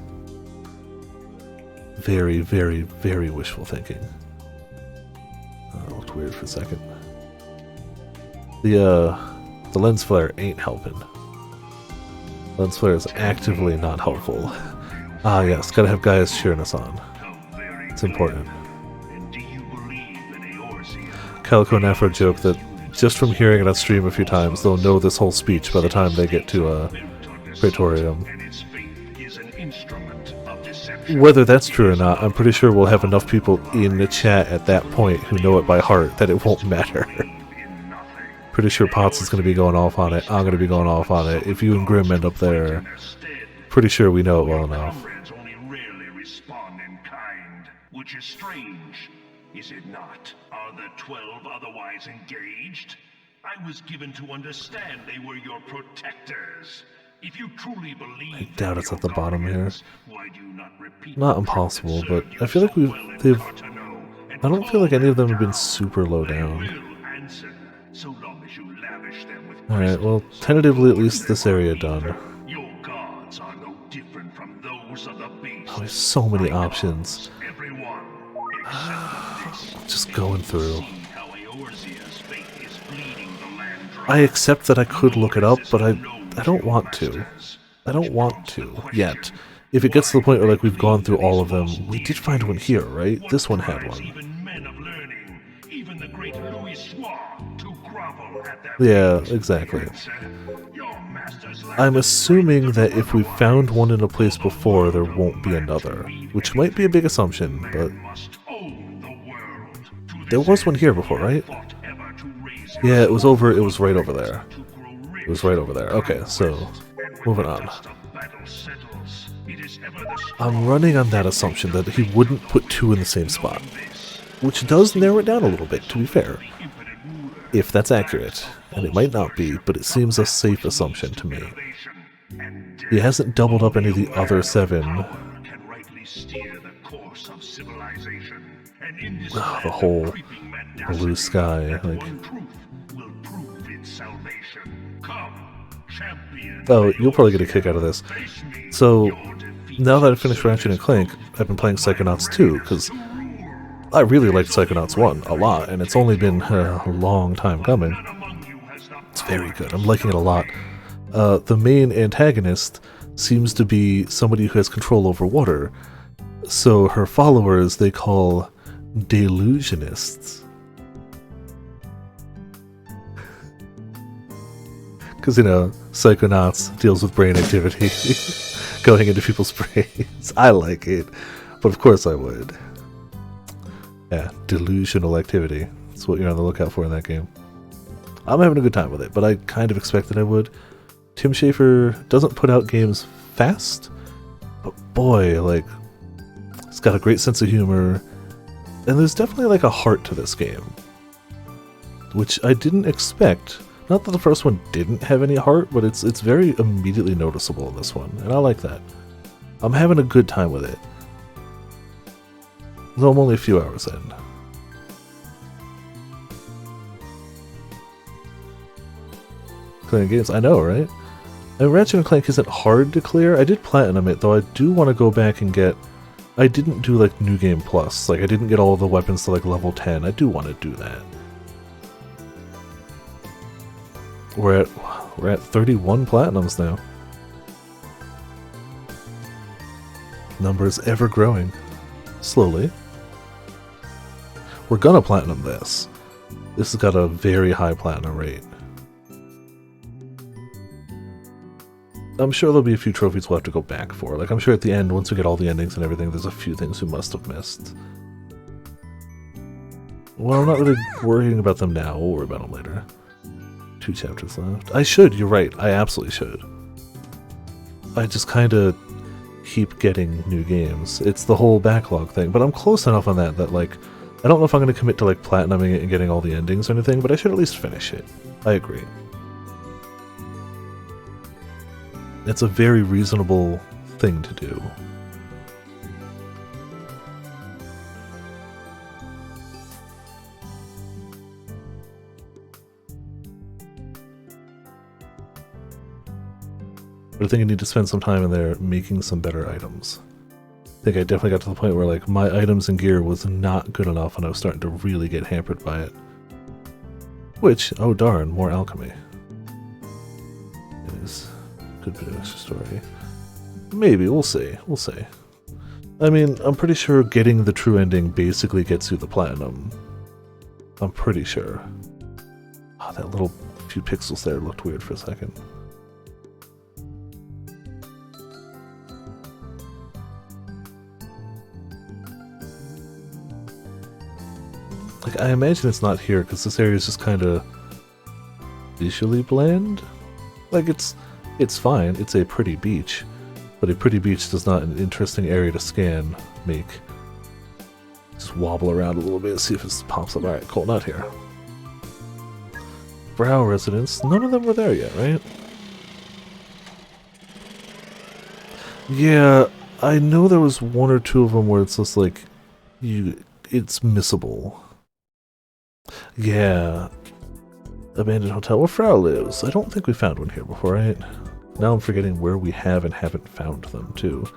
Very, very, very wishful thinking. That looked weird for a second. The lens flare ain't helping. Lens flare is actively not helpful. Ah yes, gotta have guys cheering us on. It's important. Calico and Afro joke that just from hearing it on stream a few times, they'll know this whole speech by the time they get to Praetorium. Whether that's true or not, I'm pretty sure we'll have enough people in the chat at that point who know it by heart that it won't matter. Pretty sure Potts is going to be going off on it, I'm going to be going off on it. If you and Grim end up there, pretty sure we know it well enough. Which is strange, is it not? Are the 12 otherwise engaged? I was given to understand they were your protectors. If you truly believe, I doubt it's at the bottom here. why do you not repeat Not impossible, but I feel like they've... I don't feel like any of them have been super low down. Alright, well, tentatively at least this area done. Your gods are no different from those of the beast. Oh, there's so many options. Just going through. I accept that I could look it up, but I don't want to. I don't want to, yet. If it gets to the point where like we've gone through all of them, we did find one here, right? This one had one. Yeah, exactly. I'm assuming that if we found one in a place before, there won't be another. Which might be a big assumption, but... There was one here before, right? Yeah, it was right over there. It was right over there. Okay, so, moving on. I'm running on that assumption that he wouldn't put 2 in the same spot. Which does narrow it down a little bit, to be fair. If that's accurate. And it might not be, but it seems a safe assumption to me. He hasn't doubled up any of the other 7. Oh, the whole blue sky, like... Oh, you'll probably get a kick out of this. So, now that I've finished Ratchet and Clank, I've been playing Psychonauts 2, because I really liked Psychonauts 1 a lot, and it's only been a long time coming. It's very good. I'm liking it a lot. The main antagonist seems to be somebody who has control over water, so her followers they call delusionists. Because, you know, Psychonauts deals with brain activity going into people's brains. I like it, but of course I would. Yeah, delusional activity. That's what you're on the lookout for in that game. I'm having a good time with it, but I kind of expected I would. Tim Schafer doesn't put out games fast, but boy, like, it's got a great sense of humor, and there's definitely like a heart to this game, which I didn't expect. Not that the first one didn't have any heart, but it's very immediately noticeable in this one, and I like that. I'm having a good time with it. Though I'm only a few hours in. Playing games, I know, right? And Ratchet & Clank isn't hard to clear. I did Platinum it, though I do want to go back and get... I didn't do, like, New Game Plus. Like, I didn't get all of the weapons to, like, level 10. I do want to do that. We're at 31 Platinums now. Numbers ever growing. Slowly. We're gonna Platinum this. This has got a very high Platinum rate. I'm sure there'll be a few trophies we'll have to go back for. Like, I'm sure at the end, once we get all the endings and everything, there's a few things we must have missed. Well, I'm not really worrying about them now. We'll worry about them later. 2 chapters left. I should, you're right. I absolutely should. I just kind of keep getting new games. It's the whole backlog thing. But I'm close enough on that that, like, I don't know if I'm going to commit to, like, platinuming it and getting all the endings or anything, but I should at least finish it. I agree. It's a very reasonable thing to do. But I think I need to spend some time in there making some better items. I think I definitely got to the point where, like, my items and gear was not good enough and I was starting to really get hampered by it. Which, oh darn, more alchemy. It is a good bit of extra story. Maybe, we'll see, we'll see. I mean, I'm pretty sure getting the true ending basically gets you the platinum. I'm pretty sure. Oh, that little few pixels there looked weird for a second. Like, I imagine it's not here because this area is just kind of visually bland. Like, it's fine. It's a pretty beach, but a pretty beach does not an interesting area to scan make. Just wobble around a little bit, see if it pops up. All right, cool. Not here. Brow residence. None of them were there yet, right? Yeah, I know there was 1 or 2 of them where it's just like it's missable. Yeah. Abandoned hotel where Frau lives. I don't think we found one here before, right? Now I'm forgetting where we have and haven't found them, too.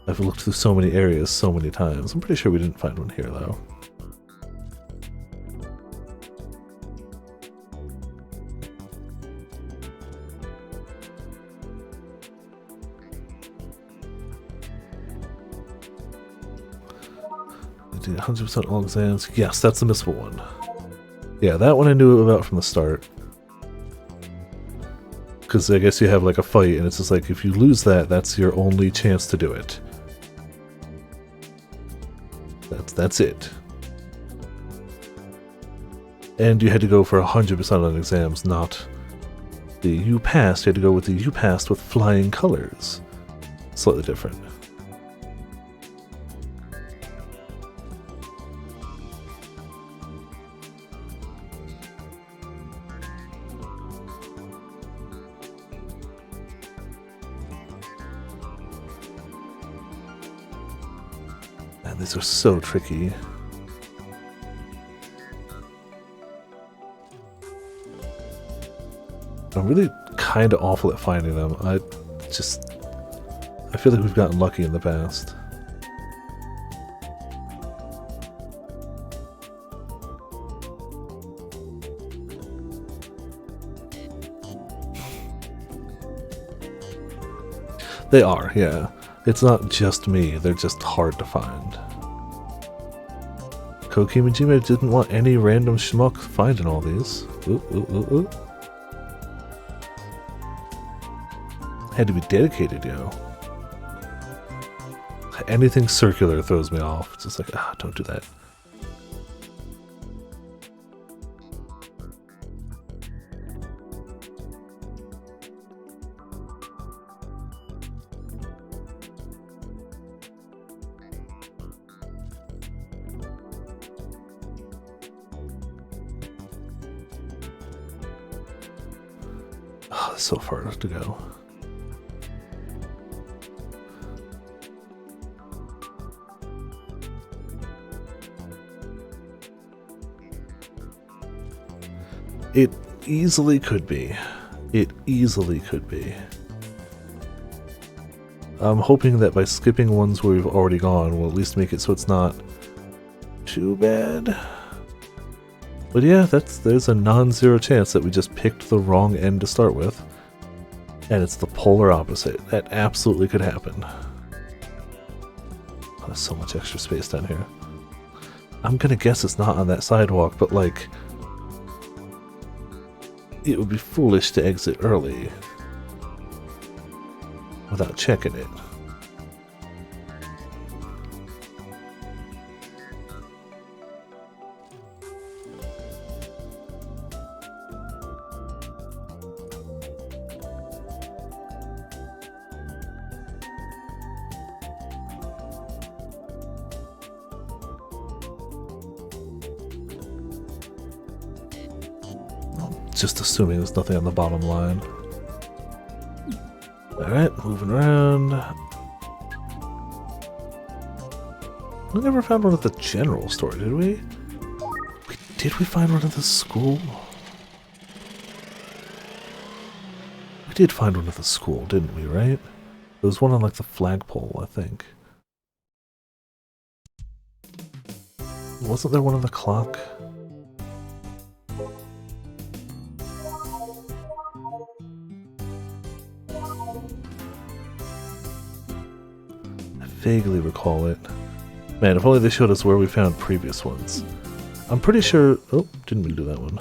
I've looked through so many areas so many times. I'm pretty sure we didn't find one here, though. I did 100% all exams. Yes, that's the missable one. Yeah, that one I knew about from the start. Because I guess you have like a fight, and it's just like, if you lose that, that's your only chance to do it. That's it. And you had to go for 100% on exams, not the you passed. You had to go with the you passed with flying colors. Slightly different. These are so tricky. I'm really kind of awful at finding them. I feel like we've gotten lucky in the past. They are, yeah. It's not just me, they're just hard to find. Koki Majima didn't want any random schmuck finding all these. Ooh, ooh, ooh, ooh. Had to be dedicated, yo. Anything circular throws me off. It's just like, don't do that. Oh, there's so far to go. It easily could be. It easily could be. I'm hoping that by skipping ones where we've already gone, we'll at least make it so it's not too bad. But yeah, there's a non-zero chance that we just picked the wrong end to start with. And it's the polar opposite. That absolutely could happen. Oh, there's so much extra space down here. I'm gonna guess it's not on that sidewalk, but like... it would be foolish to exit early without checking it. Just assuming there's nothing on the bottom line. Alright, moving around. We never found one at the general store, did we? Did we find one at the school? We did find one at the school, didn't we, right? There was one on like the flagpole, I think. Wasn't there one on the clock? Vaguely recall it. Man, if only they showed us where we found previous ones. I'm pretty sure... oh, didn't we do that one?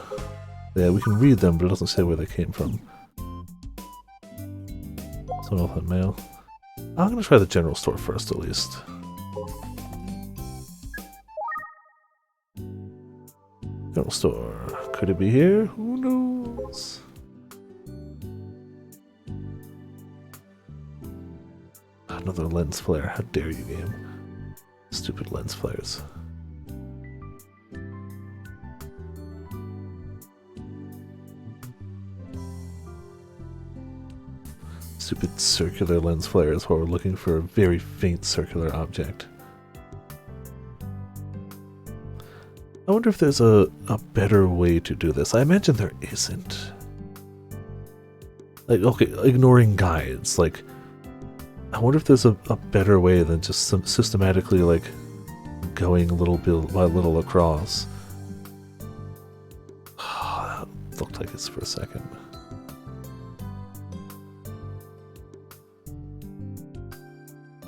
Yeah, we can read them, but it doesn't say where they came from. So nothing mail. I'm gonna try the general store first, at least. General store. Could it be here? Who knows? Another lens flare. How dare you, game? Stupid lens flares. Stupid circular lens flares while we're looking for a very faint circular object. I wonder if there's a better way to do this. I imagine there isn't. Like, okay, ignoring guides, like... I wonder if there's a better way than just systematically, like, going little bit by little across. That looked like it's for a second.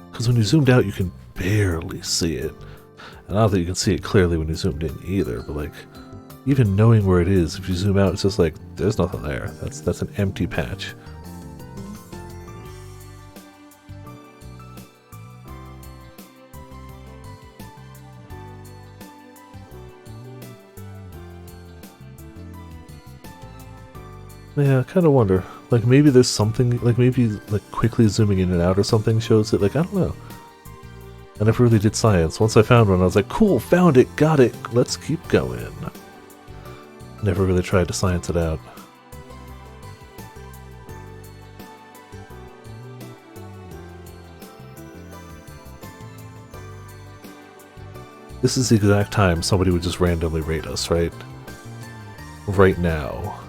Because when you zoomed out, you can barely see it. And I don't think you can see it clearly when you zoomed in either, but, like, even knowing where it is, if you zoom out, it's just like, there's nothing there. That's an empty patch. Yeah, I kind of wonder. Like, maybe there's something, like, maybe, like, quickly zooming in and out or something shows it. Like, I don't know. I never really did science. Once I found one, I was like, cool, found it, got it, let's keep going. Never really tried to science it out. This is the exact time somebody would just randomly rate us, right? Right now.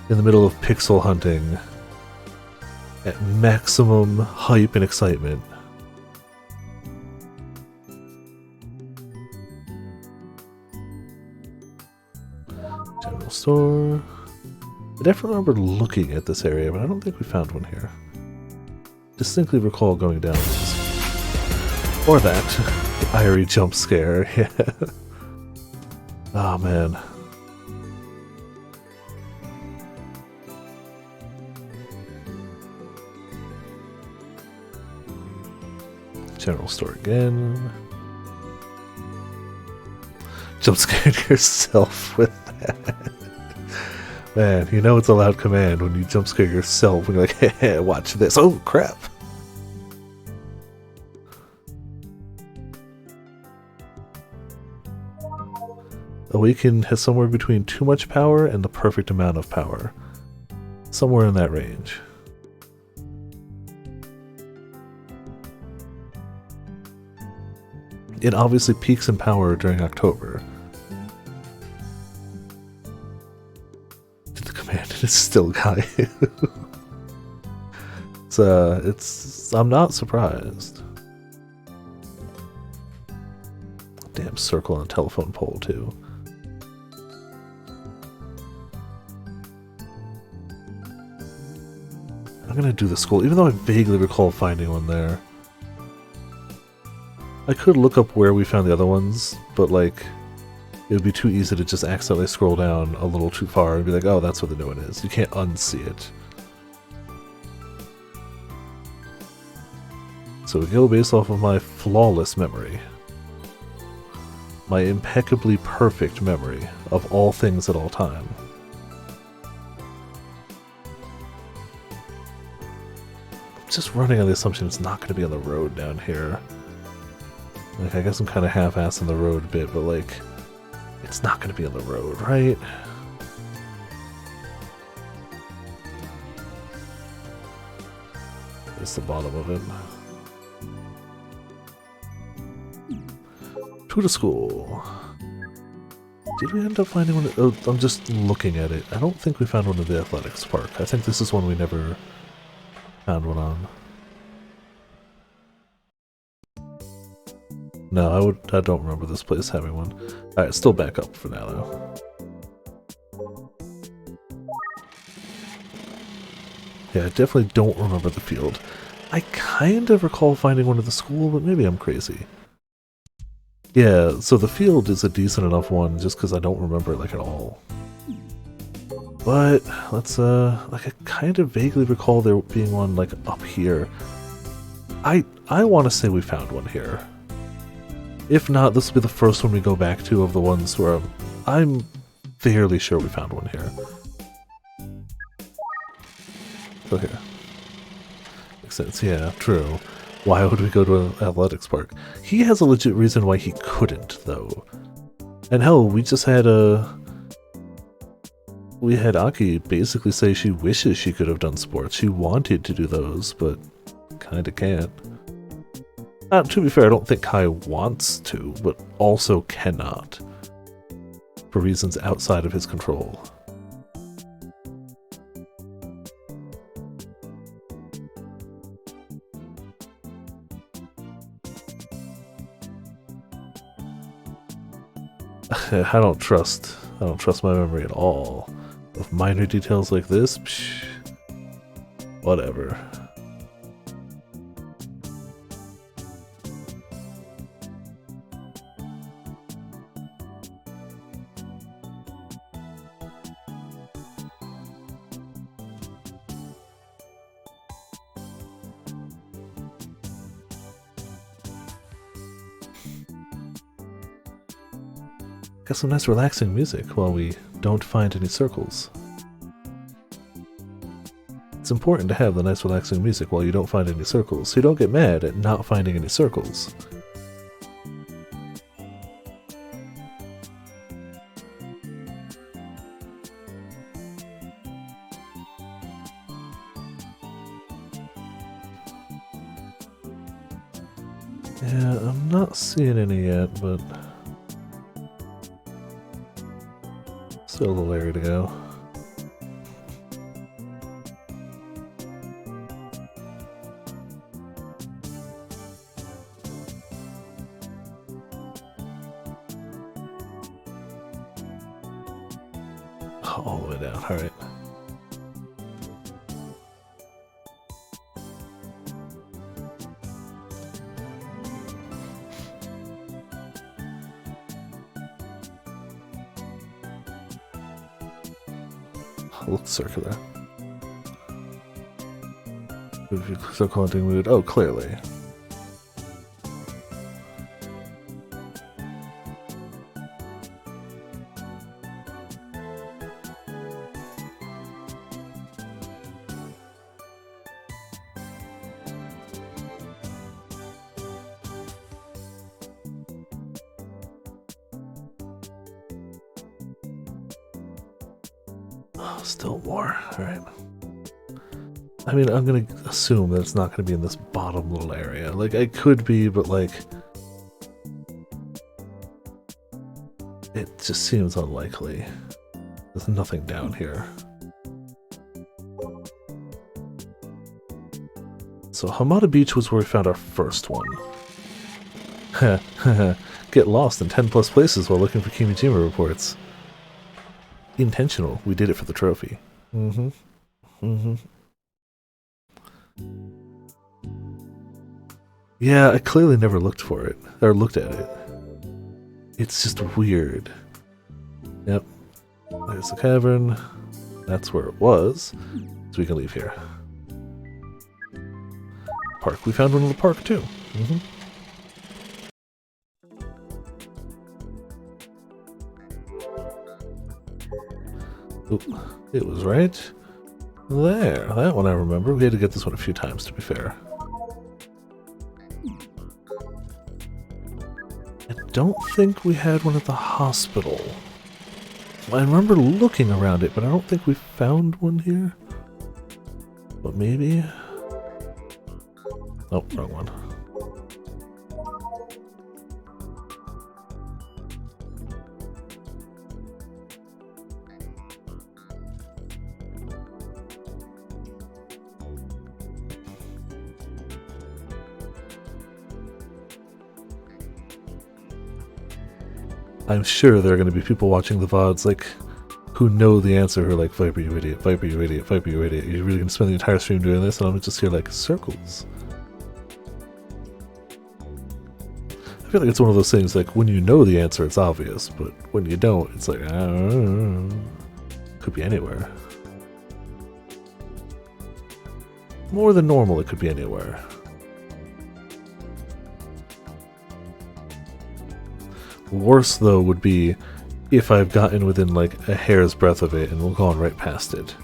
In the middle of pixel hunting, at maximum hype and excitement. General store. I definitely remember looking at this area, but I don't think we found one here. Distinctly recall going down this. Or that. The Irie jump scare, yeah. Oh man. General store again. Jump scared yourself with that. Man, you know it's a loud command when you jump scare yourself when you're like, hey, watch this. Oh, crap. Awaken has somewhere between too much power and the perfect amount of power. Somewhere in that range. It obviously peaks in power during October. Did the command it's still Caillou. I'm not surprised. Damn circle on a telephone pole too. I'm gonna do the school, even though I vaguely recall finding one there. I could look up where we found the other ones, but like, it would be too easy to just accidentally scroll down a little too far and be like, oh, that's where the new one is. You can't unsee it. So we go based off of my flawless memory. My impeccably perfect memory of all things at all time. I'm just running on the assumption it's not going to be on the road down here. Like, I guess I'm kind of half-assing the road a bit, but like, it's not going to be on the road, right? It's the bottom of it. To the school. Did we end up finding one? Oh, I'm just looking at it. I don't think we found one at the athletics park. I think this is one we never found one on. No, I don't remember this place having one. Alright, still back up for now though. Yeah, I definitely don't remember the field. I kind of recall finding one at the school, but maybe I'm crazy. Yeah, so the field is a decent enough one just because I don't remember it like at all. But let's like I kind of vaguely recall there being one like up here. I want to say we found one here. If not, this will be the first one we go back to of the ones where I'm fairly sure we found one here. Go here. Makes sense, yeah, true. Why would we go to an athletics park? He has a legit reason why he couldn't, though. And hell, we just had we had Aki basically say she wishes she could have done sports. She wanted to do those, but kinda can't. To be fair, I don't think Kai wants to, but also cannot. For reasons outside of his control. I don't trust my memory at all. With minor details like this, psh, whatever. Got some nice relaxing music while we don't find any circles. It's important to have the nice relaxing music while you don't find any circles, so you don't get mad at not finding any circles. Yeah, I'm not seeing any yet, but still a little area to go. All the way down, alright. Looks circular. If you so haunting mood, oh, clearly. Oh, still more. Alright. I mean, I'm gonna assume that it's not gonna be in this bottom little area. Like, I could be, but like, it just seems unlikely. There's nothing down here. So Hamada Beach was where we found our first one. Get lost in 10 plus places while looking for Kimijima reports. Intentional. We did it for the trophy. Yeah, I clearly never looked for it. Or looked at it. It's just weird. Yep. There's the cavern. That's where it was. So we can leave here. Park. We found one in the park too. Oop, it was right there. That one I remember. We had to get this one a few times, to be fair. I don't think we had one at the hospital. I remember looking around it, but I don't think we found one here. But maybe... Oh, wrong one. I'm sure there are going to be people watching the VODs like who know the answer who are like, Viper, you idiot, Viper, you idiot, Viper, you idiot. You're really going to spend the entire stream doing this? And I'm just here like, circles. I feel like it's one of those things like when you know the answer, it's obvious, but when you don't, it's like, could be anywhere. More than normal, it could be anywhere. Worse, though, would be if I've gotten within, like, a hair's breadth of it and we'll gone right past it.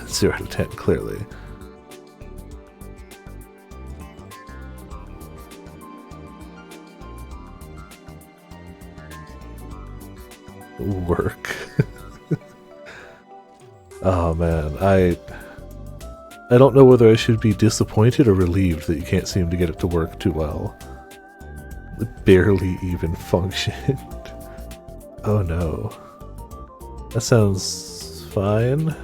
0 out of 10, clearly. Work. Oh, man, I don't know whether I should be disappointed or relieved that you can't seem to get it to work too well. It barely even functioned. Oh no. That sounds fine.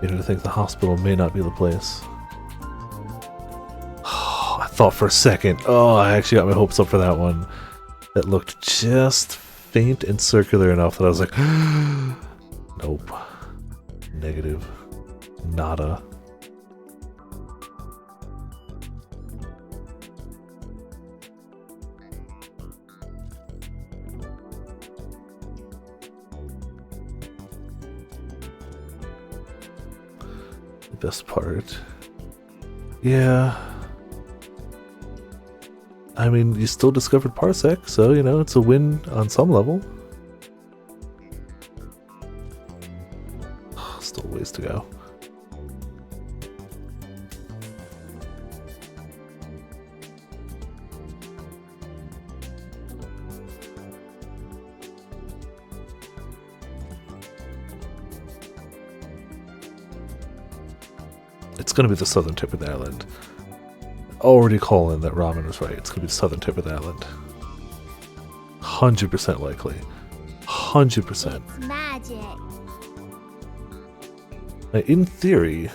You know, to think the hospital may not be the place. I thought for a second, oh, I actually got my hopes up for that one. That looked just faint and circular enough that I was like, nope. Negative. Nada. The best part. Yeah. I mean, you still discovered Parsec, so, you know, it's a win on some level. Still a ways to go. It's going to be the southern tip of the island. Already calling that Ramen was right. It's going to be the southern tip of the island. 100% likely. 100%. It's magic. In theory...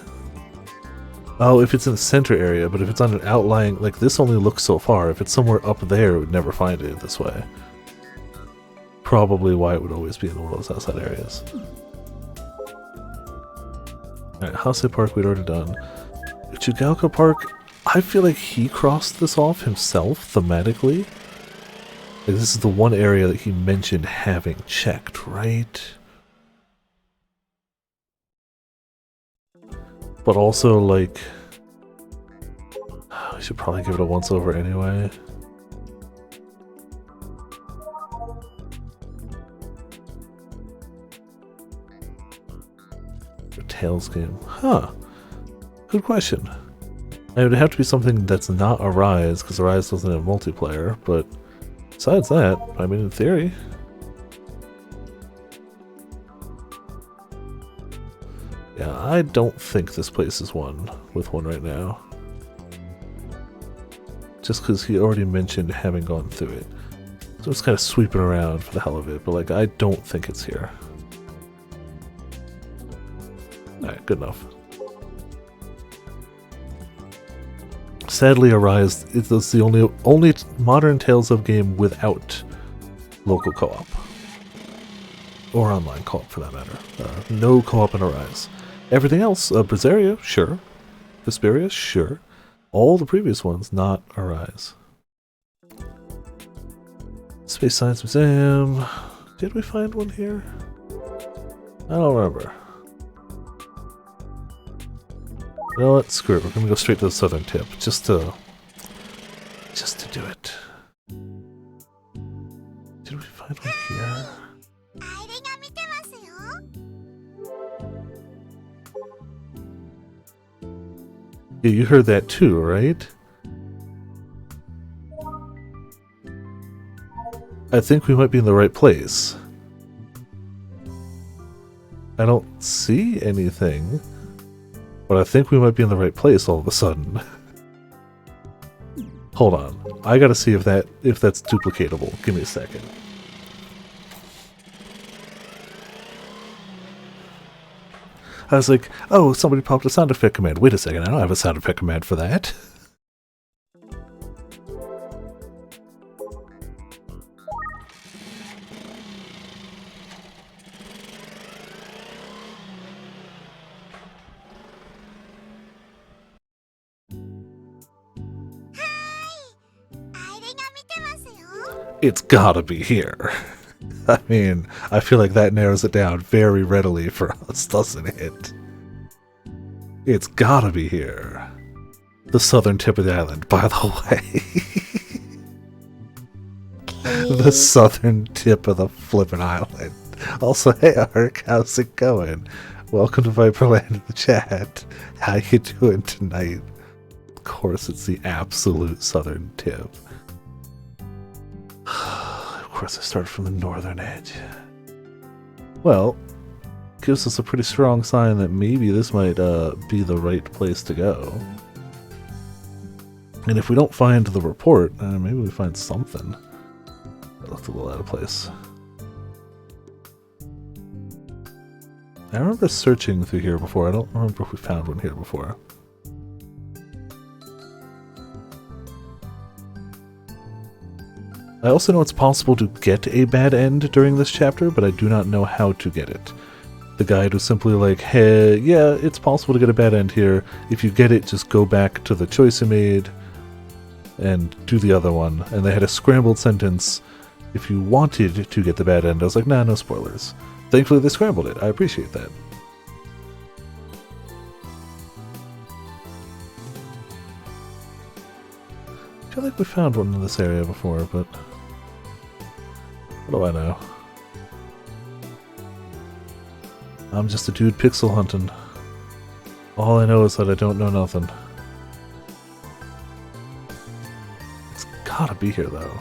Oh, if it's in the center area, but if it's on an outlying... Like, this only looks so far. If it's somewhere up there, it would never find it this way. Probably why it would always be in one of those outside areas. Alright, Hase Park we'd already done. Chugalka Park... I feel like he crossed this off himself, thematically. Like, this is the one area that he mentioned having checked, right? But also, like... I should probably give it a once-over anyway. A Tails game. Huh. Good question. It would have to be something that's not Arise, because Arise doesn't have multiplayer, but besides that, I mean, in theory. Yeah, I don't think this place is one with one right now. Just because he already mentioned having gone through it. So it's kind of sweeping around for the hell of it, but like, I don't think it's here. Alright, good enough. Sadly, Arise is the only modern Tales of game without local co-op. Or online co-op, for that matter. No co-op in Arise. Everything else, Brazaria, sure. Vesperia, sure. All the previous ones, not Arise. Space Science Museum. Did we find one here? I don't remember. You know what? Screw it. We're gonna go straight to the southern tip, just to do it. Did we find one here? Yeah, you heard that too, right? I think we might be in the right place. I don't see anything. But I think we might be in the right place all of a sudden. Hold on. I gotta see if that's duplicatable. Give me a second. I was like, oh, somebody popped a sound effect command. Wait a second, I don't have a sound effect command for that. It's gotta be here. I mean, I feel like that narrows it down very readily for us, doesn't it? It's gotta be here. The southern tip of the island, by the way. The southern tip of the flippin' island. Also, hey Ark, how's it going? Welcome to Viperland in the chat. How you doing tonight? Of course, it's the absolute southern tip. Of course, I started from the northern edge. Well, gives us a pretty strong sign that maybe this might be the right place to go. And if we don't find the report, maybe we find something. That looked a little out of place. I remember searching through here before. I don't remember if we found one here before. I also know it's possible to get a bad end during this chapter, but I do not know how to get it. The guide was simply like, hey, yeah, it's possible to get a bad end here. If you get it, just go back to the choice you made and do the other one. And they had a scrambled sentence. If you wanted to get the bad end, I was like, nah, no spoilers. Thankfully, they scrambled it. I appreciate that. I feel like we found one in this area before, but what do I know? I'm just a dude pixel hunting. All I know is that I don't know nothing. It's gotta be here, though.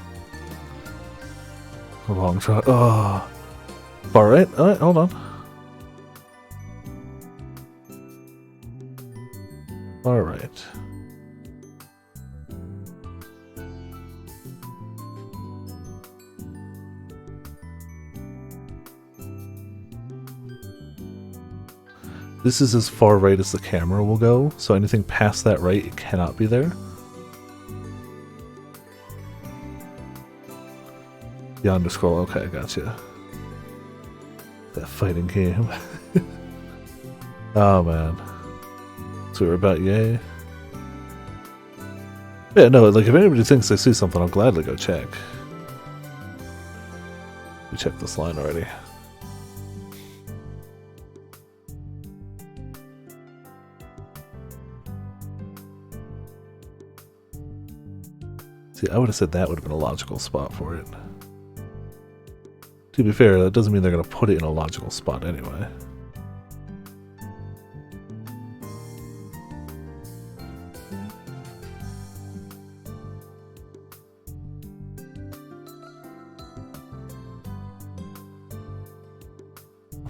A long shot. Oh. Alright, hold on. Alright. This is as far right as the camera will go, so anything past that right, it cannot be there. Yonder scroll, okay, gotcha. That fighting game. Oh man. So we're about yay. Yeah, no, like if anybody thinks they see something, I'll gladly go check. We checked this line already. See, I would have said that would have been a logical spot for it. To be fair, that doesn't mean they're going to put it in a logical spot anyway.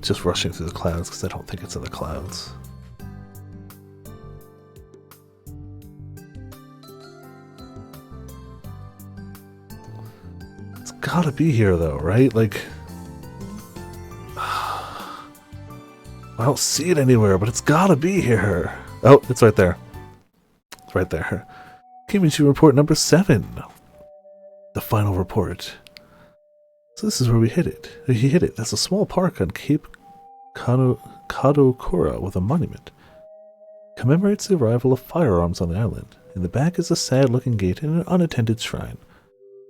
Just rushing through the clouds because I don't think it's in the clouds. gotta be here though, right? Like, I don't see it anywhere, but it's gotta be here. Oh, it's right there. It's right there. Kimchi report number 7. The final report. So this is where we hit it. He hit it. That's a small park on Cape Kadokura with a monument. Commemorates the arrival of firearms on the island. In the back is a sad-looking gate and an unattended shrine.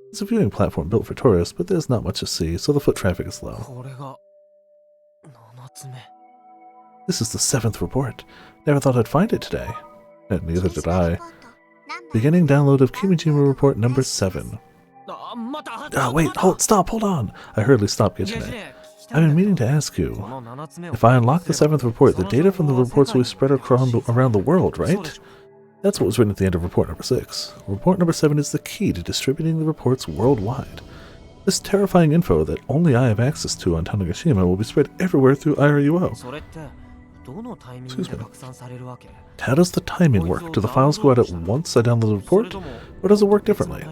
It's a viewing platform built for tourists, but there's not much to see, so the foot traffic is low. This is the 7th report. Never thought I'd find it today. And neither did I. Beginning download of Kimijima report number 7. Wait, hold on! I hurriedly stopped Kitchener. I've been meaning to ask you. If I unlock the 7th report, the data from the reports will be spread around the world, right? That's what was written at the end of report number 6. Report number 7 is the key to distributing the reports worldwide. This terrifying info that only I have access to on Tanegashima will be spread everywhere through IRUO. Excuse me. How does the timing work? Do the files go out at once I download the report, or does it work differently?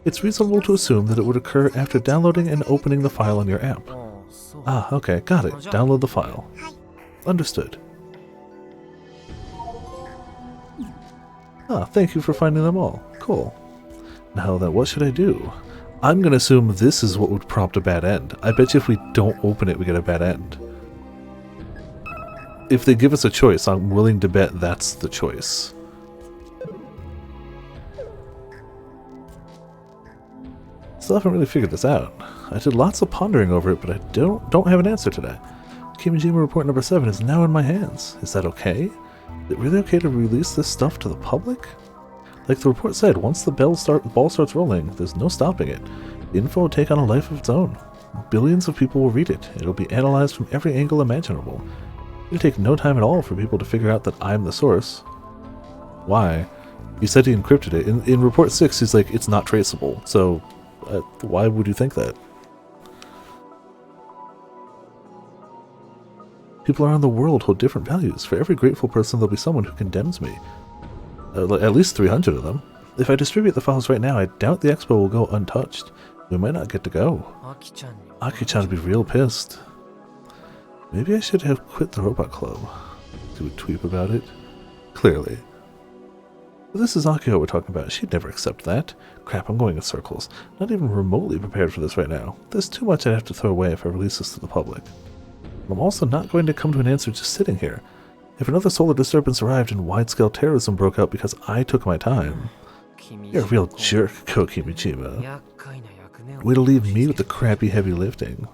It's reasonable to assume that it would occur after downloading and opening the file on your app. Ah, okay, got it. Download the file. Understood. Ah, thank you for finding them all. Cool. Now then, what should I do? I'm gonna assume this is what would prompt a bad end. I bet you if we don't open it, we get a bad end. If they give us a choice, I'm willing to bet that's the choice. Still haven't really figured this out. I did lots of pondering over it, but I don't have an answer today. Kimijima report number 7 is now in my hands. Is that okay? Is it really okay to release this stuff to the public? Like the report said, once the ball starts rolling, there's no stopping it. The info will take on a life of its own. Billions of people will read it. It'll be analyzed from every angle imaginable. It'll take no time at all for people to figure out that I'm the source. Why? He said he encrypted it. In report 6, he's like, it's not traceable. So, why would you think that? People around the world hold different values. For every grateful person, there'll be someone who condemns me. At least 300 of them. If I distribute the files right now, I doubt the expo will go untouched. We might not get to go. Aki-chan would be real pissed. Maybe I should have quit the robot club. Do a tweet about it? Clearly. But this is Akio we're talking about. She'd never accept that. Crap, I'm going in circles. Not even remotely prepared for this right now. There's too much I'd have to throw away if I release this to the public. I'm also not going to come to an answer just sitting here. If another solar disturbance arrived and wide-scale terrorism broke out because I took my time, you're a real jerk, Kimijima. Way to leave me with the crappy heavy lifting.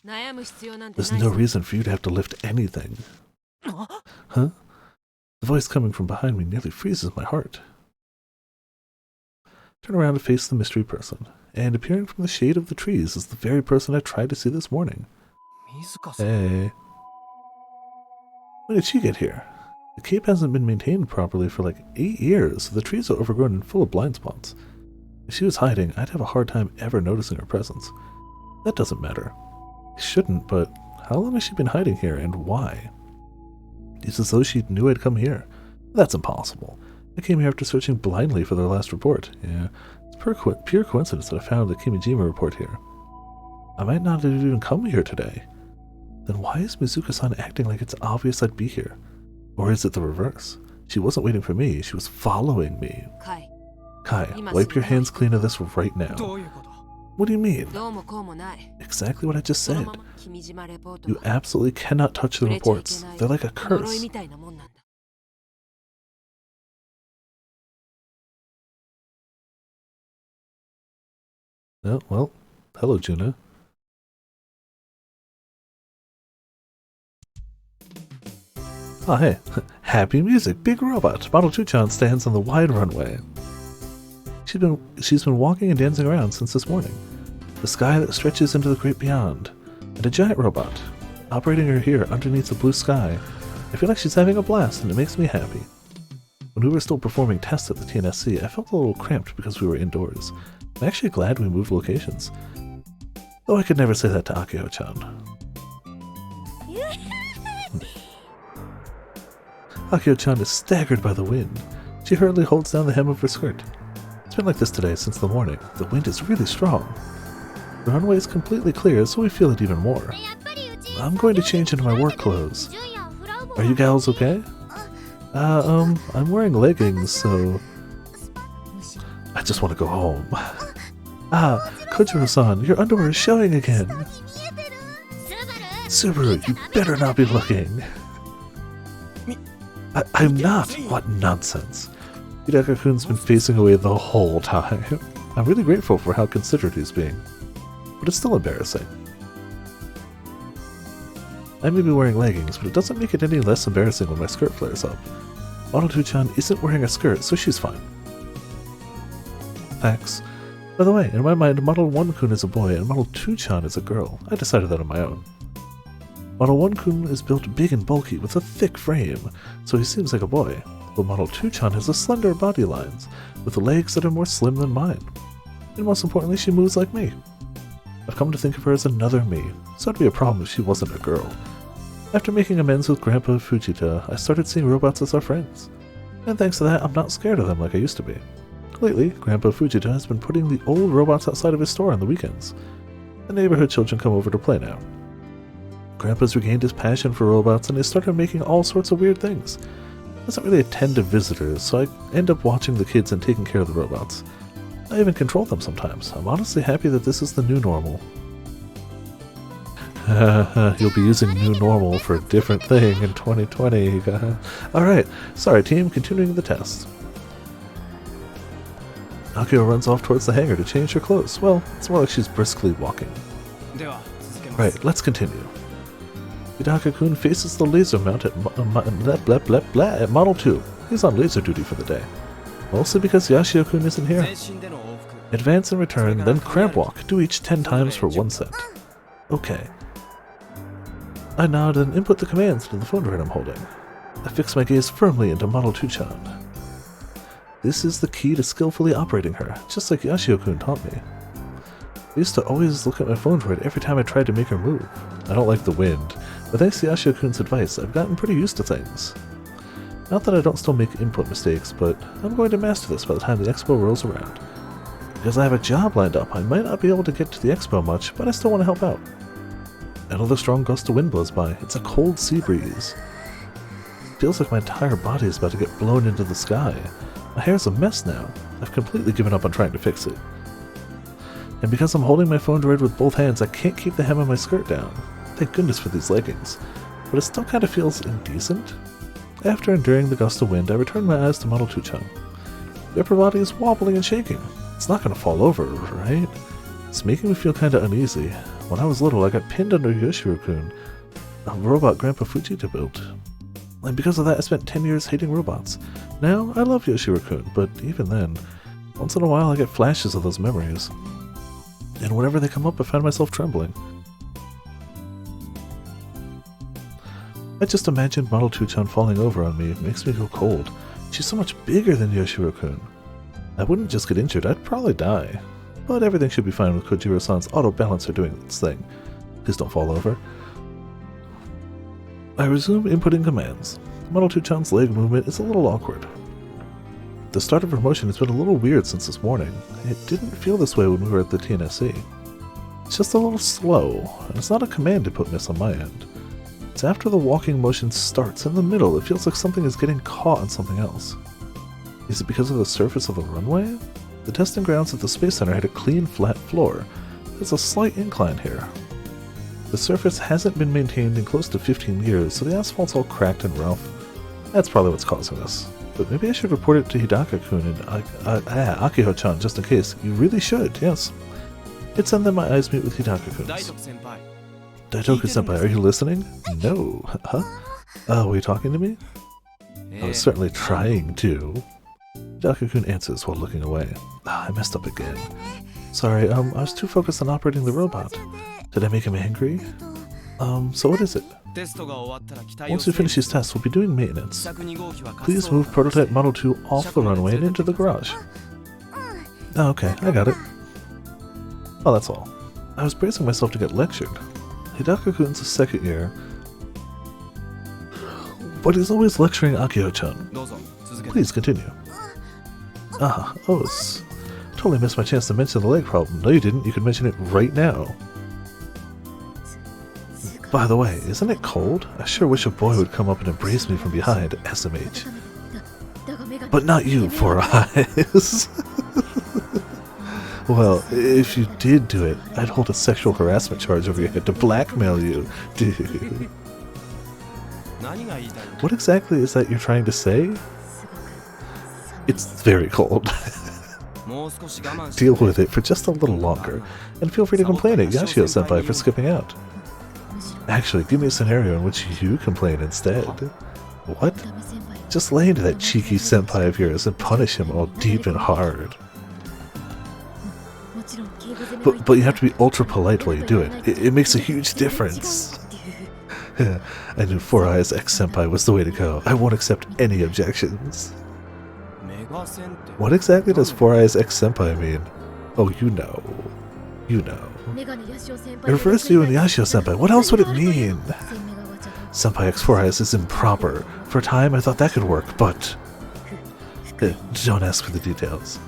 There's no reason for you to have to lift anything. Huh? The voice coming from behind me nearly freezes my heart. Turn around to face the mystery person, and appearing from the shade of the trees is the very person I tried to see this morning. Hey. When did she get here? The cape hasn't been maintained properly for like 8 years, so the trees are overgrown and full of blind spots. If she was hiding, I'd have a hard time ever noticing her presence. That doesn't matter. It shouldn't, but how long has she been hiding here, and why? It's as though she knew I'd come here. That's impossible. I came here after searching blindly for their last report. Yeah, it's pure coincidence that I found the Kimijima report here. I might not have even come here today. Then why is Mizuka-san acting like it's obvious I'd be here? Or is it the reverse? She wasn't waiting for me, she was following me. Kai, wipe your hands clean of this right now. What do you mean? Exactly what I just said. You absolutely cannot touch the reports. They're like a curse. Oh, well, hello, Juna. Oh, hey. Happy music. Big robot. Model 2-chan stands on the wide runway. She's been walking and dancing around since this morning. The sky that stretches into the great beyond. And a giant robot. Operating her here underneath the blue sky. I feel like she's having a blast and it makes me happy. When we were still performing tests at the TNSC, I felt a little cramped because we were indoors. I'm actually glad we moved locations. Though I could never say that to Akio-chan. Akio-chan is staggered by the wind. She hurriedly holds down the hem of her skirt. It's been like this today since the morning. The wind is really strong. The runway is completely clear, so we feel it even more. I'm going to change into my work clothes. Are you gals okay? I'm wearing leggings, so... I just want to go home. Kojiro-san, your underwear is showing again. Subaru, you better not be looking. I'm not. What nonsense. Hidaka-kun's been facing away the whole time. I'm really grateful for how considerate he's being. But it's still embarrassing. I may be wearing leggings, but it doesn't make it any less embarrassing when my skirt flares up. Model 2-chan isn't wearing a skirt, so she's fine. Thanks. By the way, in my mind, Model 1-kun is a boy and Model 2-chan is a girl. I decided that on my own. Model 1-kun is built big and bulky with a thick frame, so he seems like a boy, but Model 2-chan has a slender body lines, with legs that are more slim than mine. And most importantly, she moves like me. I've come to think of her as another me, so it'd be a problem if she wasn't a girl. After making amends with Grandpa Fujita, I started seeing robots as our friends. And thanks to that, I'm not scared of them like I used to be. Lately, Grandpa Fujita has been putting the old robots outside of his store on the weekends. The neighborhood children come over to play now. Grandpa's regained his passion for robots and has started making all sorts of weird things. He doesn't really attend to visitors, so I end up watching the kids and taking care of the robots. I even control them sometimes. I'm honestly happy that this is the new normal. You'll be using new normal for a different thing in 2020. Alright, sorry team, continuing the test. Akio runs off towards the hangar to change her clothes. Well, it's more like she's briskly walking. Right, let's continue. Hidaka-kun faces the laser mount at at Model 2. He's on laser duty for the day. Mostly because Yashio-kun isn't here. Advance and return, then cramp walk. Do each 10 times for 1 cent. Okay. I nod and input the commands into the phone droid I'm holding. I fix my gaze firmly into Model 2-chan. This is the key to skillfully operating her, just like Yashio-kun taught me. I used to always look at my phone droid every time I tried to make her move. I don't like the wind, but thanks to Yashio-kun's advice, I've gotten pretty used to things. Not that I don't still make input mistakes, but I'm going to master this by the time the expo rolls around. Because I have a job lined up, I might not be able to get to the expo much, but I still want to help out. Another strong gust of wind blows by. It's a cold sea breeze. It feels like my entire body is about to get blown into the sky. My hair's a mess now. I've completely given up on trying to fix it. And because I'm holding my phone droid with both hands, I can't keep the hem of my skirt down. Thank goodness for these leggings. But it still kind of feels indecent. After enduring the gust of wind, I return my eyes to Model 2-chan. The upper body is wobbling and shaking. It's not going to fall over, right? It's making me feel kind of uneasy. When I was little, I got pinned under Yoshiro-kun, a robot Grandpa Fujita built. And because of that, I spent 10 years hating robots. Now, I love Yoshiro-kun, but even then, once in a while I get flashes of those memories. And whenever they come up, I find myself trembling. I just imagined Model 2-chan falling over on me. It makes me go cold. She's so much bigger than Yoshiro-kun. I wouldn't just get injured, I'd probably die. But everything should be fine with Kojiro-san's auto balancer doing its thing. Please don't fall over. I resume inputting commands. Model 2-chan's leg movement is a little awkward. The start of her motion has been a little weird since this morning. It didn't feel this way when we were at the TNSC. It's just a little slow, and it's not a command input miss on my end. It's after the walking motion starts in the middle, it feels like something is getting caught on something else. Is it because of the surface of the runway? The testing grounds at the Space Center had a clean, flat floor. There's a slight incline here. The surface hasn't been maintained in close to 15 years, so the asphalt's all cracked and rough. That's probably what's causing this. But maybe I should report it to Hidaka-kun and Akiho-chan just in case. You really should, yes. It's then that my eyes meet with Hidaka-kun's. Daitoku-senpai, are you listening? No. Huh? Were you talking to me? I was certainly trying to. Hidaka-kun answers while looking away. I messed up again. Sorry, I was too focused on operating the robot. Did I make him angry? So what is it? Once we finish these tests, we'll be doing maintenance. Please move prototype Model 2 off the runway and into the garage. Oh, okay, I got it. Oh, that's all. I was bracing myself to get lectured. Hidaka-kun's a second year, but he's always lecturing Akio-chan. Please continue. Totally missed my chance to mention the leg problem. No, you didn't. You could mention it right now. By the way, isn't it cold? I sure wish a boy would come up and embrace me from behind, SMH. But not you, Four Eyes. Well, if you did do it, I'd hold a sexual harassment charge over your head to blackmail you, dude. What exactly is that you're trying to say? It's very cold. Deal with it for just a little longer, and feel free to complain at Yashio-senpai for skipping out. Actually, give me a scenario in which you complain instead. What? Just lay into that cheeky senpai of yours and punish him all deep and hard. But you have to be ultra polite while you do it. It makes a huge difference. I knew Four Eyes ex-senpai was the way to go. I won't accept any objections. What exactly does Four Eyes ex-senpai mean? Oh, you know. You know. It refers to you and Yashio-senpai. What else would it mean? Senpai X Four Eyes is improper. For a time, I thought that could work, but... don't ask for the details.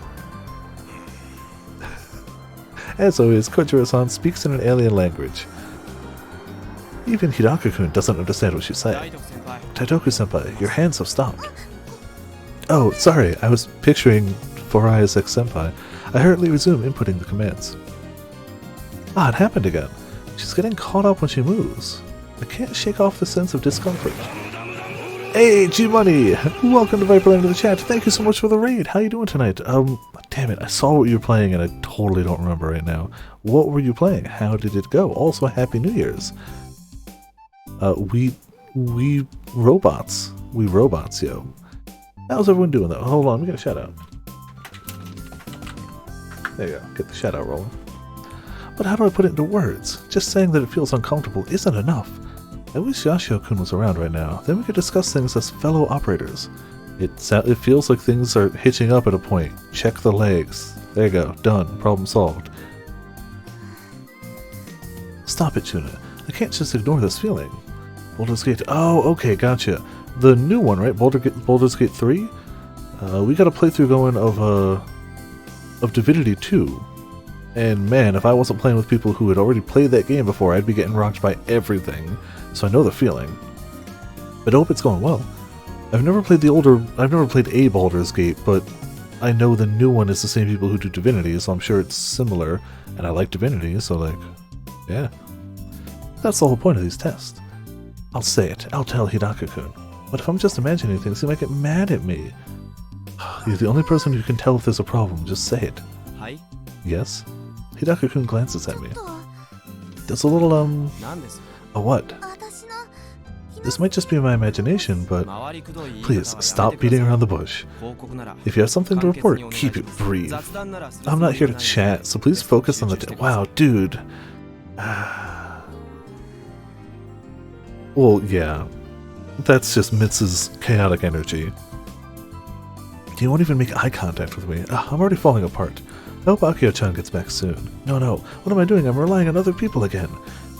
As always, Kojiro-san speaks in an alien language. Even Hidaka-kun doesn't understand what she's saying. Taidoku-senpai, your hands have stopped. Oh, sorry, I was picturing Four Eyes ex-senpai. I hurriedly resume inputting the commands. Ah, it happened again. She's getting caught up when she moves. I can't shake off the sense of discomfort. Hey, G-Money! Welcome to Viperland to the chat. Thank you so much for the raid. How you doing tonight? Damn it, I saw what you were playing and I totally don't remember right now. What were you playing? How did it go? Also, Happy New Year's. We robots. We robots, yo. How's everyone doing though? Hold on, we got a shout out. There you go, get the shout out rolling. But how do I put it into words? Just saying that it feels uncomfortable isn't enough. I wish Yashio-kun was around right now. Then we could discuss things as fellow operators. It feels like things are hitching up at a point. Check the legs. There you go. Done. Problem solved. Stop it, Tuna. I can't just ignore this feeling. Baldur's Gate. Oh, okay, gotcha. The new one, right? Baldur's Gate 3? We got a playthrough going of Divinity 2. And man, if I wasn't playing with people who had already played that game before, I'd be getting rocked by everything. So I know the feeling. But I hope it's going well. I've never played a Baldur's Gate, but I know the new one is the same people who do Divinity, so I'm sure it's similar. And I like Divinity, so like, yeah. That's the whole point of these tests. I'll say it. I'll tell Hidaka-kun. But if I'm just imagining things, he might get mad at me. You're the only person who can tell if there's a problem. Just say it. Hi? Yes? Hidaka-kun glances at me. There's a little, a what? This might just be my imagination, but please, stop beating around the bush. If you have something to report, keep it brief. I'm not here to chat, so please focus on the wow, dude. Well, yeah. That's just Mitz's chaotic energy. He won't even make eye contact with me. I'm already falling apart. I hope Akio-chan gets back soon. No, what am I doing? I'm relying on other people again.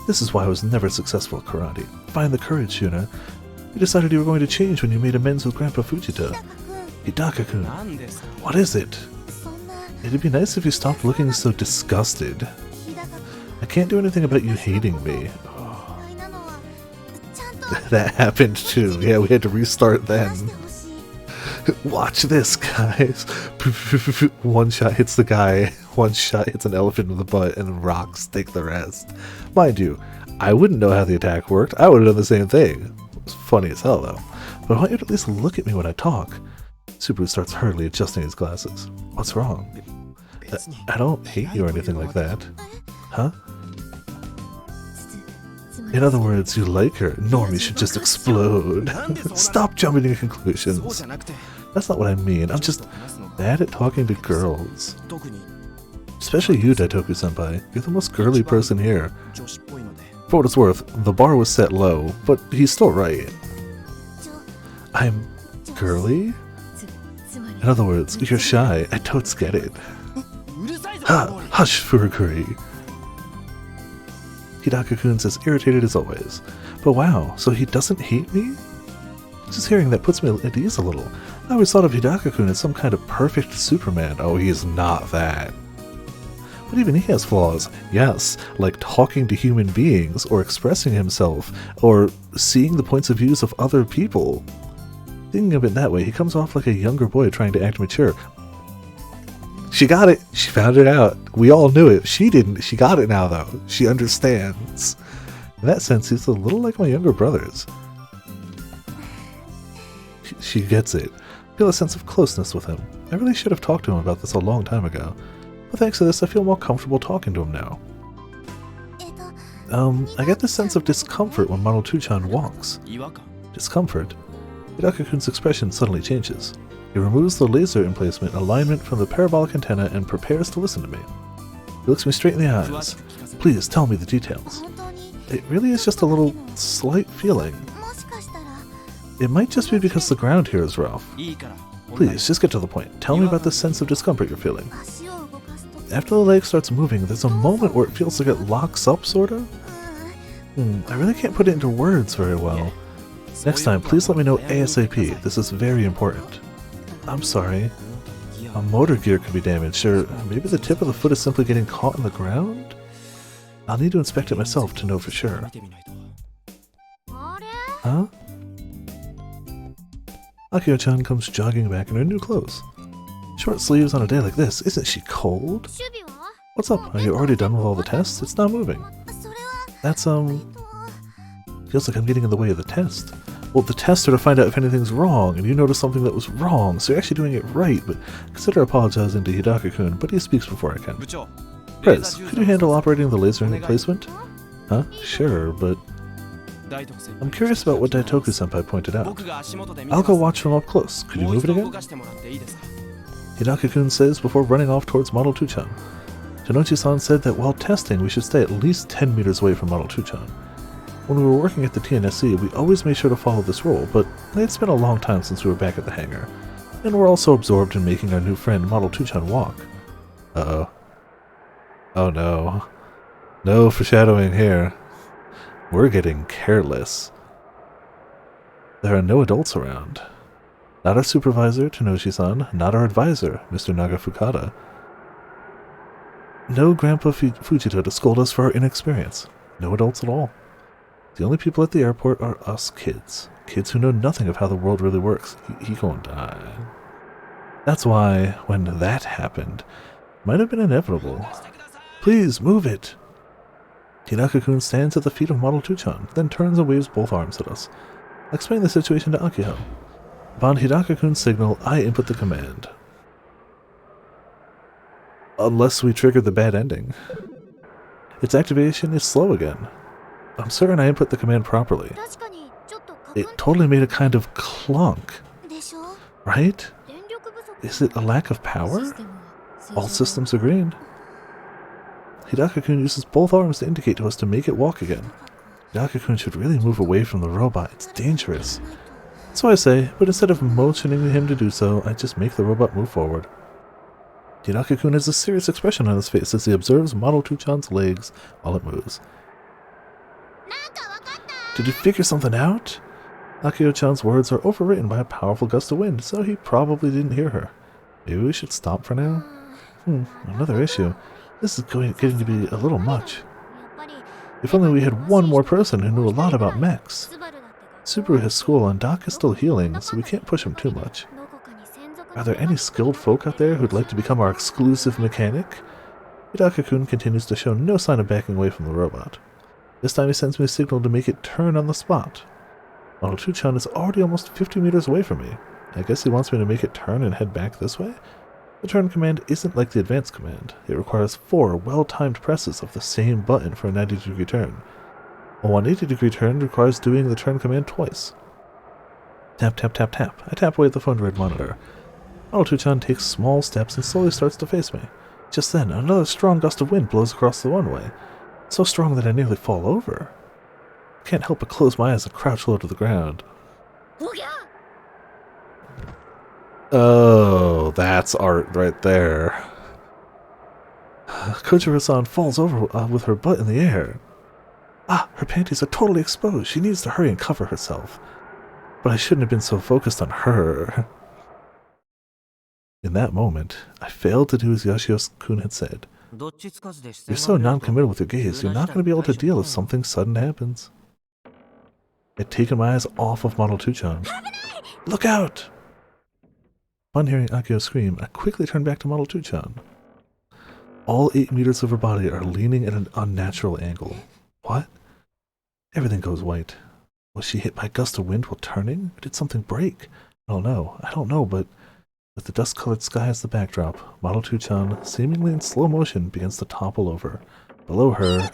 This is why I was never successful at karate. Find the courage, Yuna. You decided you were going to change when you made amends with Grandpa Fujita. Hidaka-kun. What is it? It'd be nice if you stopped looking so disgusted. I can't do anything about you hating me. That happened too. Yeah, we had to restart then. Watch this, guys. One shot hits the guy, one shot hits an elephant in the butt, and rocks take the rest. Mind you, I wouldn't know how the attack worked. I would have done the same thing. It was funny as hell, though. But I want you to at least look at me when I talk. Subaru starts hurriedly adjusting his glasses. What's wrong? I don't hate you or anything like that. Huh? In other words, you like her. Normie should just explode. Stop jumping to conclusions. That's not what I mean. I'm just bad at talking to girls. Especially you, Daitoku-senpai. You're the most girly person here. For what it's worth, the bar was set low, but he's still right. I'm girly? In other words, you're shy. I totes get it. Ha! Hush, Furikuri. Hidaka-kun's as irritated as always. But wow, so he doesn't hate me? Just hearing that puts me at ease a little. I always thought of Hidaka-kun as some kind of perfect Superman. Oh, he is not that. But even he has flaws. Yes, like talking to human beings, or expressing himself, or seeing the points of views of other people. Thinking of it that way, he comes off like a younger boy trying to act mature. She got it! She found it out. We all knew it. She didn't. She got it now, though. She understands. In that sense, he's a little like my younger brothers. She gets it. I feel a sense of closeness with him. I really should have talked to him about this a long time ago. But thanks to this, I feel more comfortable talking to him now. I get this sense of discomfort when Model 2-chan walks. Discomfort? Hidaka-kun's expression suddenly changes. He removes the laser emplacement alignment from the parabolic antenna and prepares to listen to me. He looks me straight in the eyes. Please tell me the details. It really is just a little slight feeling. It might just be because the ground here is rough. Please, just get to the point. Tell me about the sense of discomfort you're feeling. After the leg starts moving, there's a moment where it feels like it locks up, sorta? I really can't put it into words very well. Next time, please let me know ASAP. This is very important. I'm sorry. A motor gear could be damaged, or maybe the tip of the foot is simply getting caught in the ground? I'll need to inspect it myself to know for sure. Huh? Akio-chan comes jogging back in her new clothes. Short sleeves on a day like this, isn't she cold? What's up? Are you already done with all the tests? It's not moving. That's, feels like I'm getting in the way of the test. Well, the tests are to find out if anything's wrong, and you notice something that was wrong, so you're actually doing it right, but consider apologizing to Hidaka-kun, but he speaks before I can. Prez, could you handle operating the laser emplacement? Huh? Sure, but... I'm curious about what Daitoku-senpai pointed out. I'll go watch from up close. Could you move it again? Hidaka-kun says before running off towards Model 2-chan. Tanochi-san said that while testing, we should stay at least 10 meters away from Model 2-chan. When we were working at the TNSC, we always made sure to follow this rule, but it's been a long time since we were back at the hangar, and we're also absorbed in making our new friend Model 2-chan walk. Uh-oh. Oh no. No foreshadowing here. We're getting careless. There are no adults around. Not our supervisor, Tanoshi-san, not our advisor, Mr. Nagafukada. No Grandpa Fujita to scold us for our inexperience. No adults at all. The only people at the airport are us kids. Kids who know nothing of how the world really works. He gonna die. That's why, when that happened, it might have been inevitable. Please, move it! Hidaka-kun stands at the feet of Model 2-chan, then turns and waves both arms at us. I explain the situation to Akiho. Upon Hidaka-kun's signal, I input the command. Unless we triggered the bad ending. Its activation is slow again. I'm certain I input the command properly. It totally made a kind of clunk. Right? Is it a lack of power? All systems are green. Hidaka-kun uses both arms to indicate to us to make it walk again. Hidaka-kun should really move away from the robot. It's dangerous. So I say, but instead of motioning him to do so, I just make the robot move forward. Hidaka-kun has a serious expression on his face as he observes Model 2-chan's legs while it moves. Did you figure something out? Akio-chan's words are overwritten by a powerful gust of wind, so he probably didn't hear her. Maybe we should stop for now? Another issue. This is getting to be a little much. If only we had one more person who knew a lot about mechs. Subaru has school and Doc is still healing, so we can't push him too much. Are there any skilled folk out there who'd like to become our exclusive mechanic? Hidaka-kun continues to show no sign of backing away from the robot. This time he sends me a signal to make it turn on the spot. Model 2-chan is already almost 50 meters away from me. I guess he wants me to make it turn and head back this way? The turn command isn't like the advanced command. It requires 4 well-timed presses of the same button for a 90-degree turn. A 180-degree turn requires doing the turn command twice. Tap, tap, tap, tap. I tap away at the phone red monitor. Model 2-chan takes small steps and slowly starts to face me. Just then, another strong gust of wind blows across the runway. So strong that I nearly fall over. I can't help but close my eyes and crouch low to the ground. Oh, that's art right there. Kojiro-san falls over with her butt in the air. Ah, her panties are totally exposed. She needs to hurry and cover herself. But I shouldn't have been so focused on her. In that moment, I failed to do as Yoshio-kun had said. You're so non-committal with your gaze, you're not going to be able to deal if something sudden happens. I'd taken my eyes off of Model 2-chan. Look out! Upon hearing Akio scream, I quickly turned back to Model 2-chan. All 8 meters of her body are leaning at an unnatural angle. What? Everything goes white. Was she hit by a gust of wind while turning? Or did something break? I don't know, but with the dust-colored sky as the backdrop, Model 2-chan, seemingly in slow motion, begins to topple over. Below her...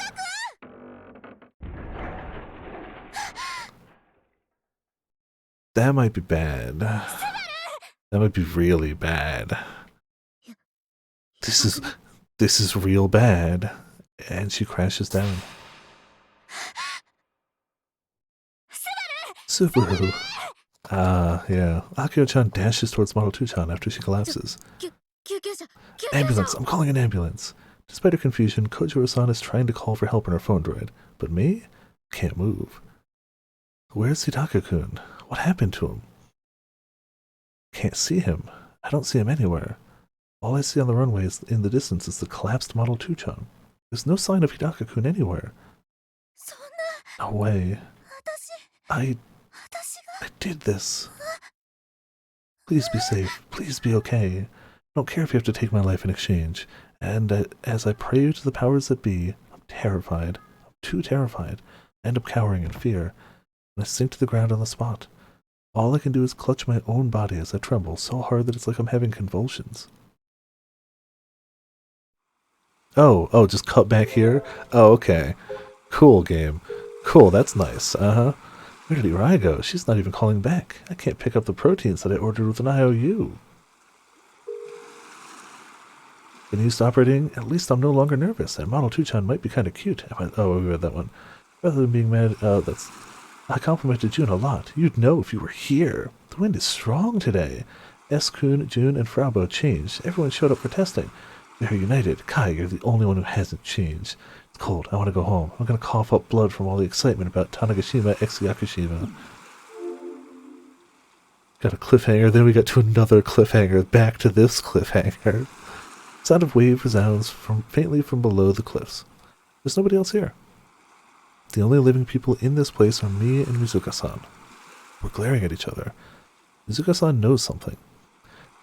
That might be bad. That might be really bad. This is real bad. And she crashes down. Subaru! Yeah. Akio-chan dashes towards Model 2-chan after she collapses. Ambulance! I'm calling an ambulance! Despite her confusion, Kojiro-san is trying to call for help on her phone droid. But me? Can't move. Where's Hidaka-kun? What happened to him? Can't see him. I don't see him anywhere. All I see on the runway in the distance is the collapsed Model 2-chan. There's no sign of Hidaka-kun anywhere. No way. I did this. Please be safe. Please be okay. I don't care if you have to take my life in exchange. And as I pray you to the powers that be, I'm terrified. I'm too terrified. I end up cowering in fear. And I sink to the ground on the spot. All I can do is clutch my own body as I tremble so hard that it's like I'm having convulsions. Oh, just cut back here? Oh, okay. Cool game. Cool, that's nice. Uh-huh. Where did Irai go? She's not even calling back. I can't pick up the proteins that I ordered with an IOU. Getting used to operating, at least I'm no longer nervous, and Model 2-chan might be kind of cute. Oh, we read that one. Rather than being mad, I complimented June a lot. You'd know if you were here. The wind is strong today. S-kun, June, and Fraubo changed. Everyone showed up for testing. They're united. Kai, you're the only one who hasn't changed. It's cold. I want to go home. I'm going to cough up blood from all the excitement about Tanegashima x Yakushima. Got a cliffhanger, then we got to another cliffhanger, back to this cliffhanger. Sound of wave resounds faintly from below the cliffs. There's nobody else here. The only living people in this place are me and Mizuka-san. We're glaring at each other. Mizuka-san knows something.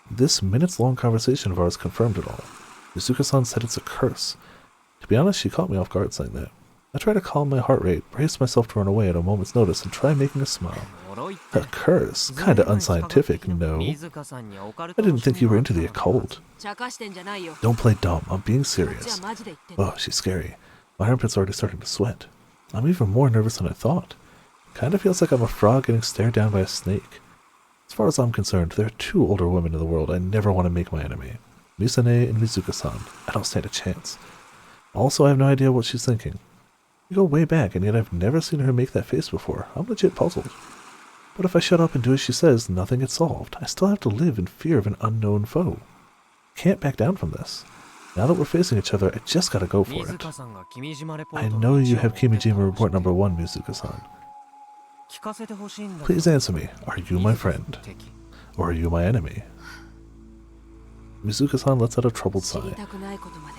This minutes-long conversation of ours confirmed it all. Mizuka-san said it's a curse. To be honest, she caught me off guard saying that. I try to calm my heart rate, brace myself to run away at a moment's notice, and try making a smile. A curse? Kinda unscientific, no. I didn't think you were into the occult. Don't play dumb, I'm being serious. Oh, she's scary. My armpit's already starting to sweat. I'm even more nervous than I thought. Kinda feels like I'm a frog getting stared down by a snake. As far as I'm concerned, there are 2 older women in the world I never want to make my enemy. Misane and Mizuka-san. I don't stand a chance. Also, I have no idea what she's thinking. We go way back, and yet I've never seen her make that face before. I'm legit puzzled. But if I shut up and do as she says, nothing gets solved. I still have to live in fear of an unknown foe. Can't back down from this. Now that we're facing each other, I just gotta go for it. I know you have Kimijima Report number 1, Mizuka-san. Please answer me. Are you my friend? Or are you my enemy? Mizuka-san lets out a troubled sigh.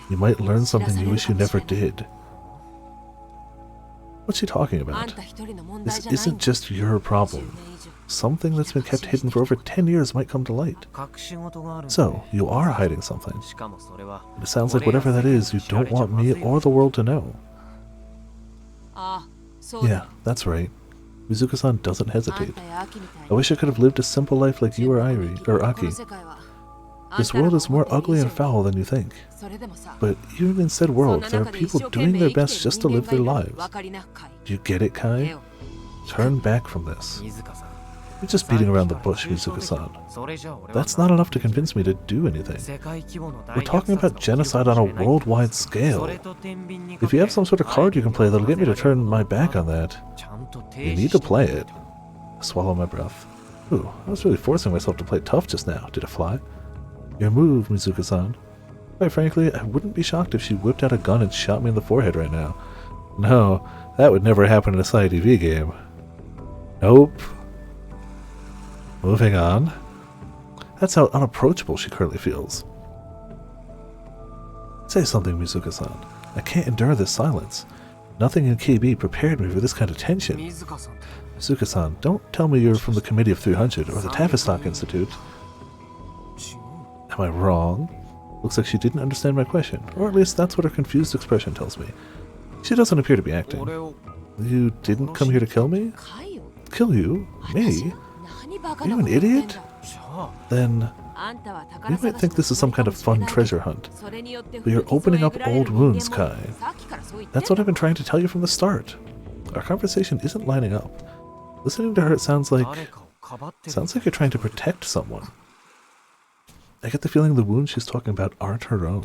You might learn something you wish you never did. What's she talking about? This isn't just your problem. Something that's been kept hidden for over 10 years might come to light. So, you are hiding something. And it sounds like whatever that is, you don't want me or the world to know. Yeah, that's right. Mizuka-san doesn't hesitate. I wish I could have lived a simple life like you or Aki. This world is more ugly and foul than you think. But even in said world, there are people doing their best just to live their lives. Do you get it, Kai? Turn back from this. You're just beating around the bush, Mizuka-san. That's not enough to convince me to do anything. We're talking about genocide on a worldwide scale. If you have some sort of card you can play that'll get me to turn my back on that, you need to play it. I swallow my breath. Ooh, I was really forcing myself to play tough just now. Did it fly? Your move, Mizuka-san. Quite frankly, I wouldn't be shocked if she whipped out a gun and shot me in the forehead right now. No, that would never happen in a SciTV game. Nope. Moving on. That's how unapproachable she currently feels. Say something, Mizuka-san. I can't endure this silence. Nothing in KB prepared me for this kind of tension. Mizuka-san, don't tell me you're from the Committee of 300 or the Tavistock Institute. Am I wrong? Looks like she didn't understand my question, or at least that's what her confused expression tells me. She doesn't appear to be acting. You didn't come here to kill me? Kill you? Me? Are you an idiot? Then you might think this is some kind of fun treasure hunt, but you're opening up old wounds, Kai. That's what I've been trying to tell you from the start. Our conversation isn't lining up. Listening to her, it sounds like you're trying to protect someone. I get the feeling the wounds she's talking about aren't her own.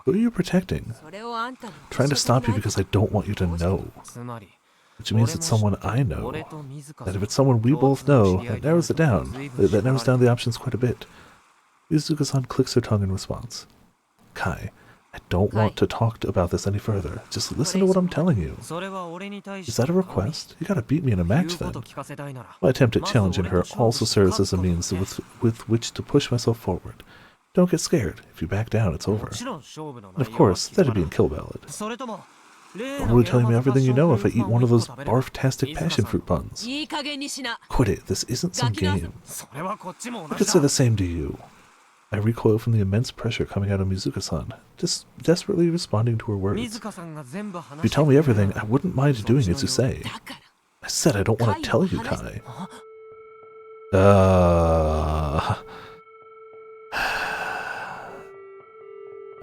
Who are you protecting? Trying to stop you because I don't want you to know. Which means it's someone I know. And if it's someone we both know, that narrows it down. That narrows down the options quite a bit. Mizuka-san clicks her tongue in response. Kai, I don't want to talk about this any further. Just listen to what I'm telling you. Is that a request? You gotta beat me in a match then. My attempt at challenging her also serves as a means with which to push myself forward. Don't get scared. If you back down, it's over. And of course, that'd be in Kill Ballad. Or will you tell me everything you know if I eat one of those barf-tastic passion fruit buns? Quit it. This isn't some game. I could say the same to you. I recoil from the immense pressure coming out of Mizuka-san, just desperately responding to her words. If you tell me everything, I wouldn't mind doing as you say. I said I don't want to tell you, Kai.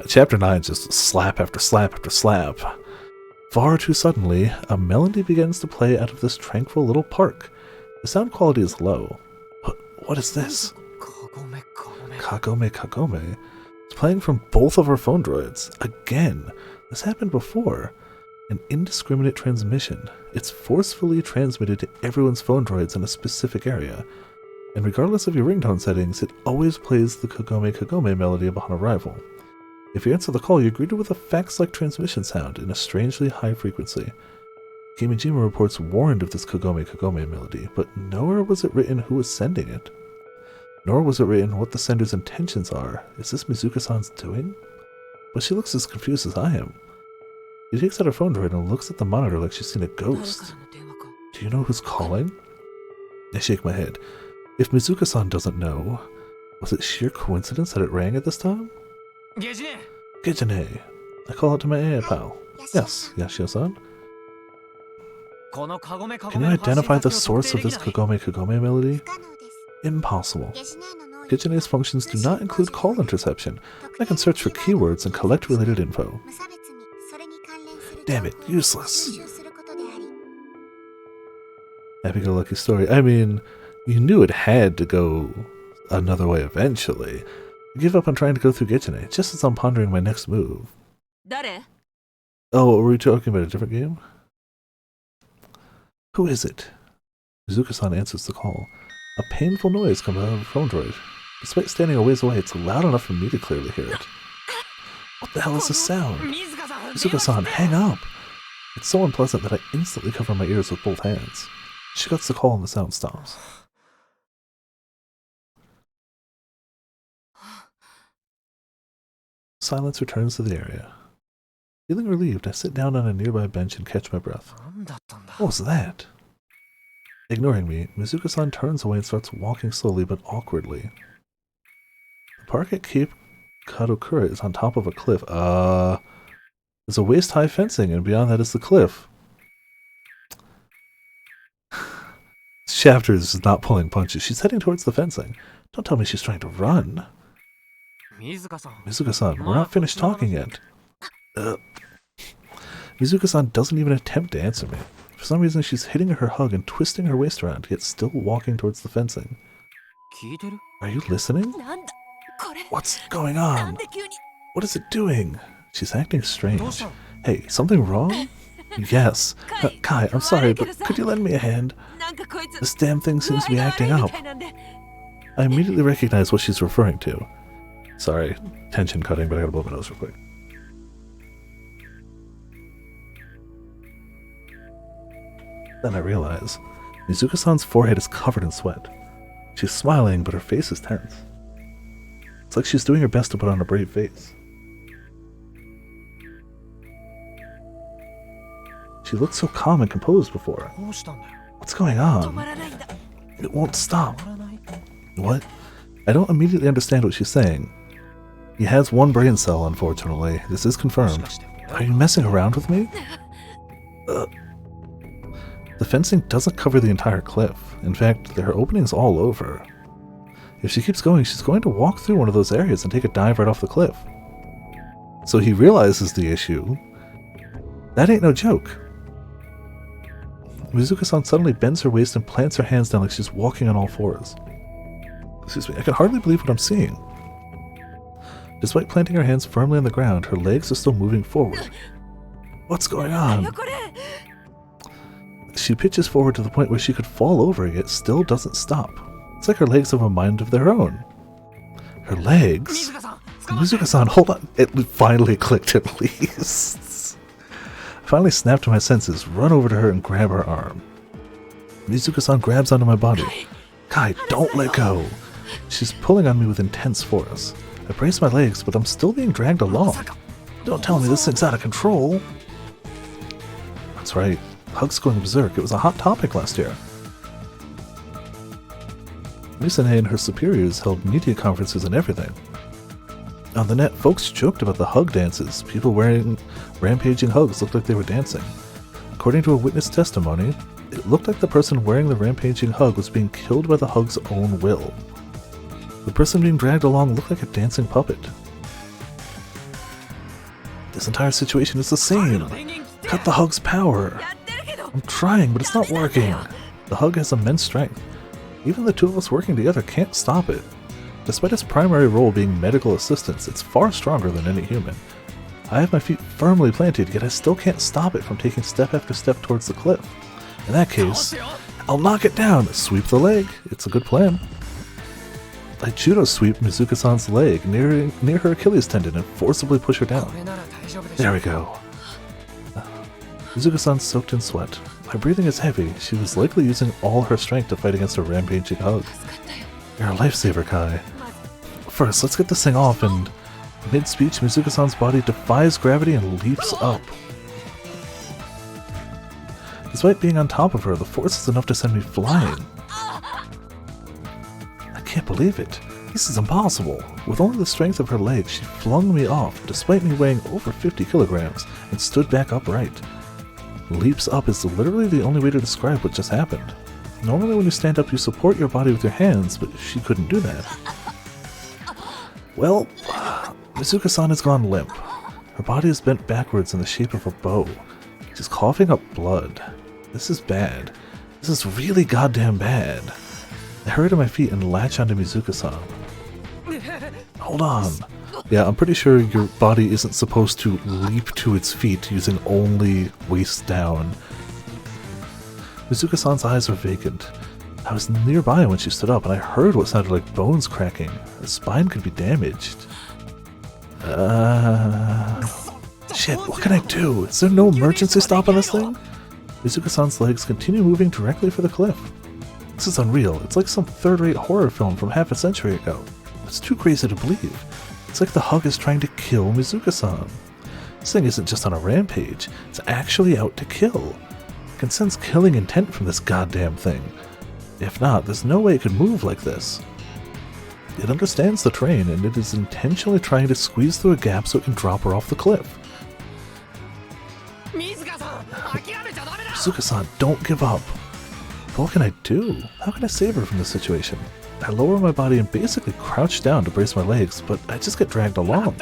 Chapter 9 just slap after slap after slap. Far too suddenly, a melody begins to play out of this tranquil little park. The sound quality is low. What is this? Kagome Kagome. It's playing from both of our phone droids. Again. This happened before. An indiscriminate transmission. It's forcefully transmitted to everyone's phone droids in a specific area. And regardless of your ringtone settings, it always plays the Kagome Kagome melody upon arrival. If you answer the call, you're greeted with a fax-like transmission sound in a strangely high frequency. Kimijima reports warned of this Kagome Kagome melody, but nowhere was it written who was sending it. Nor was it written what the sender's intentions are. Is this Mizuka-san's doing? But she looks as confused as I am. She takes out her phone droid and looks at the monitor like she's seen a ghost. Do you know who's calling? I shake my head. If Mizuka-san doesn't know, was it sheer coincidence that it rang at this time? Gejine. I call out to my AI pal. Yes, Yashio-san. Can you identify the source of this Kagome Kagome melody? Impossible. Gejine's functions do not include call interception. I can search for keywords and collect related info. Damn it, useless. Happy-go-lucky story. I mean, you knew it had to go another way eventually. I give up on trying to go through Gejine, just as I'm pondering my next move. Oh, were we talking about a different game? Who is it? Mizuka-san answers the call. A painful noise comes out of the phone droid. Despite standing a ways away, it's loud enough for me to clearly hear it. What the hell is this sound? Mizuka-san, hang up! It's so unpleasant that I instantly cover my ears with both hands. She cuts the call and the sound stops. Silence returns to the area. Feeling relieved, I sit down on a nearby bench and catch my breath. What was that? Ignoring me, Mizuka-san turns away and starts walking slowly but awkwardly. The park at Cape Kadokura is on top of a cliff. There's a waist-high fencing, and beyond that is the cliff. This chapter is not pulling punches. She's heading towards the fencing. Don't tell me she's trying to run. Mizuka-san, we're not finished talking yet. Mizuka-san doesn't even attempt to answer me. For some reason, she's hitting her hug and twisting her waist around, yet still walking towards the fencing. Are you listening? What's going on? What is it doing? She's acting strange. Hey, something wrong? Yes. Kai, I'm sorry, but could you lend me a hand? This damn thing seems to be acting up. I immediately recognize what she's referring to. Sorry, tension cutting, but I gotta blow my nose real quick. Then I realize Mizuka-san's forehead is covered in sweat. She's smiling, but her face is tense. It's like she's doing her best to put on a brave face. She looked so calm and composed before. What's going on? It won't stop. What? I don't immediately understand what she's saying. He has one brain cell, unfortunately. This is confirmed. Are you messing around with me? The fencing doesn't cover the entire cliff. In fact, there are openings all over. If she keeps going, she's going to walk through one of those areas and take a dive right off the cliff. So he realizes the issue. That ain't no joke. Mizuka-san suddenly bends her waist and plants her hands down like she's walking on all fours. Excuse me, I can hardly believe what I'm seeing. Despite planting her hands firmly on the ground, her legs are still moving forward. What's going on? She pitches forward to the point where she could fall over, yet still doesn't stop. It's like her legs have a mind of their own. Her legs? Mizuka-san, hold on. It finally clicked at least. I finally snapped to my senses, run over to her and grab her arm. Mizuka-san grabs onto my body. Kai, don't let go. She's pulling on me with intense force. I brace my legs, but I'm still being dragged along. Don't tell me this thing's out of control. That's right. Hugs going berserk. It was a hot topic last year. Misane and her superiors held media conferences and everything. On the net, folks joked about the hug dances. People wearing rampaging hugs looked like they were dancing. According to a witness testimony, it looked like the person wearing the rampaging hug was being killed by the hug's own will. The person being dragged along looked like a dancing puppet. This entire situation is the same. Cut the hug's power. I'm trying, but it's not working. The hug has immense strength. Even the two of us working together can't stop it. Despite its primary role being medical assistance, it's far stronger than any human. I have my feet firmly planted, yet I still can't stop it from taking step after step towards the cliff. In that case, I'll knock it down, sweep the leg. It's a good plan. I judo sweep Mizuka-san's leg near her Achilles tendon and forcibly push her down. There we go. Mizuka-san's soaked in sweat. My breathing is heavy. She was likely using all her strength to fight against a rampaging hug. You're a lifesaver, Kai. First, let's get this thing off, and mid-speech, Mizuka-san's body defies gravity and leaps up. Despite being on top of her, the force is enough to send me flying. I can't believe it. This is impossible. With only the strength of her legs, she flung me off, despite me weighing over 50 kilograms, and stood back upright. Leaps up is literally the only way to describe what just happened. Normally when you stand up you support your body with your hands, but she couldn't do that. Well, Mizuka-san has gone limp. Her body is bent backwards in the shape of a bow. She's coughing up blood. This is bad. This is really goddamn bad. I hurry to my feet and latch onto Mizuka-san. Hold on. Yeah, I'm pretty sure your body isn't supposed to leap to its feet using only waist down. Mizuka-san's eyes are vacant. I was nearby when she stood up and I heard what sounded like bones cracking. Her spine could be damaged. Shit, what can I do? Is there no emergency stop on this thing? Mizuka-san's legs continue moving directly for the cliff. This is unreal. It's like some third-rate horror film from half a century ago. It's too crazy to believe. It's like the hug is trying to kill Mizuka-san. This thing isn't just on a rampage. It's actually out to kill. I can sense killing intent from this goddamn thing. If not, there's no way it could move like this. It understands the terrain, and it is intentionally trying to squeeze through a gap so it can drop her off the cliff. Mizuka-san, don't give up. What can I do? How can I save her from this situation? I lower my body and basically crouch down to brace my legs, but I just get dragged along.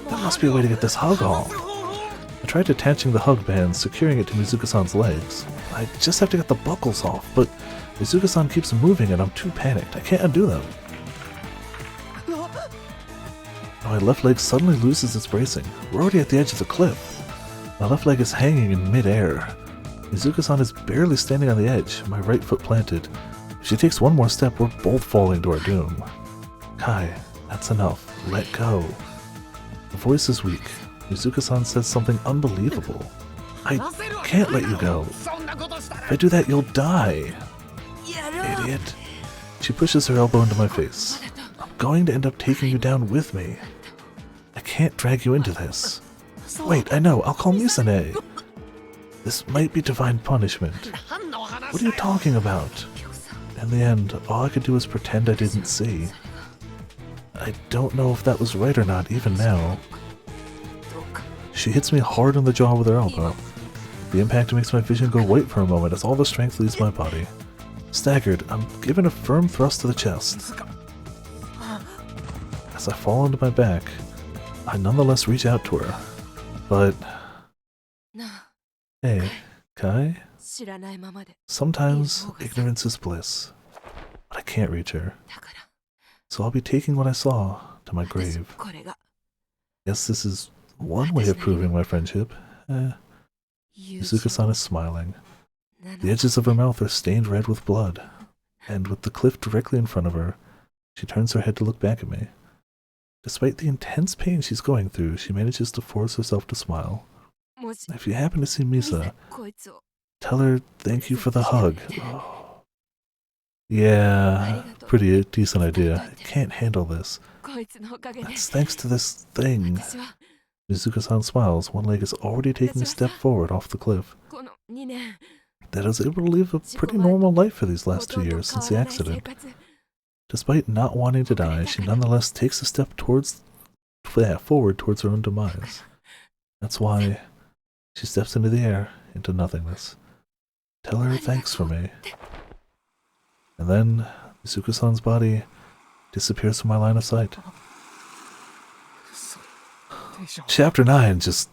There must be a way to get this hug off. I tried attaching the hug band, securing it to Mizuka-san's legs. I just have to get the buckles off, but Mizuka-san keeps moving and I'm too panicked. I can't undo them. My left leg suddenly loses its bracing. We're already at the edge of the cliff. My left leg is hanging in mid-air. Mizuka-san is barely standing on the edge, my right foot planted. If she takes one more step, we're both falling to our doom. Kai, that's enough. Let go. The voice is weak. Mizuka-san says something unbelievable. I can't let you go. If I do that, you'll die. Idiot. She pushes her elbow into my face. going to end up taking you down with me. I can't drag you into this. Wait, I know, I'll call Misane. This might be divine punishment. What are you talking about? In the end, all I could do was pretend I didn't see. I don't know if that was right or not, even now. She hits me hard on the jaw with her elbow. The impact makes my vision go white for a moment as all the strength leaves my body. Staggered, I'm given a firm thrust to the chest. As I fall onto my back, I nonetheless reach out to her. But... Hey, Kai? Sometimes ignorance is bliss, but I can't reach her. So I'll be taking what I saw to my grave. Guess this is one way of proving my friendship. Mizuka-san is smiling. The edges of her mouth are stained red with blood, and with the cliff directly in front of her, she turns her head to look back at me. Despite the intense pain she's going through, she manages to force herself to smile. If you happen to see Misa, tell her thank you for the hug. Oh. Yeah, pretty decent idea. I can't handle this. That's thanks to this thing. Mizuka-san smiles. One leg is already taking a step forward off the cliff. That I was able to live a pretty normal life for these last 2 years since the accident. Despite not wanting to die, she nonetheless takes a step forward towards her own demise. That's why she steps into the air, into nothingness. Tell her thanks for me. And then Mizuka-san's body disappears from my line of sight. Chapter 9 just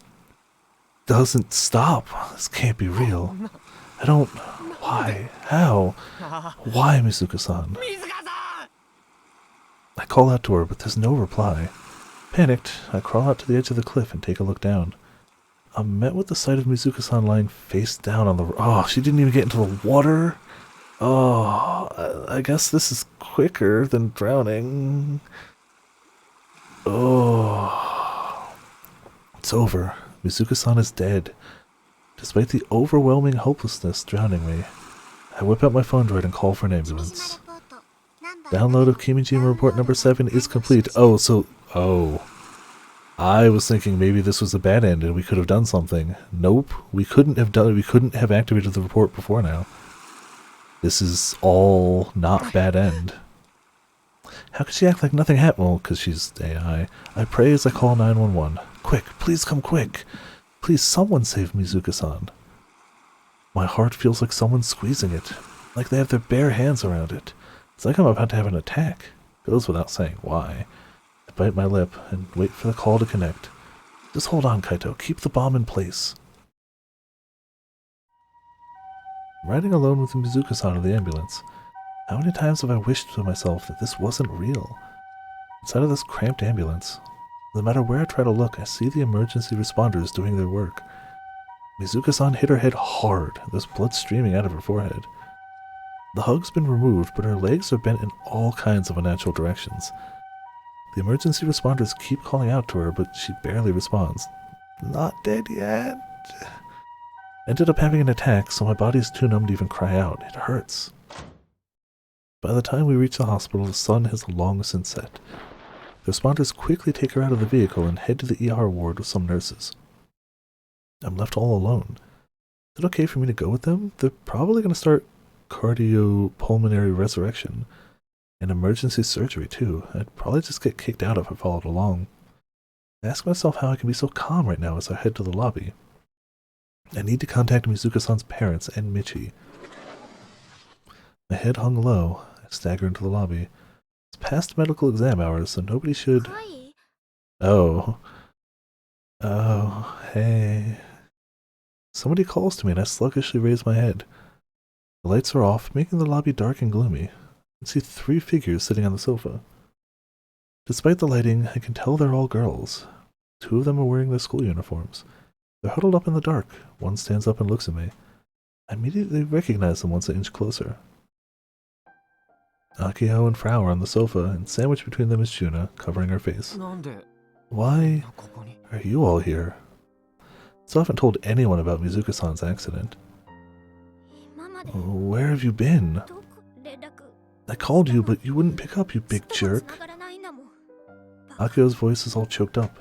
doesn't stop. This can't be real. I don't... Why? How? Why, Mizuka-san? I call out to her, but there's no reply. Panicked, I crawl out to the edge of the cliff and take a look down. I'm met with the sight of Mizuka-san lying face down on the... Oh, she didn't even get into the water? Oh, I guess this is quicker than drowning. Oh. It's over. Mizuka-san is dead. Despite the overwhelming hopelessness drowning me, I whip out my phone droid and call for an ambulance. Download of Kimijima Report number 7 is complete. Oh. I was thinking maybe this was a bad end and we could have done something. Nope, we couldn't have activated the report before now. This is all not bad end. How could she act like nothing happened? Well, because she's AI. I pray as I call 911. Quick, please come quick. Please, someone save Mizuka-san. My heart feels like someone's squeezing it, like they have their bare hands around it. It's like I'm about to have an attack. Goes without saying why. I bite my lip and wait for the call to connect. Just hold on, Kaito. Keep the bomb in place. I'm riding alone with Mizuka-san in the ambulance. How many times have I wished to myself that this wasn't real? Inside of this cramped ambulance, no matter where I try to look, I see the emergency responders doing their work. Mizuka-san hit her head hard. There's blood streaming out of her forehead. The hug's been removed, but her legs are bent in all kinds of unnatural directions. The emergency responders keep calling out to her, but she barely responds. Not dead yet. Ended up having an attack, so my body's too numb to even cry out. It hurts. By the time we reach the hospital, the sun has long since set. The responders quickly take her out of the vehicle and head to the ER ward with some nurses. I'm left all alone. Is it okay for me to go with them? They're probably going to start cardiopulmonary resurrection and emergency surgery too. I'd probably just get kicked out if I followed along. I ask myself how I can be so calm right now as I head to the lobby. I need to contact Mizuka-san's parents and Michi. My head hung low. I stagger into the lobby. It's past medical exam hours, so nobody should... Oh, hey. Somebody calls to me and I sluggishly raise my head. The lights are off, making the lobby dark and gloomy. I can see 3 figures sitting on the sofa. Despite the lighting, I can tell they're all girls. 2 of them are wearing their school uniforms. They're huddled up in the dark. One stands up and looks at me. I immediately recognize them once I inch closer. Akio and Frau are on the sofa, and sandwiched between them is Shuna, covering her face. Why are you all here? Still haven't told anyone about Mizuka-san's accident. Where have you been? I called you, but you wouldn't pick up, you big jerk. Akio's voice is all choked up.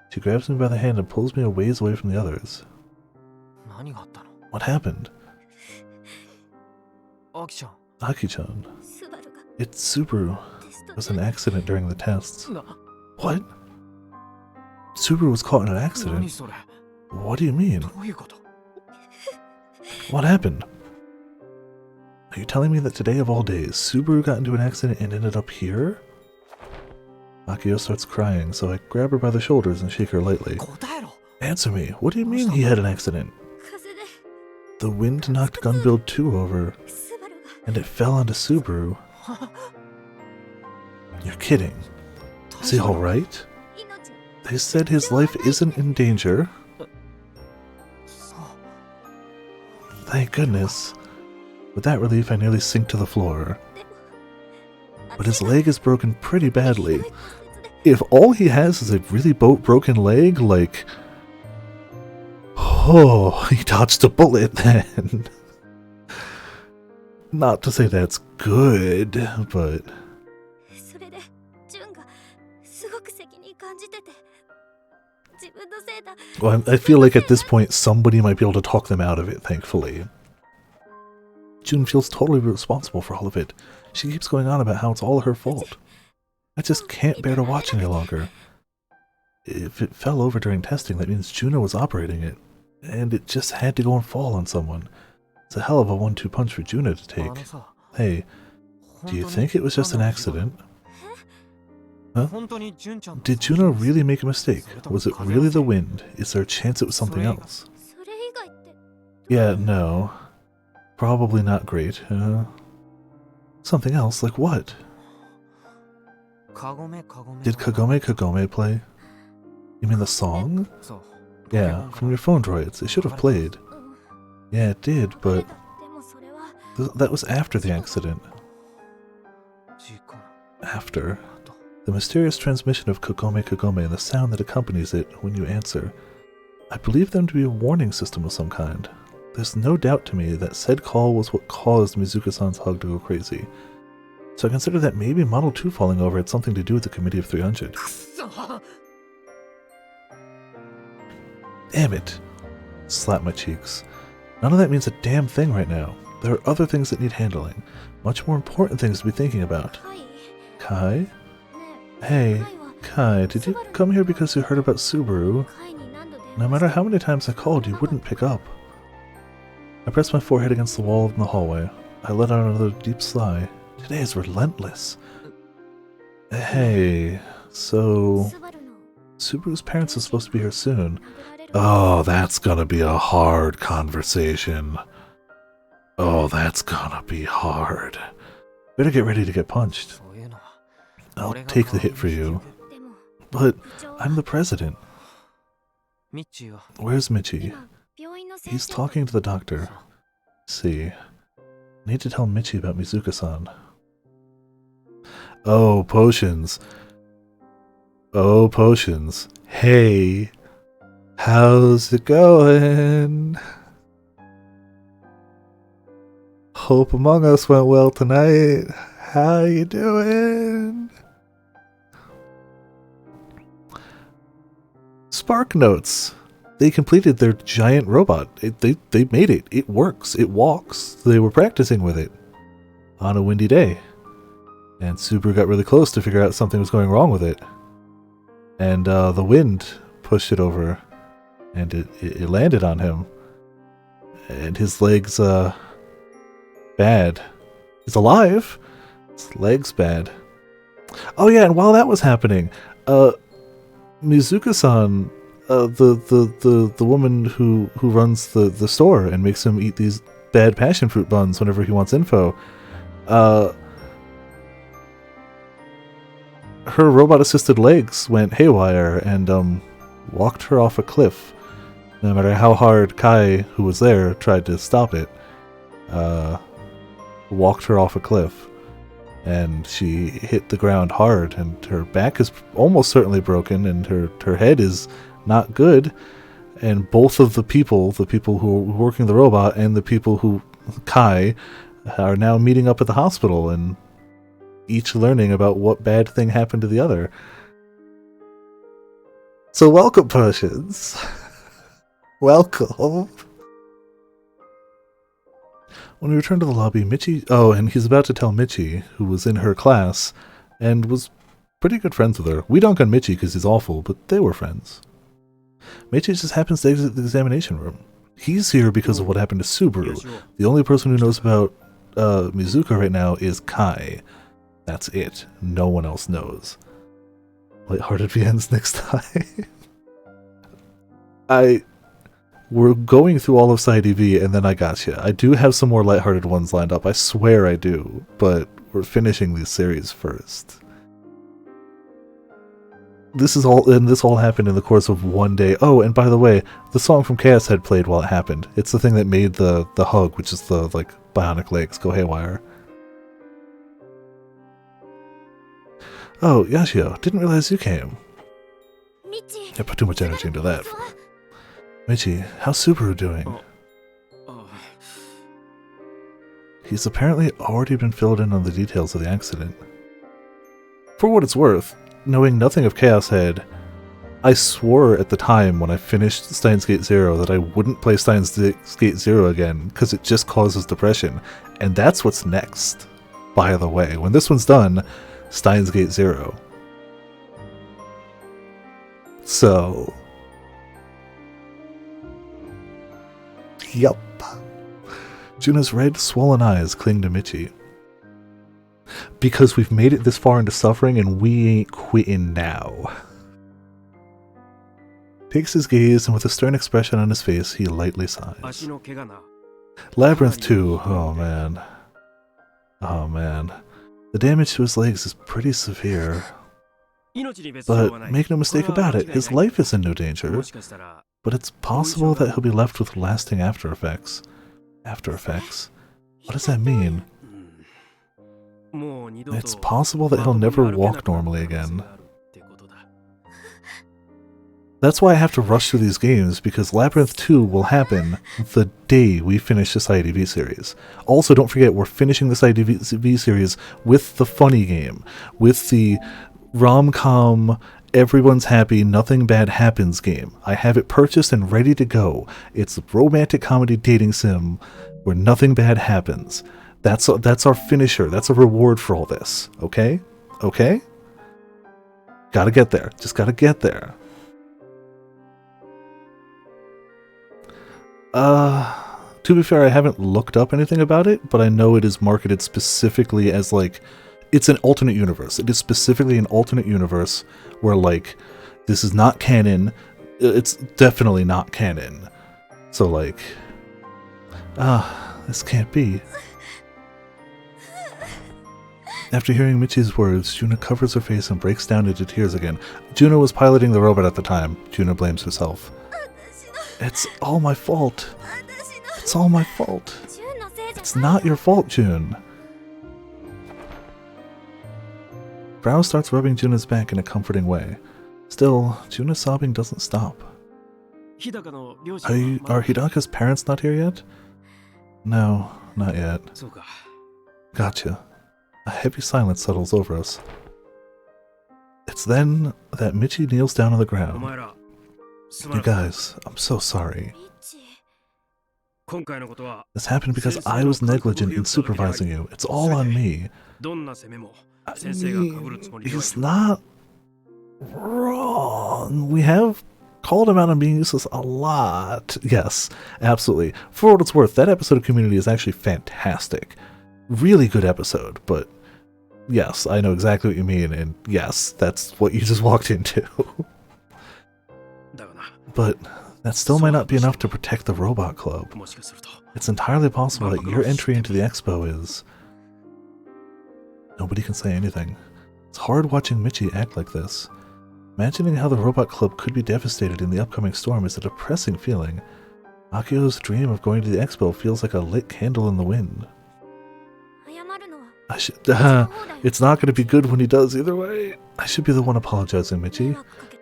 She grabs me by the hand and pulls me a ways away from the others. What happened? Aki-chan. It's Subaru. It was an accident during the tests. What? Subaru was caught in an accident? What do you mean? What happened? Are you telling me that today of all days, Subaru got into an accident and ended up here? Akio starts crying, so I grab her by the shoulders and shake her lightly. Answer me, what do you mean he had an accident? The wind knocked Gunbuild 2 over, and it fell onto Subaru. You're kidding. Is he alright? They said his life isn't in danger. Thank goodness. With that relief, I nearly sink to the floor. But his leg is broken pretty badly. If all he has is a really broken leg, like... Oh, he dodged a bullet then. Not to say that's good, but... Well, I feel like at this point somebody might be able to talk them out of it, thankfully. June feels totally responsible for all of it. She keeps going on about how it's all her fault. I just can't bear to watch any longer. If it fell over during testing, that means Juno was operating it. And it just had to go and fall on someone. It's a hell of a 1-2 punch for Juno to take. Hey, do you think it was just an accident? Huh? Did Juno really make a mistake? Was it really the wind? Is there a chance it was something else? Yeah, no. Probably not great. Something else? Like what? Did Kagome Kagome play? You mean the song? Yeah, from your phone droids. It should have played. Yeah, it did, but... that was after the accident. After. The mysterious transmission of Kagome Kagome and the sound that accompanies it when you answer. I believe them to be a warning system of some kind. There's no doubt to me that said call was what caused Mizuka-san's hug to go crazy. So I consider that maybe Model 2 falling over had something to do with the Committee of 300. Damn it! Slap my cheeks. None of that means a damn thing right now. There are other things that need handling. Much more important things to be thinking about. Kai? Hey, Kai, did you come here because you heard about Subaru? No matter how many times I called, you wouldn't pick up. I pressed my forehead against the wall in the hallway. I let out another deep sigh. Today is relentless. Hey, so... Subaru's parents are supposed to be here soon. Oh, that's gonna be a hard conversation. Oh, that's gonna be hard. Better get ready to get punched. I'll take the hit for you. But I'm the president. Where's Michi? He's talking to the doctor. See. I need to tell Michi about Mizuka-san. Oh, potions. Oh, potions. Hey. How's it going? Hope Among Us went well tonight. How you doing? Spark Notes. They completed their giant robot. They made it. It works. It walks. They were practicing with it on a windy day. And Subaru got really close to figure out something was going wrong with it. And the wind pushed it over. And it landed on him. And his leg's bad. He's alive. His leg's bad. Oh yeah, and while that was happening, Mizuka-san, the woman who runs the store and makes him eat these bad passion fruit buns whenever he wants info, her robot-assisted legs went haywire and walked her off a cliff. No matter how hard Kai, who was there, tried to stop it, walked her off a cliff. And she hit the ground hard, and her back is almost certainly broken, and her head is not good. And both of the people who are working the robot and the people who, Kai, are now meeting up at the hospital and each learning about what bad thing happened to the other. So welcome, Persians. Welcome. When we returned to the lobby, Michi... Oh, and he's about to tell Michi, who was in her class, and was pretty good friends with her. We dunk on Michi because he's awful, but they were friends. Michi just happens to exit the examination room. He's here because of what happened to Subaru. The only person who knows about Mizuka right now is Kai. That's it. No one else knows. Lighthearted begins next time. We're going through all of Side EV, and then I gotcha. I do have some more lighthearted ones lined up. I swear I do, but we're finishing this series first. This all happened in the course of one day. Oh, and by the way, the song from Chaos Head played while it happened. It's the thing that made the hug, which is the bionic legs, go haywire. Oh, Yashio, didn't realize you came. I put too much energy into that. Michi, how's Subaru doing? He's apparently already been filled in on the details of the accident. For what it's worth, knowing nothing of Chaos Head, I swore at the time when I finished Steins Gate Zero that I wouldn't play Steins Gate Zero again because it just causes depression. And that's what's next, by the way. When this one's done, Steins Gate Zero. So... Yup. Juna's red, swollen eyes cling to Michi. Because we've made it this far into suffering and we ain't quitting now. Takes his gaze and with a stern expression on his face, he lightly sighs. Labyrinth 2, oh man. Oh man. The damage to his legs is pretty severe. But make no mistake about it, his life is in no danger. But it's possible that he'll be left with lasting after effects. After effects? What does that mean? It's possible that he'll never walk normally again. That's why I have to rush through these games, because Labyrinth 2 will happen the day we finish this IDV series. Also, don't forget, we're finishing this IDV series with the funny game, with the rom-com, everyone's happy, nothing bad happens game. I have it purchased and ready to go. It's a romantic comedy dating sim where nothing bad happens. That's our finisher. That's a reward for all this. Okay? Okay? Gotta get there. Just gotta get there. To be fair, I haven't looked up anything about it, but I know it is marketed specifically as, like, it's an alternate universe. It is specifically an alternate universe where, like, this is not canon. It's definitely not canon. So, like, this can't be. After hearing Michi's words, Juna covers her face and breaks down into tears again. Juna was piloting the robot at the time. Juna blames herself. It's all my fault. It's all my fault. It's not your fault, June. Brow starts rubbing Juna's back in a comforting way. Still, Juna's sobbing doesn't stop. Are Hidaka's parents not here yet? No, not yet. Gotcha. A heavy silence settles over us. It's then that Michi kneels down on the ground. You guys, I'm so sorry. This happened because I was negligent in supervising you. It's all on me. He's not wrong. We have called him out on being useless a lot. Yes, absolutely. For what it's worth, that episode of Community is actually fantastic. Really good episode, but yes, I know exactly what you mean, and yes, that's what you just walked into. But that still might not be enough to protect the Robot Club. It's entirely possible that your entry into the Expo is... Nobody can say anything. It's hard watching Michi act like this. Imagining how the Robot Club could be devastated in the upcoming storm is a depressing feeling. Akio's dream of going to the Expo feels like a lit candle in the wind. It's not going to be good when he does either way. I should be the one apologizing, Michi.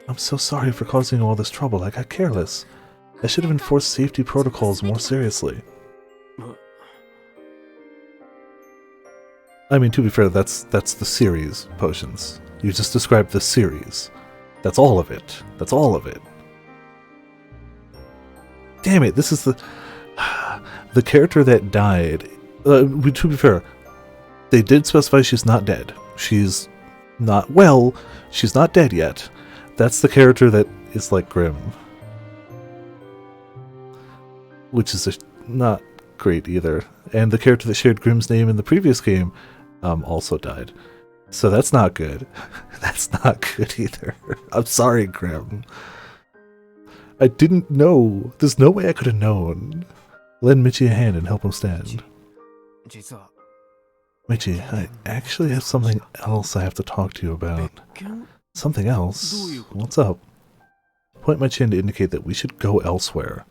I'm so sorry for causing you all this trouble. I got careless. I should have enforced safety protocols more seriously. I mean, to be fair, that's the series, Potions. You just described the series. That's all of it. That's all of it. Damn it, this is the character that died. To be fair, they did specify she's not dead. She's not, well, she's not dead yet. That's the character that is like Grimm. Which is not great either. And the character that shared Grimm's name in the previous game also died. So that's not good. That's not good either. I'm sorry, Grimm. I didn't know. There's no way I could have known. Lend Michi a hand and help him stand. Michi, I actually have something else I have to talk to you about. Something else? What's up? Point my chin to indicate that we should go elsewhere.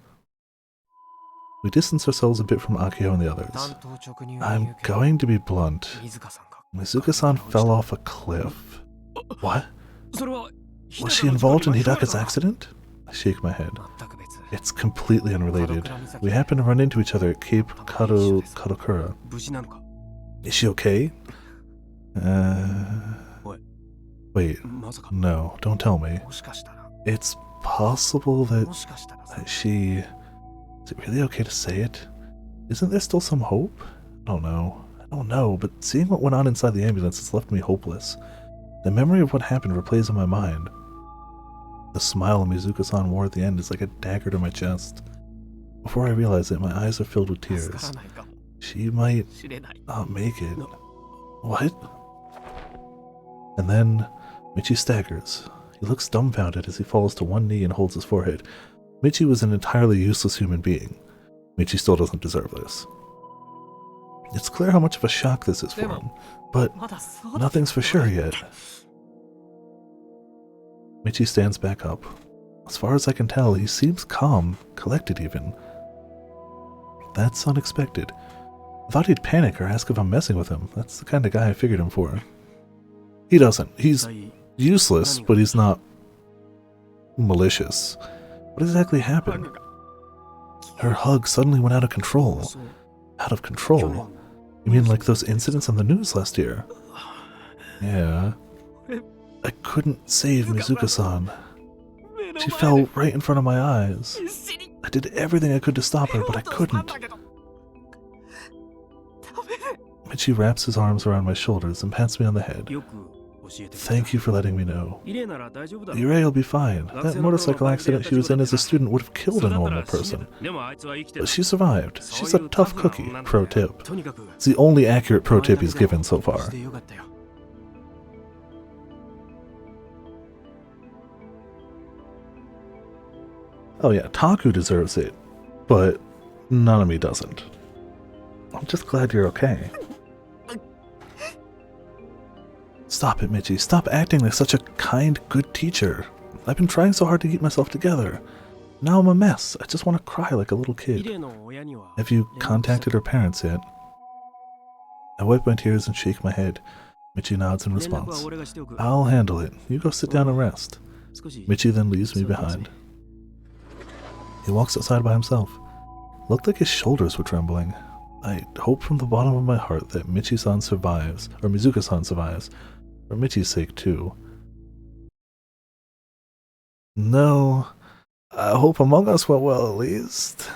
We distance ourselves a bit from Akio and the others. I'm going to be blunt. Mizuka-san fell off a cliff. What? Was she involved in Hidaka's accident? I shake my head. It's completely unrelated. We happened to run into each other at Cape Kadokura. Is she okay? Wait, no, don't tell me. It's possible that she... Is it really okay to say it? Isn't there still some hope? I don't know, but seeing what went on inside the ambulance has left me hopeless. The memory of what happened replays in my mind. The smile Mizuka-san wore at the end is like a dagger to my chest. Before I realize it, my eyes are filled with tears. She might not make it. What? And then, Michi staggers. He looks dumbfounded as he falls to one knee and holds his forehead. Michi was an entirely useless human being. Michi still doesn't deserve this. It's clear how much of a shock this is for him, but nothing's for sure yet. Michi stands back up. As far as I can tell, he seems calm, collected even. That's unexpected. I thought he'd panic or ask if I'm messing with him. That's the kind of guy I figured him for. He doesn't. He's useless, but he's not malicious. What exactly happened? Her hug suddenly went out of control. Out of control? You mean like those incidents on the news last year? Yeah. I couldn't save Mizuka-san. She fell right in front of my eyes. I did everything I could to stop her, but I couldn't. Michi wraps his arms around my shoulders and pats me on the head. Thank you for letting me know. Irei will be fine. That motorcycle accident she was in as a student would have killed a normal person. But she survived. She's a tough cookie. Pro tip. It's the only accurate pro tip he's given so far. Oh yeah, Taku deserves it, but Nanami doesn't. I'm just glad you're okay. Stop it, Michi. Stop acting like such a kind, good teacher. I've been trying so hard to keep myself together. Now I'm a mess. I just want to cry like a little kid. Have you contacted her parents yet? I wipe my tears and shake my head. Michi nods in response. I'll handle it. You go sit down and rest. Michi then leaves me behind. He walks outside by himself. Looked like his shoulders were trembling. I hope from the bottom of my heart that Michi-san survives, or Mizuka-san survives, for Michi's sake too. No, I hope Among Us went well at least.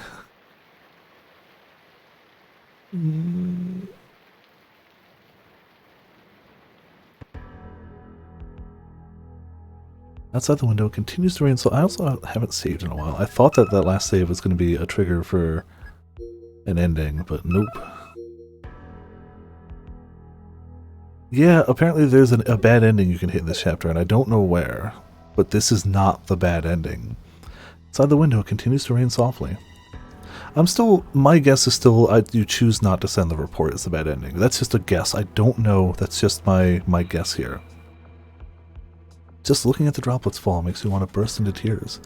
Outside the window, it continues to rain, so I also haven't saved in a while. I thought that last save was going to be a trigger for an ending, but nope. Yeah, apparently there's a bad ending you can hit in this chapter, and I don't know where, but this is not the bad ending. Outside the window, it continues to rain softly. My guess is still, you choose not to send the report as the bad ending. That's just a guess. I don't know. That's just my guess here. Just looking at the droplets fall makes me want to burst into tears.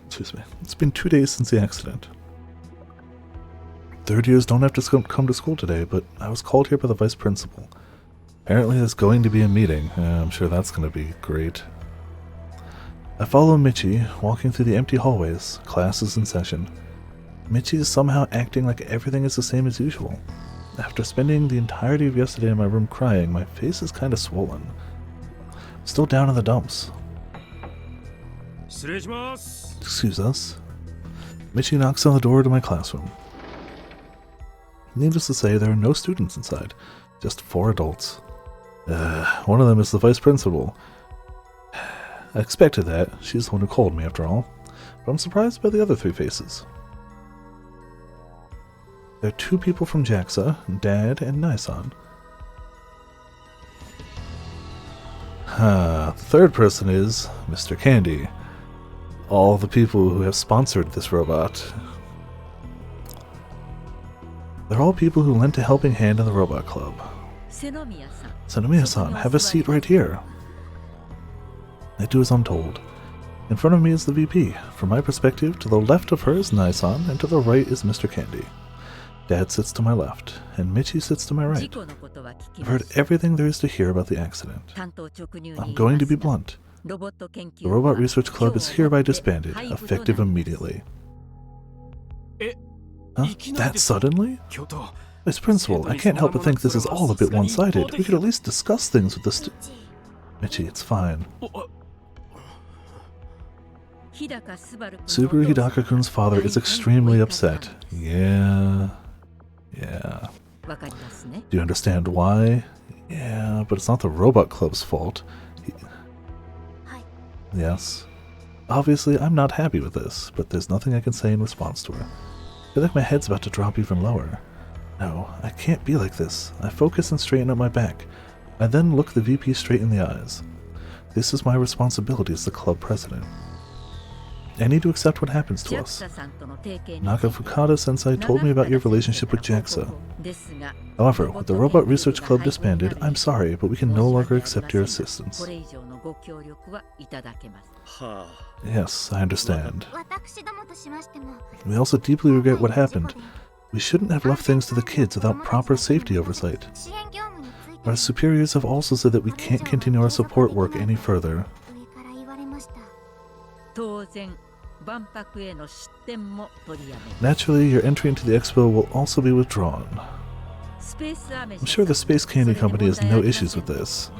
Excuse me. It's been 2 days since the accident. Third years don't have to come to school today, but I was called here by the vice principal. Apparently there's going to be a meeting. I'm sure that's going to be great. I follow Michi, walking through the empty hallways. Class is in session. Michi is somehow acting like everything is the same as usual. After spending the entirety of yesterday in my room crying, my face is kind of swollen. Still down in the dumps. 失礼します。 Excuse us. Michi knocks on the door to my classroom. Needless to say, there are no students inside. Just 4 adults. One of them is the vice principal. I expected that. She's the one who called me, after all. But I'm surprised by the other 3 faces. There are 2 people from JAXA, Dad and Naisan. The third person is Mr. Candy. All the people who have sponsored this robot. They're all people who lent a helping hand in the robot club. Senomiya-san, have a seat right here. I do as I'm told. In front of me is the VP. From my perspective, to the left of her is Nai-san, and to the right is Mr. Candy. Dad sits to my left, and Michi sits to my right. I've heard everything there is to hear about the accident. I'm going to be blunt. The Robot Research Club is hereby disbanded, effective immediately. Huh? That suddenly? Vice Principal, I can't help but think this is all a bit one-sided. We could at least discuss things with the Michi, it's fine. Subaru Hidaka-kun's father is extremely upset. Yeah. Do you understand why? Yeah, but it's not the Robot Club's fault. Yes. Obviously, I'm not happy with this, but there's nothing I can say in response to her. I feel like my head's about to drop even lower. No, I can't be like this. I focus and straighten up my back. I then look the VP straight in the eyes. This is my responsibility as the club president. I need to accept what happens to us. Nakafukada-sensei told me about your relationship with JAXA. However, with the Robot Research Club disbanded, I'm sorry, but we can no longer accept your assistance. Yes, I understand. We also deeply regret what happened. We shouldn't have left things to the kids without proper safety oversight. Our superiors have also said that we can't continue our support work any further. Naturally, your entry into the expo will also be withdrawn. I'm sure the Space Candy Company has no issues with this.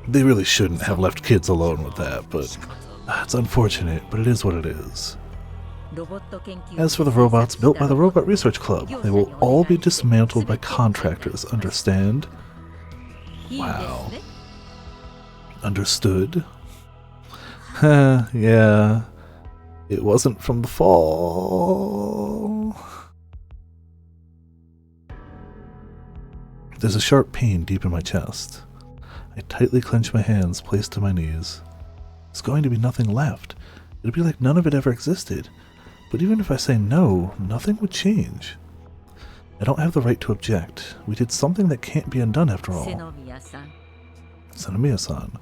They really shouldn't have left kids alone with that, but it's unfortunate, but it is what it is. As for the robots built by the Robot Research Club, they will all be dismantled by contractors, understand? Wow. Understood? Yeah. It wasn't from the fall. There's a sharp pain deep in my chest. I tightly clench my hands, placed to my knees. There's going to be nothing left. It'll be like none of it ever existed. But even if I say no, nothing would change. I don't have the right to object. We did something that can't be undone after all. Senomiya-san.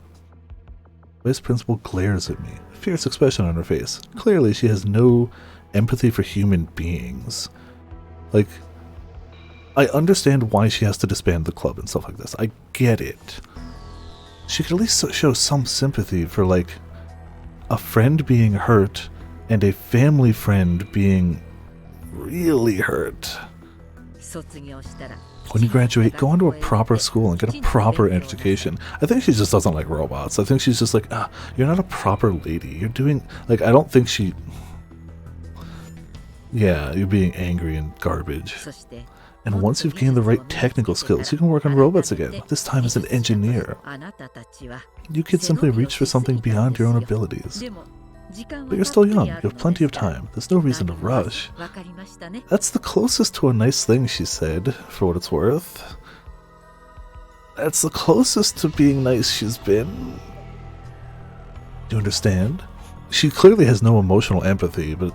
Vice Principal glares at me, a fierce expression on her face. Clearly she has no empathy for human beings. Like, I understand why she has to disband the club and stuff like this. I get it. She could at least show some sympathy for, like, a friend being hurt and a family friend being really hurt. When you graduate, go into a proper school and get a proper education. I think she just doesn't like robots. I think she's just like, you're not a proper lady. You're doing, like, I don't think she... Yeah, you're being angry and garbage. And once you've gained the right technical skills, you can work on robots again, this time as an engineer. You kids simply reach for something beyond your own abilities. But you're still young, you have plenty of time, there's no reason to rush. That's the closest to a nice thing she said, for what it's worth. That's the closest to being nice she's been. Do you understand? She clearly has no emotional empathy, but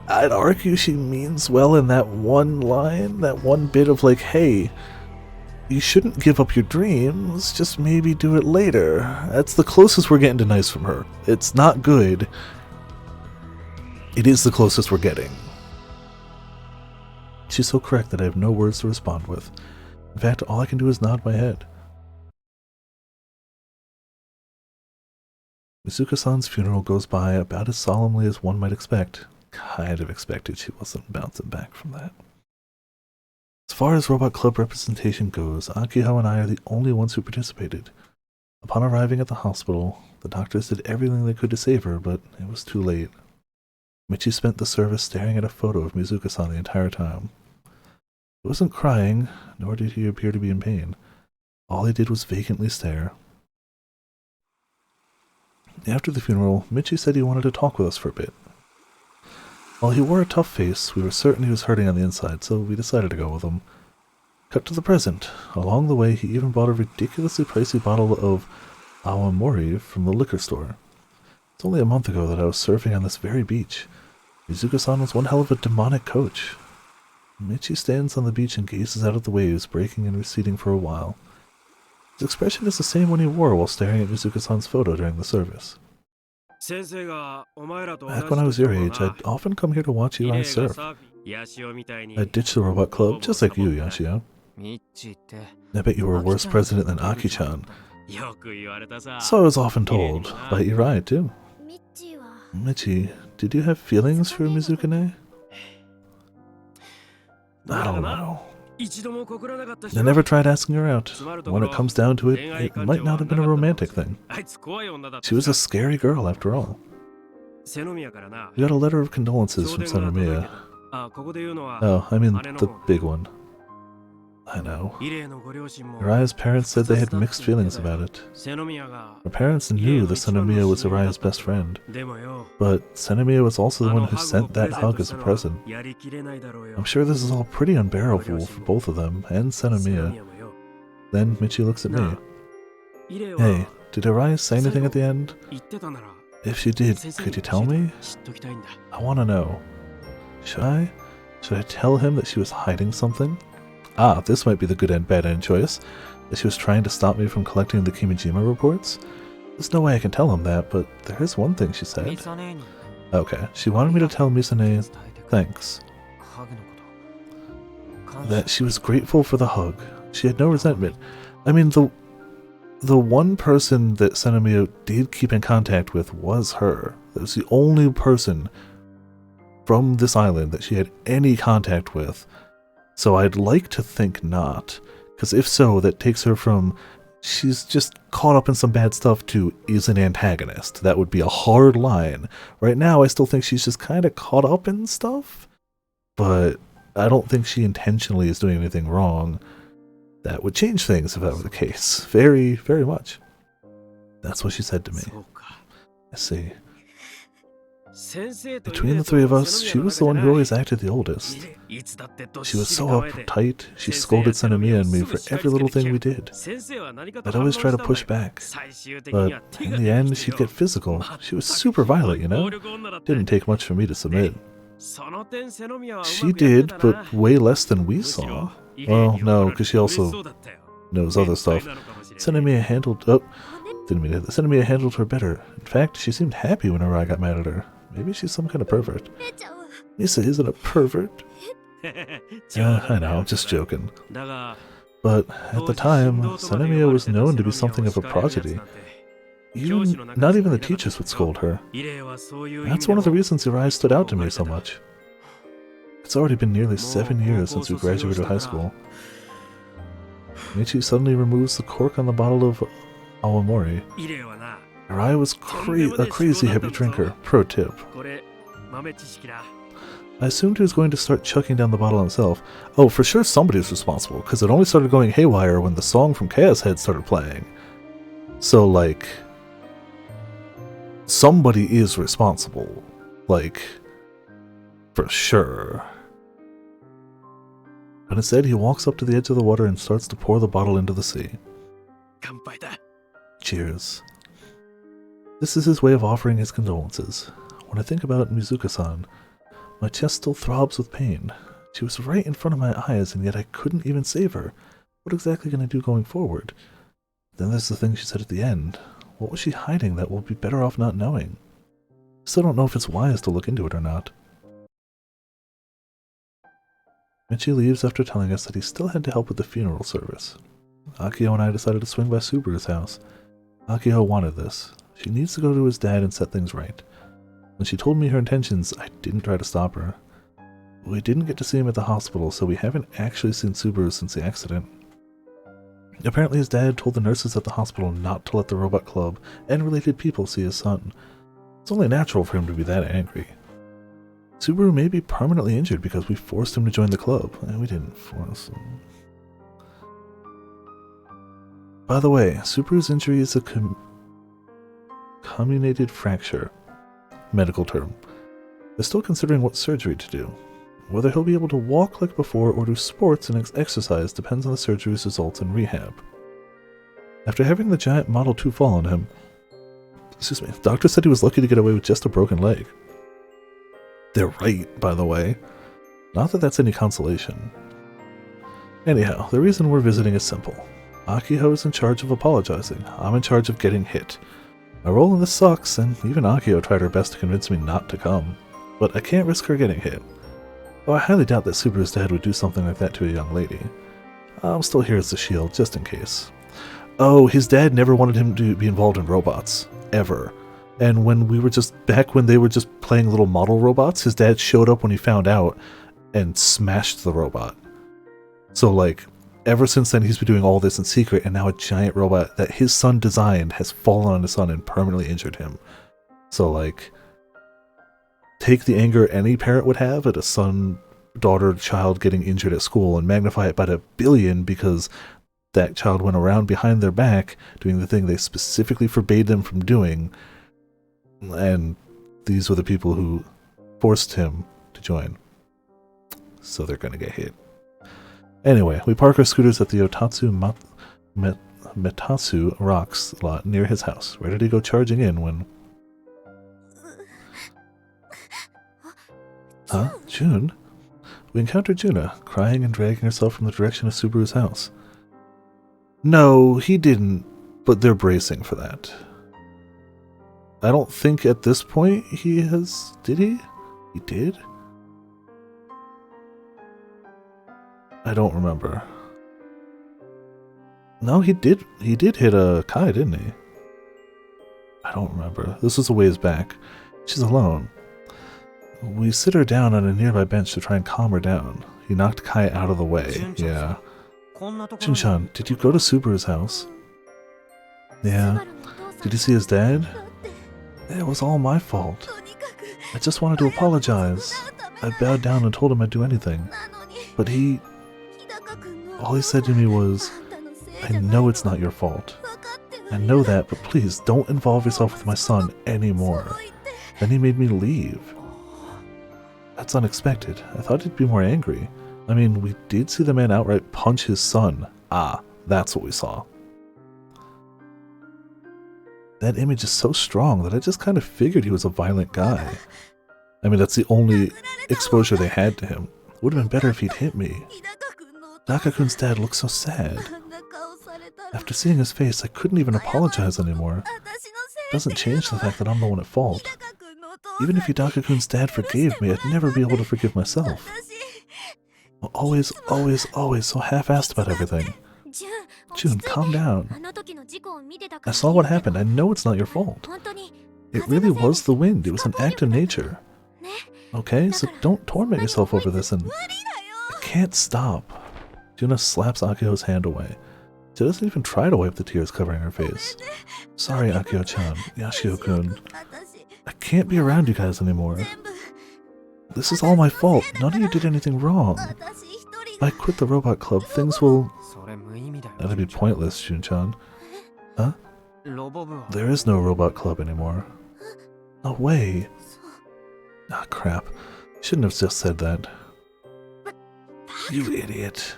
I'd argue she means well in that one line, that one bit of like, hey, you shouldn't give up your dreams, just maybe do it later. That's the closest we're getting to nice from her. It's not good. It is the closest we're getting. She's so correct that I have no words to respond with. In fact, all I can do is nod my head. Mizuka-san's funeral goes by about as solemnly as one might expect. Kind of expected she wasn't bouncing back from that. As far as Robot Club representation goes, Akiho and I are the only ones who participated. Upon arriving at the hospital, the doctors did everything they could to save her, but it was too late. Michi spent the service staring at a photo of Mizuka-san the entire time. He wasn't crying, nor did he appear to be in pain. All he did was vacantly stare. After the funeral, Michi said he wanted to talk with us for a bit. While he wore a tough face, we were certain he was hurting on the inside, so we decided to go with him. Cut to the present. Along the way, he even bought a ridiculously pricey bottle of awamori from the liquor store. It's only a month ago that I was surfing on this very beach. Mizuka-san was one hell of a demonic coach. Michi stands on the beach and gazes out at the waves, breaking and receding for a while. His expression is the same one he wore while staring at Mizuka-san's photo during the service. Back when I was your age, I'd often come here to watch you guys surf. I'd ditch the Robot Club, just like you, Yashio. I bet you were a worse president than Aki-chan. So I was often told, by Irai too. Michi, did you have feelings for Mizukane? I don't know. I never tried asking her out. When it comes down to it, it might not have been a romantic thing. She was a scary girl, after all. We got a letter of condolences from Senomiya. Oh, I mean the big one. I know. Uraya's parents said they had mixed feelings about it. Her parents knew that Senomiya was Uraya's best friend, but Senomiya was also the one who sent that hug as a present. I'm sure this is all pretty unbearable for both of them, and Senomiya. Then Michi looks at me. Hey, did Uraya say anything at the end? If she did, could you tell me? I want to know. Should I? Should I tell him that she was hiding something? Ah, this might be the good and bad end choice. That she was trying to stop me from collecting the Kimijima reports? There's no way I can tell him that, but there is one thing she said. Okay, she wanted me to tell Misane thanks. That she was grateful for the hug. She had no resentment. I mean, the one person that Senomiya did keep in contact with was her. That was the only person from this island that she had any contact with. So I'd like to think not, because if so, that takes her from she's just caught up in some bad stuff to is an antagonist. That would be a hard line. Right now, I still think she's just kind of caught up in stuff, but I don't think she intentionally is doing anything wrong. That would change things if that were the case. Very, very much. That's what she said to me. I see. Between the three of us, she was the one who always acted the oldest. She was so uptight, she scolded Senomiya and me for every little thing we did. I'd always try to push back, but in the end, she'd get physical. She was super violent, you know? Didn't take much for me to submit. She did, but way less than we saw. Well, no, because she also knows other stuff. Senomiya handled... Oh, didn't mean it. Senomiya handled her better. In fact, she seemed happy whenever I got mad at her. Maybe she's some kind of pervert. Nisa isn't a pervert. I know, I'm just joking. But at the time, Senomiya was known to be something of a prodigy. Not even the teachers would scold her. That's one of the reasons your eyes stood out to me so much. It's already been nearly 7 years since we graduated high school. Michi suddenly removes the cork on the bottle of awamori. Rai was a crazy heavy drinker. Pro tip. I assumed he was going to start chucking down the bottle himself. Oh, for sure somebody was responsible, because it only started going haywire when the song from Chaos Head started playing. So, like, somebody is responsible. Like, for sure. But instead, he walks up to the edge of the water and starts to pour the bottle into the sea. Cheers. This is his way of offering his condolences. When I think about Mizuka-san, my chest still throbs with pain. She was right in front of my eyes, and yet I couldn't even save her. What exactly can I do going forward? Then there's the thing she said at the end. What was she hiding that we'll be better off not knowing? Still don't know if it's wise to look into it or not. Michi leaves after telling us that he still had to help with the funeral service. Akio and I decided to swing by Subaru's house. Akio wanted this. She needs to go to his dad and set things right. When she told me her intentions, I didn't try to stop her. We didn't get to see him at the hospital, so we haven't actually seen Subaru since the accident. Apparently his dad told the nurses at the hospital not to let the robot club and related people see his son. It's only natural for him to be that angry. Subaru may be permanently injured because we forced him to join the club, and we didn't force him. By the way, Subaru's injury is a comminuted fracture, medical term. They're still considering what surgery to do. Whether he'll be able to walk like before or do sports and exercise depends on the surgery's results and rehab. After having the giant Model 2 fall on him, the doctor said he was lucky to get away with just a broken leg. They're right, by the way. Not that that's any consolation. Anyhow, the reason we're visiting is simple. Akio is in charge of apologizing. I'm in charge of getting hit. My role in this sucks, and even Akio tried her best to convince me not to come. But I can't risk her getting hit. Though I highly doubt that Subaru's dad would do something like that to a young lady. I'm still here as the shield, just in case. Oh, his dad never wanted him to be involved in robots. Ever. And when we were back when they were just playing little model robots, his dad showed up when he found out and smashed the robot. So like, ever since then he's been doing all this in secret, and now a giant robot that his son designed has fallen on his son and permanently injured him. So like, take the anger any parent would have at a son, daughter, child getting injured at school and magnify it by a billion because that child went around behind their back doing the thing they specifically forbade them from doing, and these were the people who forced him to join. So they're gonna get hit. Anyway, we park our scooters at the Otatsu Metatsu Rocks lot near his house, ready to go charging in when... Huh? June? We encounter Juna, crying and dragging herself from the direction of Subaru's house. No, he didn't, but they're bracing for that. I don't think at this point he has... Did he? He did? I don't remember. No, he did hit a Kai, didn't he? I don't remember. This was a ways back. She's alone. We sit her down on a nearby bench to try and calm her down. He knocked Kai out of the way. Yeah. Jun-chan, did you go to Subaru's house? Yeah. Did you see his dad? It was all my fault. I just wanted to apologize. I bowed down and told him I'd do anything. But all he said to me was, I know it's not your fault. I know that, but please don't involve yourself with my son anymore. Then he made me leave. That's unexpected. I thought he'd be more angry. I mean, we did see the man outright punch his son. Ah, that's what we saw. That image is so strong that I just kind of figured he was a violent guy. I mean, that's the only exposure they had to him. Would have been better if he'd hit me. Daka-kun's dad looks so sad. After seeing his face, I couldn't even apologize anymore. Doesn't change the fact that I'm the one at fault. Even if Hidaka-kun's dad forgave me, I'd never be able to forgive myself. I'm always so half-assed about everything. June, calm down. I saw what happened. I know it's not your fault. It really was the wind. It was an act of nature. Okay, so don't torment yourself over this, and I can't stop. Juna slaps Akio's hand away. She doesn't even try to wipe the tears covering her face. Sorry, Akio-chan, Yashio-kun. I can't be around you guys anymore. This is all my fault. None of you did anything wrong. If I quit the robot club, things will... That'd be pointless, Jun-chan. Huh? There is no robot club anymore. No way. Ah, crap. Shouldn't have just said that. You idiot.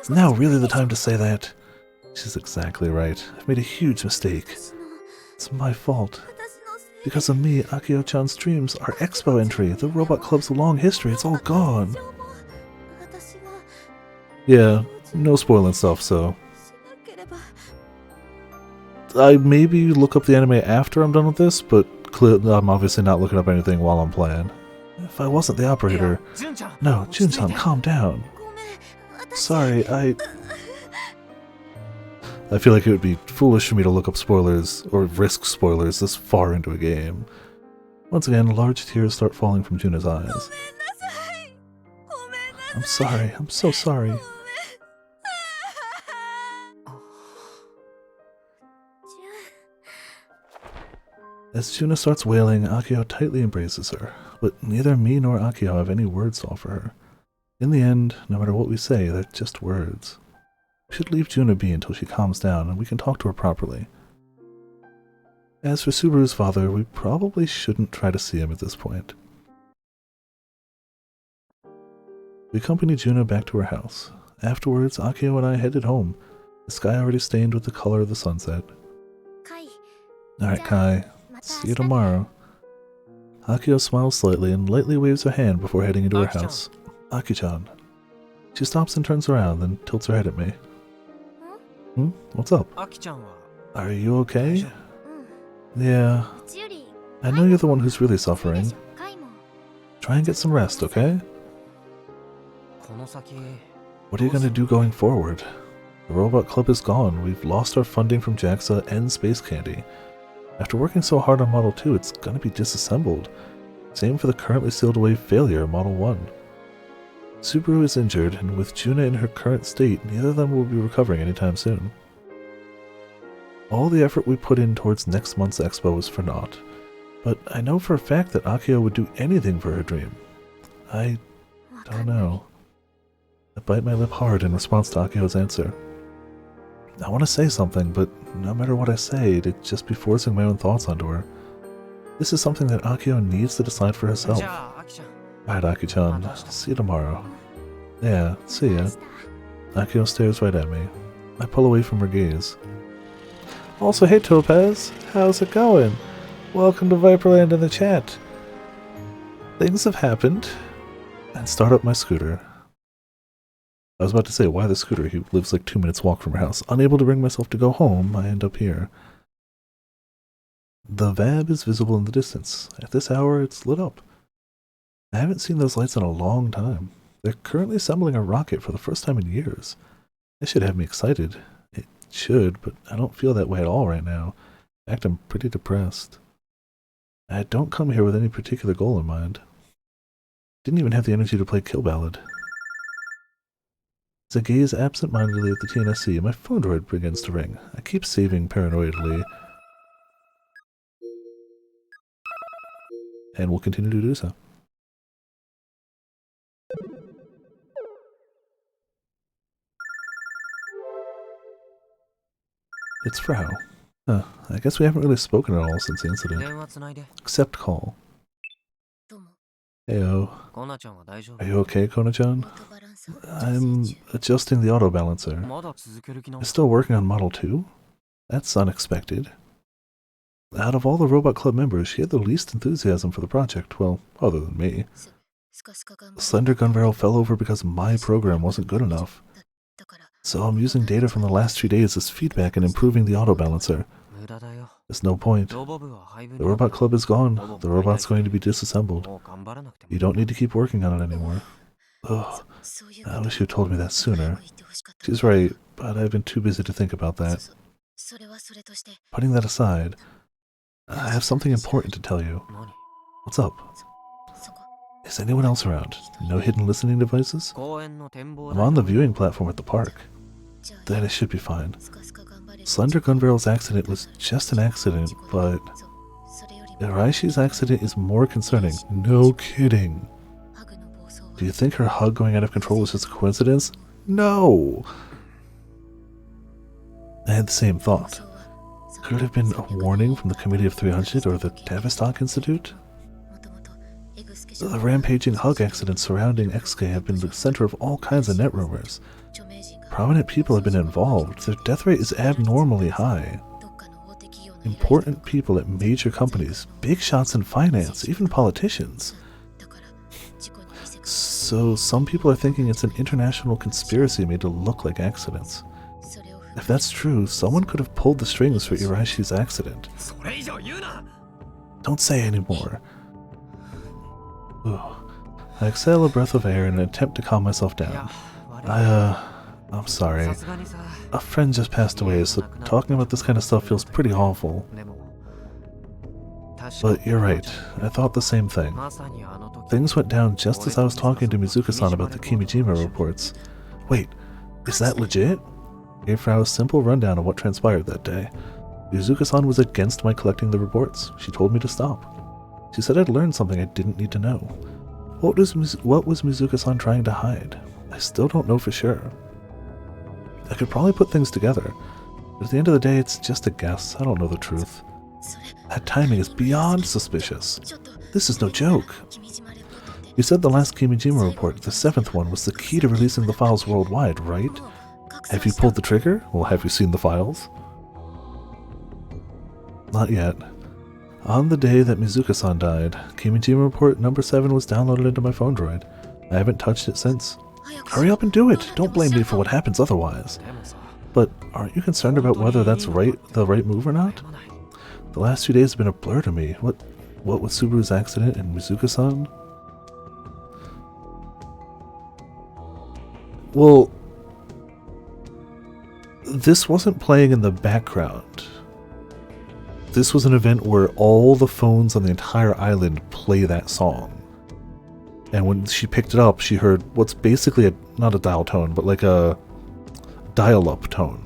Is now really the time to say that? She's exactly right. I've made a huge mistake. It's my fault. Because of me, Akio-chan's dreams, our expo entry, the robot club's long history, it's all gone. Yeah, no spoiling stuff, so... I maybe look up the anime after I'm done with this, but I'm obviously not looking up anything while I'm playing. If I wasn't the operator... No, Jun-chan, calm down. Sorry, I feel like it would be foolish for me to look up spoilers, or risk spoilers, this far into a game. Once again, large tears start falling from Juna's eyes. I'm sorry. I'm so sorry. As Juna starts wailing, Akio tightly embraces her, but neither me nor Akio have any words to offer her. In the end, no matter what we say, they're just words. We should leave Juna be until she calms down and we can talk to her properly. As for Subaru's father, we probably shouldn't try to see him at this point. We accompany Juna back to her house. Afterwards, Akio and I headed home, the sky already stained with the color of the sunset. Alright, Kai. See you tomorrow. Akio smiles slightly and lightly waves her hand before heading into her house. Aki-chan. She stops and turns around, then tilts her head at me. What's up? Are you okay? Yeah. I know you're the one who's really suffering. Try and get some rest, okay? What are you going to do going forward? The Robot Club is gone. We've lost our funding from JAXA and Space Candy. After working so hard on Model 2, it's going to be disassembled. Same for the currently sealed away failure, Model 1. Subaru is injured, and with Juna in her current state, neither of them will be recovering anytime soon. All the effort we put in towards next month's expo was for naught, but I know for a fact that Akio would do anything for her dream. I don't know. I bite my lip hard in response to Akio's answer. I want to say something, but no matter what I say, it'd just be forcing my own thoughts onto her. This is something that Akio needs to decide for herself. Alright, Aki-chan. See you tomorrow. Yeah, see ya. Akio stares right at me. I pull away from her gaze. Also, hey Topaz, how's it going? Welcome to Viperland in the chat. Things have happened. And start up my scooter. I was about to say, why the scooter? He lives like 2 minutes walk from her house. Unable to bring myself to go home, I end up here. The VAB is visible in the distance. At this hour, it's lit up. I haven't seen those lights in a long time. They're currently assembling a rocket for the first time in years. This should have me excited. It should, but I don't feel that way at all right now. In fact, I'm pretty depressed. I don't come here with any particular goal in mind. Didn't even have the energy to play Kill Ballad. As I gaze absent-mindedly at the TNSC, my phone droid begins to ring. I keep saving paranoidly, and will continue to do so. It's Frau. I guess we haven't really spoken at all since the incident. Accept call. Heyo. Are you okay, Kona-chan? I'm adjusting the auto balancer. You're still working on Model 2? That's unexpected. Out of all the Robot Club members, she had the least enthusiasm for the project, well, other than me. The slender gun barrel fell over because my program wasn't good enough. So I'm using data from the last 3 days as feedback and improving the auto balancer. There's no point. The Robot Club is gone. The robot's going to be disassembled. You don't need to keep working on it anymore. Ugh, I wish you told me that sooner. She's right, but I've been too busy to think about that. Putting that aside, I have something important to tell you. What's up? Is anyone else around? No hidden listening devices? I'm on the viewing platform at the park. Then it should be fine. Slender Gunbarrel's accident was just an accident, but Iraishi's accident is more concerning. No kidding. Do you think her hug going out of control was just a coincidence? No! I had the same thought. Could it have been a warning from the Committee of 300 or the Tavistock Institute? The rampaging hug accidents surrounding XK have been the center of all kinds of net rumors. Prominent people have been involved. Their death rate is abnormally high. Important people at major companies, big shots in finance, even politicians. So some people are thinking it's an international conspiracy made to look like accidents. If that's true, someone could have pulled the strings for Iraishi's accident. Don't say anymore. Ooh. I exhale a breath of air in an attempt to calm myself down. I'm sorry. A friend just passed away, so talking about this kind of stuff feels pretty awful. But you're right, I thought the same thing. Things went down just as I was talking to Mizuka-san about the Kimijima reports. Wait, is that legit? I gave Frau a simple rundown of what transpired that day. Mizuka-san was against my collecting the reports. She told me to stop. She said I'd learned something I didn't need to know. What was Mizuka-san trying to hide? I still don't know for sure. I could probably put things together, but at the end of the day, it's just a guess. I don't know the truth. That timing is beyond suspicious. This is no joke. You said the last Kimijima report, the 7th one, was the key to releasing the files worldwide, right? Have you pulled the trigger? Well, have you seen the files? Not yet. On the day that Mizuka-san died, Kimijima report number 7 was downloaded into my phone droid. I haven't touched it since. Hurry up and do it! Don't blame me for what happens otherwise. But aren't you concerned about whether that's the right move or not? The last few days have been a blur to me. What with Subaru's accident and Mizuka-san? Well, this wasn't playing in the background. This was an event where all the phones on the entire island play that song. And when she picked it up, she heard what's basically not a dial tone, but like a dial-up tone.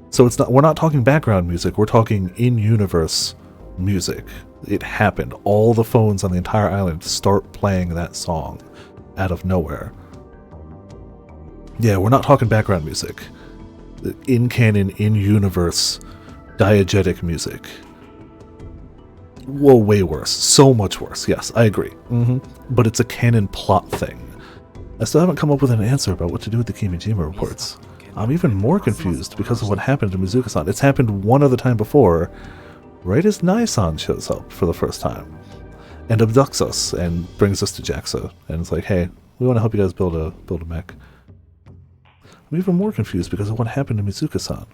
So we're not talking background music, we're talking in-universe music. It happened. All the phones on the entire island start playing that song out of nowhere. Yeah, we're not talking background music. In-canon, in-universe, diegetic music. Whoa, way worse. So much worse. Yes, I agree. But it's a canon plot thing. I still haven't come up with an answer about what to do with the Kimijima reports. I'm even more confused because of what happened to Mizuka-san. It's happened one other time before, right as Nai-san shows up for the first time and abducts us and brings us to JAXA. And it's like, hey, we want to help you guys build a mech. I'm even more confused because of what happened to Mizuka-san.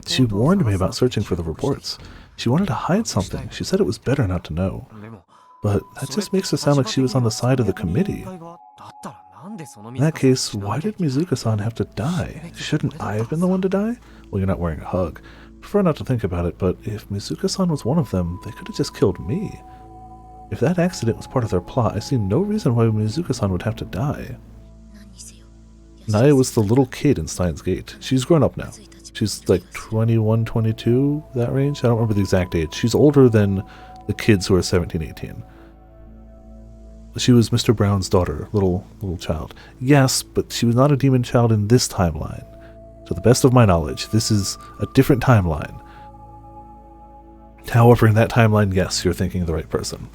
She warned me about searching for the reports. She wanted to hide something. She said it was better not to know. But that just makes her sound like she was on the side of the committee. In that case, why did Mizuka-san have to die? Shouldn't I have been the one to die? Well, you're not wearing a hug. Prefer not to think about it, but if Mizuka-san was one of them, they could have just killed me. If that accident was part of their plot, I see no reason why Mizuka-san would have to die. Naya was the little kid in Steins Gate. She's grown up now. She's like 21, 22, that range? I don't remember the exact age. She's older than the kids who are 17, 18. She was Mr. Brown's daughter, little child. Yes, but she was not a demon child in this timeline. To the best of my knowledge, this is a different timeline. However, in that timeline, yes, you're thinking of the right person.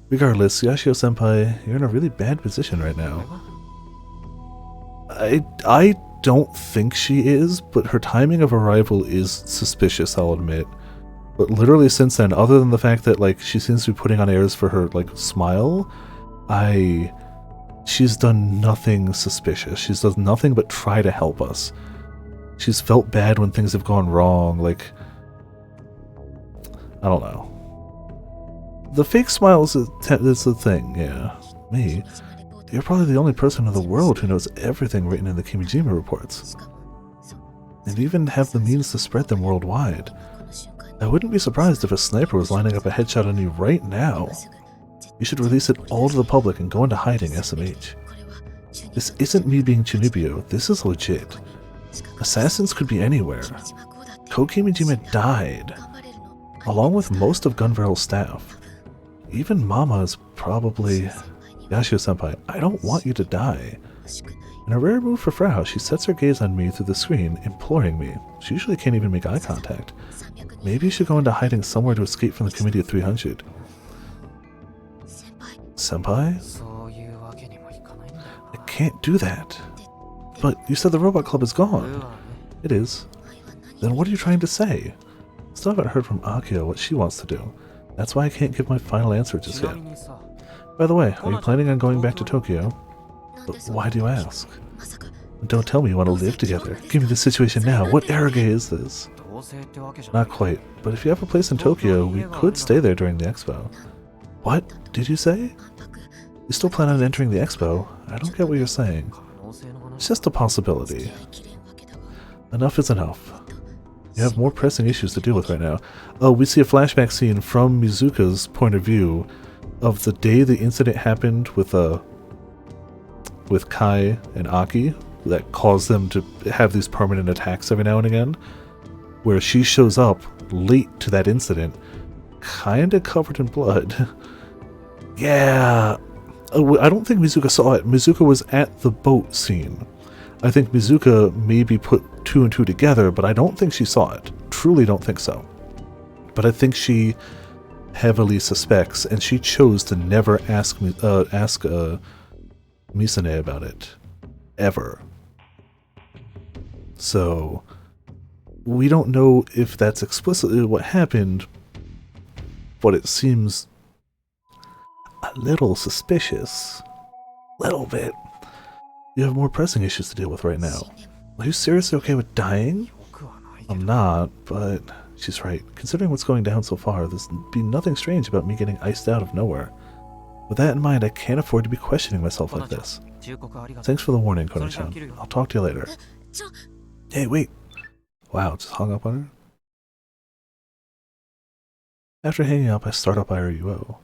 Regardless, Yashio-senpai, you're in a really bad position right now. I don't think she is, but her timing of arrival is suspicious, I'll admit. But literally since then, other than the fact that like she seems to be putting on airs for her like smile, she's done nothing suspicious. She's done nothing but try to help us. She's felt bad when things have gone wrong, like I don't know. The fake smile is a thing, yeah. Me. You're probably the only person in the world who knows everything written in the Kimijima reports. And even have the means to spread them worldwide. I wouldn't be surprised if a sniper was lining up a headshot on you right now. You should release it all to the public and go into hiding, SMH. This isn't me being Chunibyo, this is legit. Assassins could be anywhere. Ko Kimijima died, along with most of Gunvarel's staff. Even Mama is probably... Yashio-senpai, I don't want you to die. In a rare move for Frau, she sets her gaze on me through the screen, imploring me. She usually can't even make eye contact. Maybe you should go into hiding somewhere to escape from the Committee of 300. Senpai? I can't do that. But you said the robot club is gone. It is. Then what are you trying to say? Still haven't heard from Akio what she wants to do. That's why I can't give my final answer just yet. By the way, are you planning on going back to Tokyo? But why do you ask? And don't tell me you want to live together. Give me the situation now. What arrogance is this? Not quite, but if you have a place in Tokyo, we could stay there during the expo. What did you say? You still plan on entering the expo? I don't get what you're saying. It's just a possibility. Enough is enough. You have more pressing issues to deal with right now. Oh, we see a flashback scene from Mizuka's point of view of the day the incident happened with Kai and Aki that caused them to have these permanent attacks every now and again, where she shows up late to that incident, kinda covered in blood. Yeah. I don't think Mizuka saw it. Mizuka was at the boat scene. I think Mizuka maybe put 2 and 2 together, but I don't think she saw it. Truly don't think so. But I think she heavily suspects, and she chose to never ask Misane about it. Ever. So, we don't know if that's explicitly what happened, but it seems a little suspicious. Little bit. You have more pressing issues to deal with right now. Are you seriously okay with dying? I'm not, but she's right. Considering what's going down so far, there's be nothing strange about me getting iced out of nowhere. With that in mind, I can't afford to be questioning myself like this. Thanks for the warning, Kone-chan. I'll talk to you later. Hey, wait! Wow, just hung up on her? After hanging up, I start up IRUO.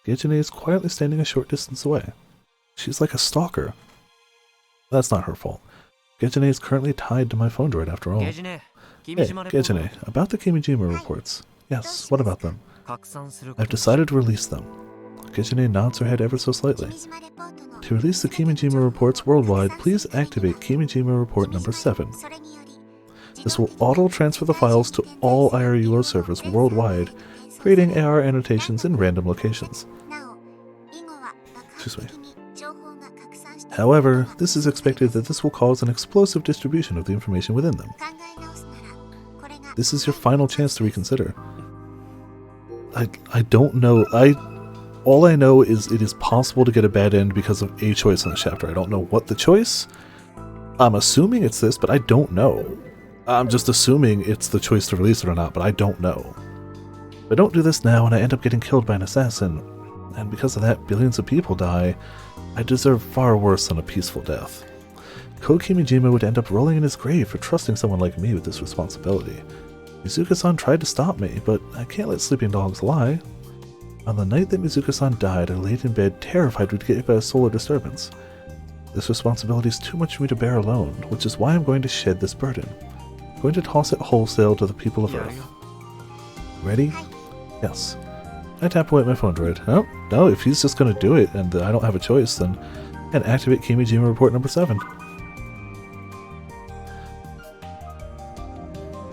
Gejine is quietly standing a short distance away. She's like a stalker. That's not her fault. Gejine is currently tied to my phone droid after all. Hey, Gejine, about the Kimijima reports. Yes, what about them? I've decided to release them. Gejine nods her head ever so slightly. To release the Kimijima reports worldwide, please activate Kimijima report number 7. This will auto-transfer the files to all IRUO servers worldwide, creating AR annotations in random locations. Excuse me. However, this is expected that this will cause an explosive distribution of the information within them. This is your final chance to reconsider. I don't know. All I know is it is possible to get a bad end because of a choice in the chapter. I don't know what the choice. I'm assuming it's this, but I don't know. I'm just assuming it's the choice to release it or not, but I don't know. If I don't do this now and I end up getting killed by an assassin, and because of that billions of people die, I deserve far worse than a peaceful death. Ko Kimijima would end up rolling in his grave for trusting someone like me with this responsibility. Mizuka-san tried to stop me, but I can't let sleeping dogs lie. On the night that Mizuka-san died, I laid in bed terrified we'd get hit by a solar disturbance. This responsibility is too much for me to bear alone, which is why I'm going to shed this burden. I'm going to toss it wholesale to the people of Earth. Ready? Yes. I tap away at my phone droid. Oh, no, if he's just going to do it and I don't have a choice, then I can activate Kimijima report number 7.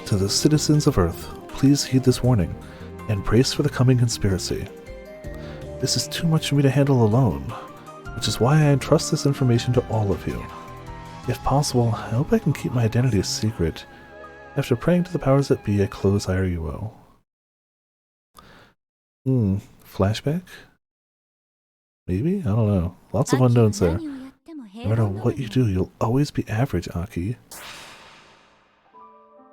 To the citizens of Earth, please heed this warning and brace for the coming conspiracy. This is too much for me to handle alone, which is why I entrust this information to all of you. If possible, I hope I can keep my identity a secret. After praying to the powers that be, I close IRUO. Flashback? Maybe? I don't know. Lots of unknowns there. No matter what you do, you'll always be average, Aki.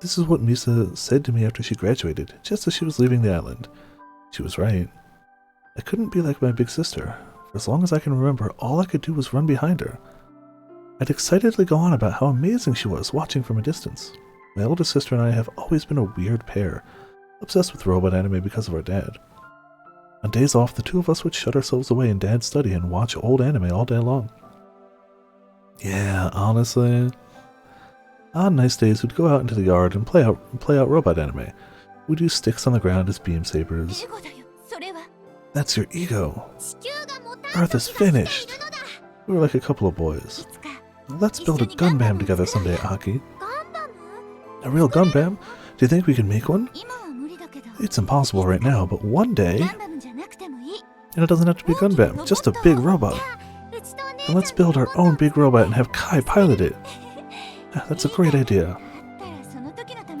This is what Misa said to me after she graduated, just as she was leaving the island. She was right. I couldn't be like my big sister. For as long as I can remember, all I could do was run behind her. I'd excitedly go on about how amazing she was, watching from a distance. My older sister and I have always been a weird pair, obsessed with robot anime because of our dad. On days off, the two of us would shut ourselves away in Dad's study and watch old anime all day long. Yeah, honestly. On nice days, we'd go out into the yard and play out robot anime. We'd use sticks on the ground as beam sabers. That's your ego. Earth is finished. We were like a couple of boys. Let's build a Gundam together someday, Aki. A real Gundam? Do you think we can make one? It's impossible right now, but one day... And it doesn't have to be Gundam, just a big robot. And let's build our own big robot and have Kai pilot it. That's a great idea.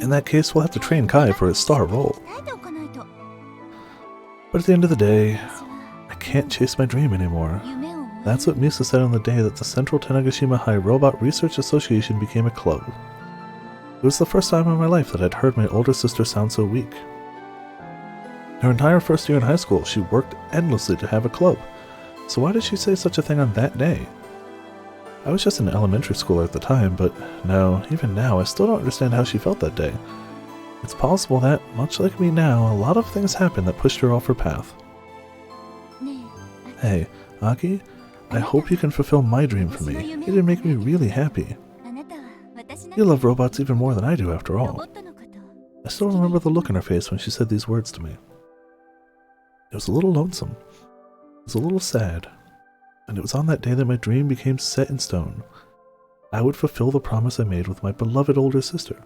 In that case, we'll have to train Kai for his star role. But at the end of the day, I can't chase my dream anymore. That's what Misa said on the day that the Central Tanegashima High Robot Research Association became a club. It was the first time in my life that I'd heard my older sister sound so weak. Her entire first year in high school, she worked endlessly to have a club. So why did she say such a thing on that day? I was just an elementary schooler at the time, but no, even now, I still don't understand how she felt that day. It's possible that, much like me now, a lot of things happened that pushed her off her path. Hey, Aki, I hope you can fulfill my dream for me. It'd make me really happy. You love robots even more than I do, after all. I still remember the look on her face when she said these words to me. It was a little lonesome. It was a little sad. And it was on that day that my dream became set in stone. I would fulfill the promise I made with my beloved older sister.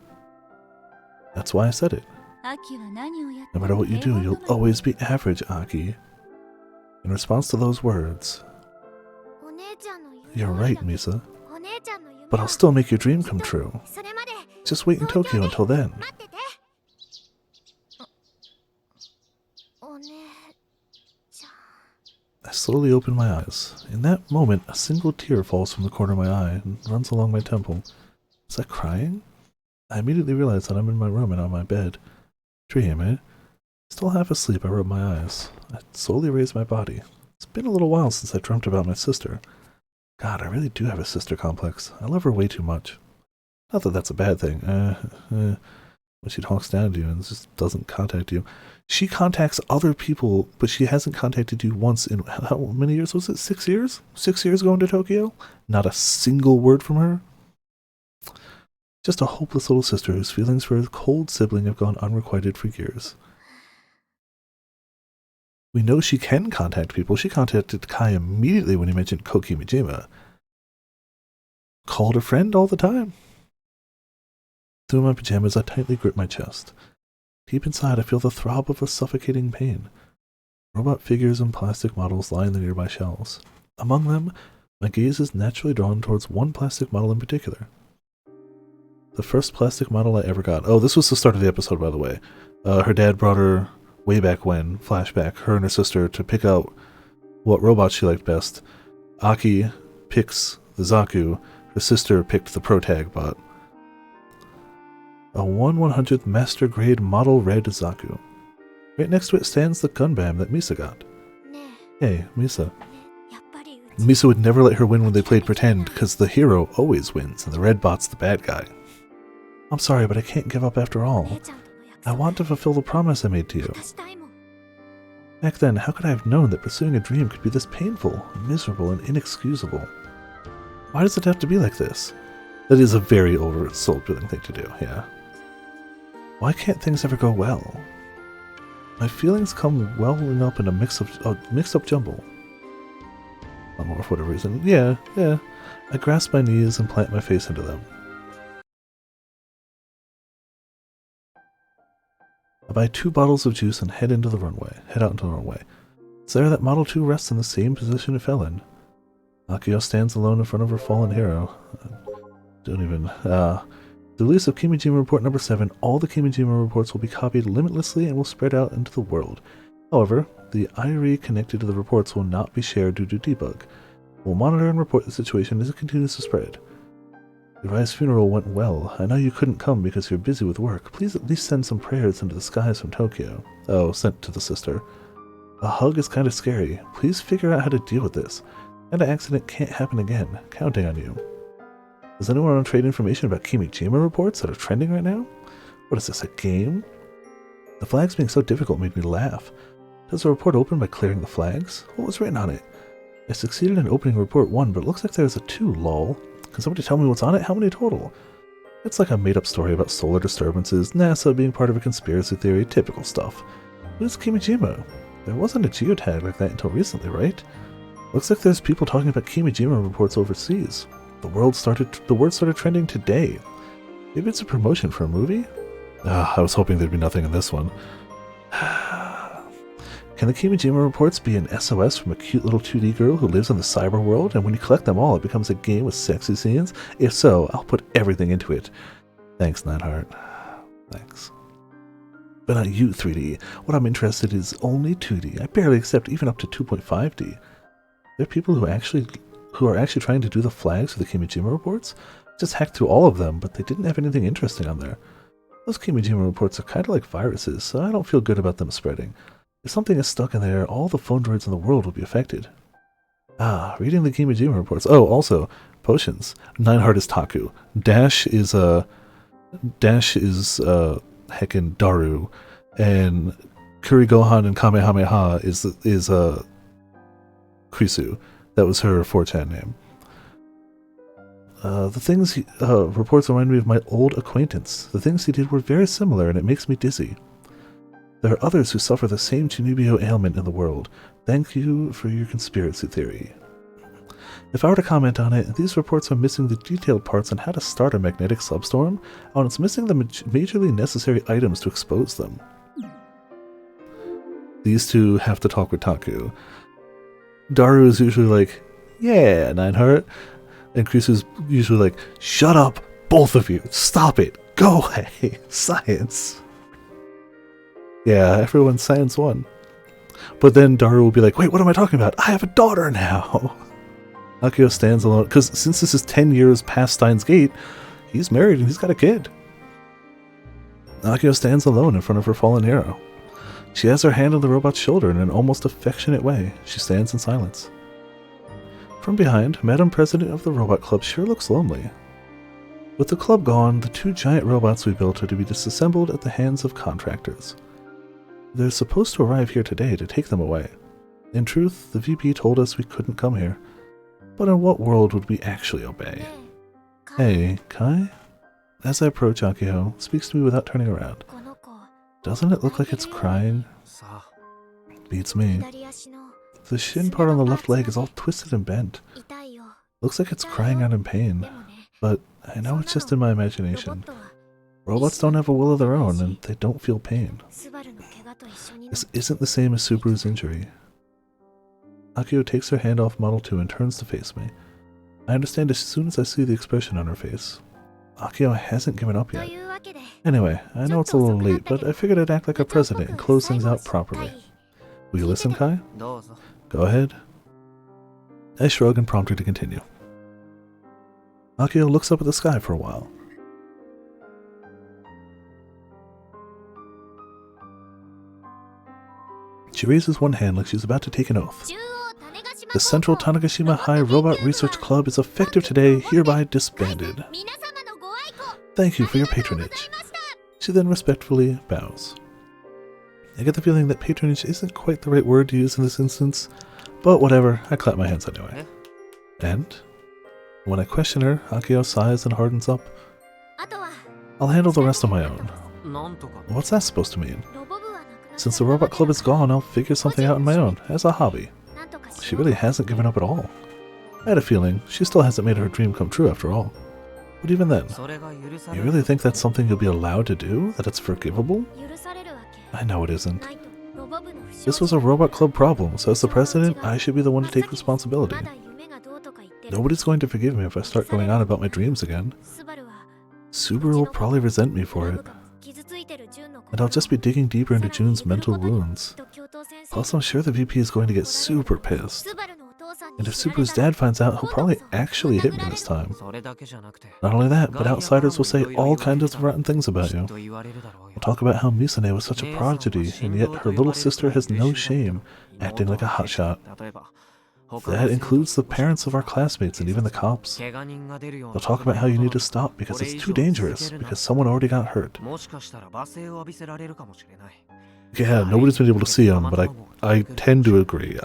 That's why I said it. No matter what you do, you'll always be average, Aki. In response to those words, you're right, Misa. But I'll still make your dream come true. Just wait in Tokyo until then. I slowly open my eyes. In that moment, a single tear falls from the corner of my eye and runs along my temple. Is that crying? I immediately realize that I'm in my room and on my bed. Dream, eh? Still half asleep, I rub my eyes. I slowly raise my body. It's been a little while since I dreamt about my sister. God, I really do have a sister complex. I love her way too much. Not that that's a bad thing. When she talks down to you and just doesn't contact you. She contacts other people, but she hasn't contacted you once in, how many years was it? 6 years? 6 years going to Tokyo? Not a single word from her? Just a hopeless little sister whose feelings for a cold sibling have gone unrequited for years. We know she can contact people. She contacted Kai immediately when he mentioned Koki Mijima. Called a friend all the time. Through my pajamas, I tightly grip my chest. Deep inside, I feel the throb of a suffocating pain. Robot figures and plastic models line the nearby shelves. Among them, my gaze is naturally drawn towards one plastic model in particular. The first plastic model I ever got. Oh, this was the start of the episode, by the way. Her dad brought her, way back when, flashback, her and her sister, to pick out what robot she liked best. Aki picks the Zaku. Her sister picked the Protag bot. A 1/100th Master Grade Model Red Zaku. Right next to it stands the Gunbam that Misa got. Hey, Misa. Misa would never let her win when they played pretend, because the hero always wins, and the red bot's the bad guy. I'm sorry, but I can't give up after all. I want to fulfill the promise I made to you. Back then, how could I have known that pursuing a dream could be this painful, miserable, and inexcusable? Why does it have to be like this? That is a very soul-filling thing to do, yeah. Why can't things ever go well? My feelings come welling up in a mixed-up jumble. Not more for whatever reason. Yeah. I grasp my knees and plant my face into them. I buy 2 bottles of juice and head out into the runway. It's there that Model 2 rests in the same position it fell in. Akio stands alone in front of her fallen hero. The release of Kimijima Report number 7, all the Kimijima reports will be copied limitlessly and will spread out into the world. However, the IRE connected to the reports will not be shared due to debug. We'll monitor and report the situation as it continues to spread. Uri's funeral went well. I know you couldn't come because you're busy with work. Please at least send some prayers into the skies from Tokyo. Oh, sent to the sister. A hug is kind of scary. Please figure out how to deal with this. And an accident can't happen again. Counting on you. Does anyone want to trade information about Kimijima reports that are trending right now? What is this, a game? The flags being so difficult made me laugh. Does the report open by clearing the flags? What was written on it? I succeeded in opening report 1, but it looks like there's a 2, lol. Can somebody tell me what's on it? How many total? It's like a made-up story about solar disturbances, NASA being part of a conspiracy theory, typical stuff. What is Kimijima? There wasn't a geotag like that until recently, right? Looks like there's people talking about Kimijima reports overseas. The word started trending today. Maybe it's a promotion for a movie? I was hoping there'd be nothing in this one. Can the Kimijima reports be an SOS from a cute little 2D girl who lives in the cyber world, and when you collect them all, it becomes a game with sexy scenes? If so, I'll put everything into it. Thanks, Nightheart. Thanks. But not you, 3D. What I'm interested in is only 2D. I barely accept even up to 2.5D. There are people who are actually trying to do the flags for the Kimijima reports. Just hacked through all of them, but they didn't have anything interesting on there. Those Kimijima reports are kind of like viruses, so I don't feel good about them spreading. If something is stuck in there, all the phone droids in the world will be affected. Reading the Kimijima reports. Oh, also, Potions. Nineheart is Taku. Dash is heckin' Daru, and Kurigohan and Kamehameha is Krisu. That was her 4chan name. The things reports remind me of my old acquaintance. The things he did were very similar, and it makes me dizzy. There are others who suffer the same Junibio ailment in the world. Thank you for your conspiracy theory. If I were to comment on it, these reports are missing the detailed parts on how to start a magnetic substorm, and it's missing the majorly necessary items to expose them. These two have to talk with Taku. Daru is usually like, yeah, Nineheart. And Krisu's usually like, shut up, both of you, stop it, go away, science. Yeah, everyone's science won. But then Daru will be like, wait, what am I talking about? I have a daughter now. Akio stands alone, because since this is 10 years past Steins Gate, he's married and he's got a kid. Akio stands alone in front of her fallen hero. She has her hand on the robot's shoulder in an almost affectionate way. She stands in silence. From behind, Madam President of the Robot Club sure looks lonely. With the club gone, the 2 giant robots we built are to be disassembled at the hands of contractors. They're supposed to arrive here today to take them away. In truth, the VP told us we couldn't come here. But in what world would we actually obey? Hey, Kai? As I approach, Akio speaks to me without turning around. Doesn't it look like it's crying? Beats me. The shin part on the left leg is all twisted and bent. Looks like it's crying out in pain. But I know it's just in my imagination. Robots don't have a will of their own, and they don't feel pain. This isn't the same as Subaru's injury. Akio takes her hand off Model 2 and turns to face me. I understand as soon as I see the expression on her face. Akio hasn't given up yet. Anyway, I know it's a little late, but I figured I'd act like a president and close things out properly. Will you listen, Kai? Go ahead. I shrug and prompt her to continue. Akio looks up at the sky for a while. She raises one hand like she's about to take an oath. The Central Tanegashima High Robot Research Club is effective today, hereby disbanded. Thank you for your patronage. She then respectfully bows. I get the feeling that patronage isn't quite the right word to use in this instance, but whatever, I clap my hands anyway. And when I question her, Akio sighs and hardens up. I'll handle the rest on my own. What's that supposed to mean? Since the robot club is gone, I'll figure something out on my own, as a hobby. She really hasn't given up at all. I had a feeling she still hasn't made her dream come true after all. But even then, you really think that's something you'll be allowed to do? That it's forgivable? I know it isn't. This was a robot club problem, so as the president, I should be the one to take responsibility. Nobody's going to forgive me if I start going on about my dreams again. Subaru will probably resent me for it. And I'll just be digging deeper into Jun's mental wounds. Plus, I'm sure the VP is going to get super pissed. And if Subaru's dad finds out, he'll probably actually hit me this time. Not only that, but outsiders will say all kinds of rotten things about you. We'll talk about how Misane was such a prodigy, and yet her little sister has no shame, acting like a hotshot. That includes the parents of our classmates and even the cops. They'll talk about how you need to stop because it's too dangerous, because someone already got hurt. Yeah, nobody's been able to see him, but I tend to agree.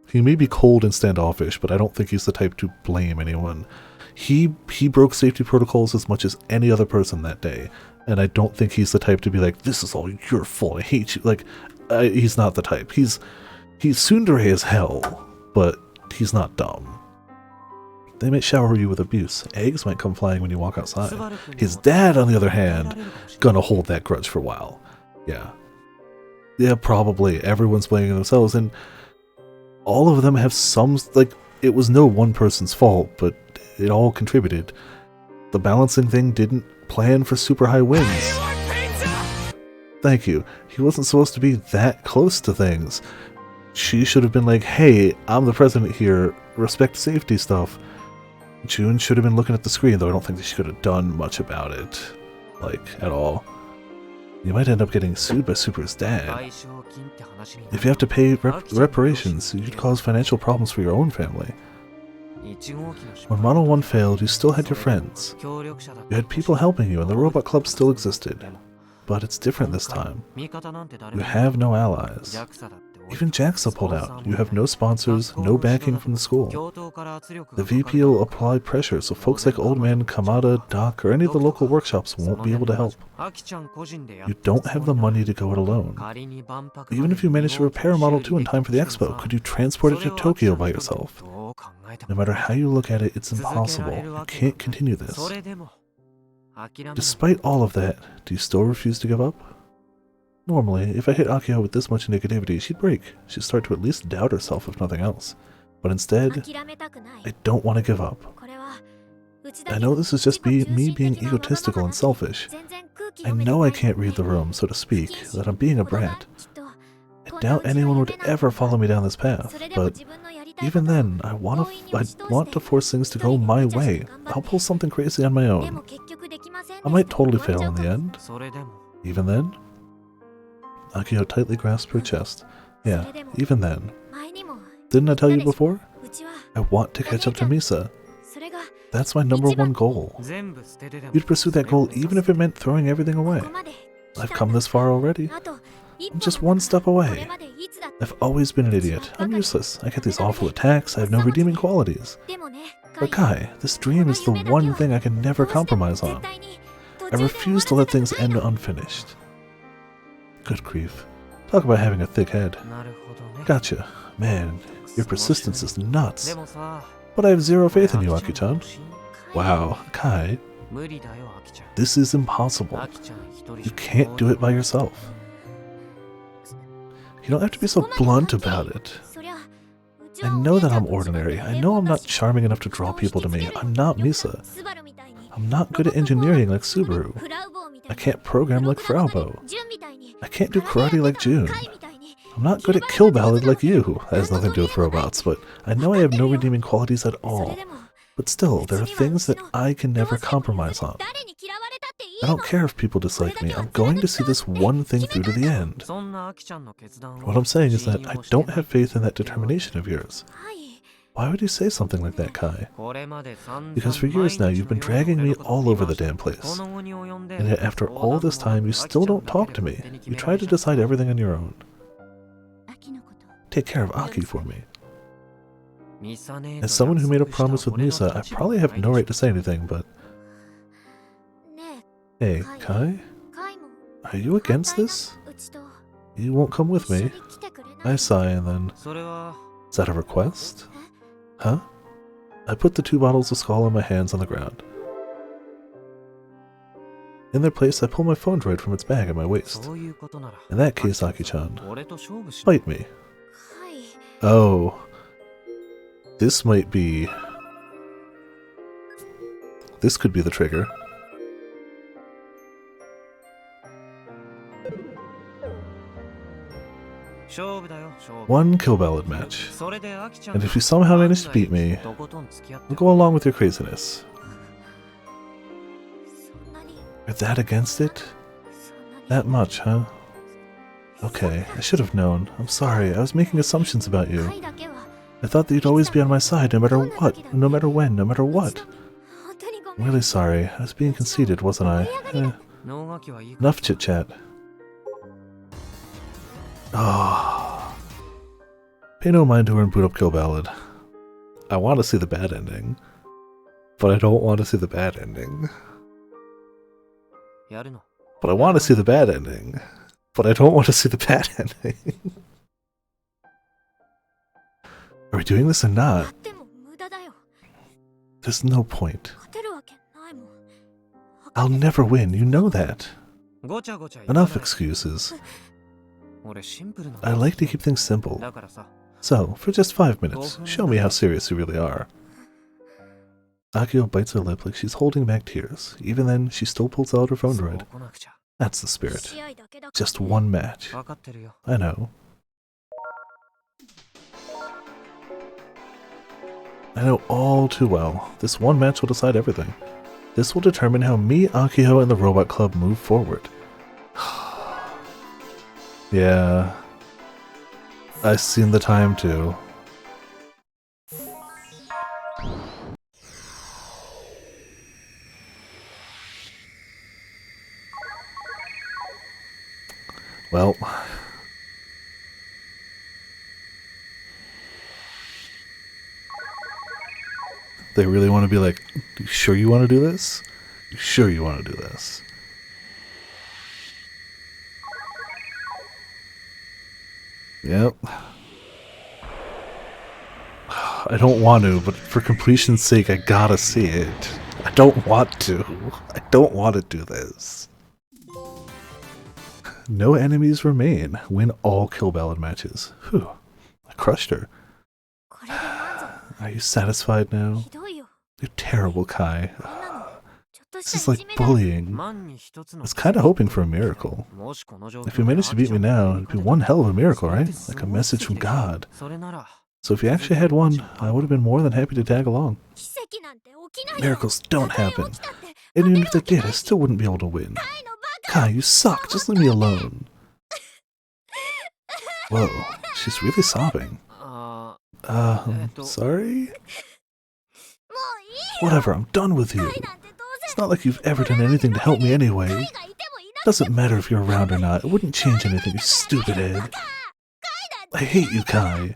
He may be cold and standoffish, but I don't think he's the type to blame anyone. He broke safety protocols as much as any other person that day, and I don't think he's the type to be like, this is all your fault, I hate you. Like, he's not the type. He's tsundere as hell, but he's not dumb. They might shower you with abuse. Eggs might come flying when you walk outside. His dad, on the other hand, gonna hold that grudge for a while. Yeah. Yeah, probably. Everyone's blaming themselves, and all of them have some, like, it was no one person's fault, but it all contributed. The balancing thing didn't plan for super high winds. Thank you. He wasn't supposed to be that close to things. She should have been like, hey, I'm the president here, respect safety stuff. Jun should have been looking at the screen, though I don't think that she could have done much about it. Like, at all. You might end up getting sued by Super's dad. If you have to pay reparations, you'd cause financial problems for your own family. When Model 1 failed, you still had your friends. You had people helping you and the robot club still existed. But it's different this time. You have no allies. Even JAXA pulled out. You have no sponsors, no backing from the school. The VP will apply pressure so folks like Old Man, Kamada, Doc, or any of the local workshops won't be able to help. You don't have the money to go it alone. Even if you manage to repair Model 2 in time for the expo, could you transport it to Tokyo by yourself? No matter how you look at it, it's impossible. You can't continue this. Despite all of that, do you still refuse to give up? Normally, if I hit Akio with this much negativity, she'd break. She'd start to at least doubt herself if nothing else. But instead, I don't want to give up. I know this is just me being egotistical and selfish. I know I can't read the room, so to speak, that I'm being a brat. I doubt anyone would ever follow me down this path, but even then, I want to force things to go my way. I'll pull something crazy on my own. I might totally fail in the end. Even then? Akio tightly grasped her chest. Yeah, even then. Didn't I tell you before? I want to catch up to Misa. That's my #1 goal. You'd pursue that goal even if it meant throwing everything away. I've come this far already. I'm just one step away. I've always been an idiot. I'm useless. I get these awful attacks. I have no redeeming qualities. But Kai, this dream is the one thing I can never compromise on. I refuse to let things end unfinished. Good grief. Talk about having a thick head. Gotcha. Man, your persistence is nuts. But I have zero faith in you, Aki-chan. Wow, Kai. This is impossible. You can't do it by yourself. You don't have to be so blunt about it. I know that I'm ordinary. I know I'm not charming enough to draw people to me. I'm not Misa. I'm not good at engineering like Subaru. I can't program like Fraubo. I can't do karate like June. I'm not good at kill ballad like you. That has nothing to do with robots, but I know I have no redeeming qualities at all. But still, there are things that I can never compromise on. I don't care if people dislike me. I'm going to see this one thing through to the end. What I'm saying is that I don't have faith in that determination of yours. Why would you say something like that, Kai? Because for years now, you've been dragging me all over the damn place. And yet after all this time, you still don't talk to me. You try to decide everything on your own. Take care of Aki for me. As someone who made a promise with Misa, I probably have no right to say anything, but... Hey, Kai? Are you against this? You won't come with me? I sigh and then... Is that a request? Huh? I put the 2 bottles of Skull in my hands on the ground. In their place, I pull my phone droid from its bag at my waist. In that case, Aki-chan, fight me. Oh. This might be... This could be the trigger. One kill ballad match. And if you somehow manage to beat me, I'll go along with your craziness. You're that against it? That much, huh? Okay, I should have known. I'm sorry, I was making assumptions about you. I thought that you'd always be on my side no matter what, no matter when, no matter what. I'm really sorry. I was being conceited, wasn't I? Enough chit-chat. Ah. Pay no mind to her and boot up Kill Ballad. I want to see the bad ending. But I don't want to see the bad ending. But I want to see the bad ending. But I don't want to see the bad ending. Are we doing this or not? There's no point. I'll never win, you know that. Enough excuses. I like to keep things simple. So, for just 5 minutes, show me how serious you really are. Akio bites her lip like she's holding back tears. Even then, she still pulls out her phone droid. That's the spirit. Just one match. I know. I know all too well. This one match will decide everything. This will determine how me, Akio, and the Robot Club move forward. Yeah. I've seen the time too. They really want to be like, you sure you want to do this? You sure you want to do this? Yep. I don't want to, but for completion's sake, I gotta see it. I don't want to. I don't want to do this. No enemies remain. Win all kill ballad matches. Whew. I crushed her. Are you satisfied now? You're terrible, Kai. This is like bullying. I was kinda hoping for a miracle. If you managed to beat me now, it'd be one hell of a miracle, right? Like a message from God. So if you actually had one, I would have been more than happy to tag along. Miracles don't happen. And even if they did, I still wouldn't be able to win. Kai, you suck. Just leave me alone. Whoa, she's really sobbing. Sorry? Whatever, I'm done with you. It's not like you've ever done anything to help me anyway. Doesn't matter if you're around or not. It wouldn't change anything, you stupid head. I hate you, Kai.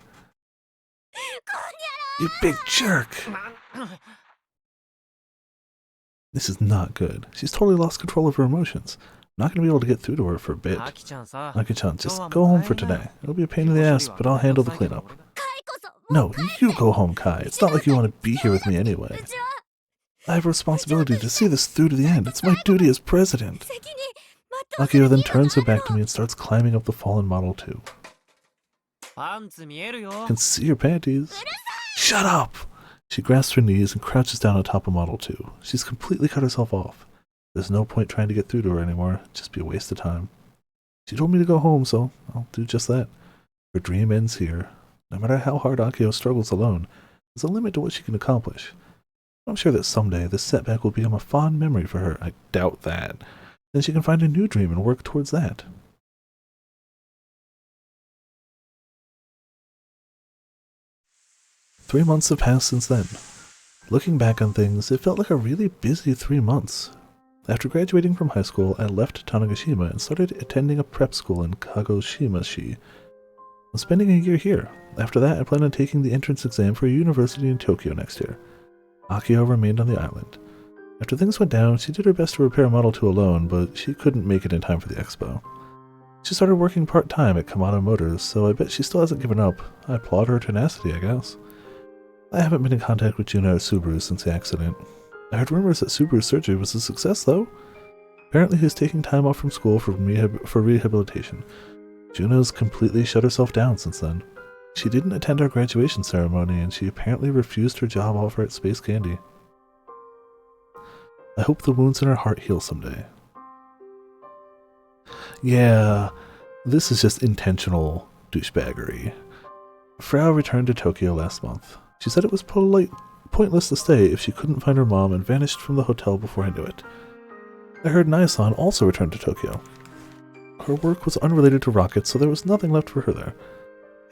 You big jerk. This is not good. She's totally lost control of her emotions. I'm not going to be able to get through to her for a bit. Aki-chan, just go home for today. It'll be a pain in the ass, but I'll handle the cleanup. No, you go home, Kai. It's not like you want to be here with me anyway. I have a responsibility to see this through to the end. It's my duty as president. Akio then turns her back to me and starts climbing up the fallen Model 2. I can see your panties. Shut up! She grasps her knees and crouches down on top of Model 2. She's completely cut herself off. There's no point trying to get through to her anymore. It'd just be a waste of time. She told me to go home, so I'll do just that. Her dream ends here. No matter how hard Akio struggles alone, there's a limit to what she can accomplish. I'm sure that someday this setback will become a fond memory for her. I doubt that. Then she can find a new dream and work towards that. Three months have passed since then. Looking back on things, it felt like a really busy 3 months. After graduating from high school, I left Tanegashima and started attending a prep school in Kagoshima-shi. I'm spending a year here. After that, I plan on taking the entrance exam for a university in Tokyo next year. Akio remained on the island. After things went down, she did her best to repair Model 2 alone, but she couldn't make it in time for the expo. She started working part-time at Kamado Motors, so I bet she still hasn't given up. I applaud her tenacity, I guess. I haven't been in contact with Juno or Subaru since the accident. I heard rumors that Subaru's surgery was a success, though. Apparently he's taking time off from school for rehabilitation. Juno's completely shut herself down since then. She didn't attend our graduation ceremony, and she apparently refused her job offer at Space Candy. I hope the wounds in her heart heal someday. Yeah, this is just intentional douchebaggery. Frau returned to Tokyo last month. She said it was pointless to stay if she couldn't find her mom and vanished from the hotel before I knew it. I heard Nai-san also returned to Tokyo. Her work was unrelated to rockets, so there was nothing left for her there.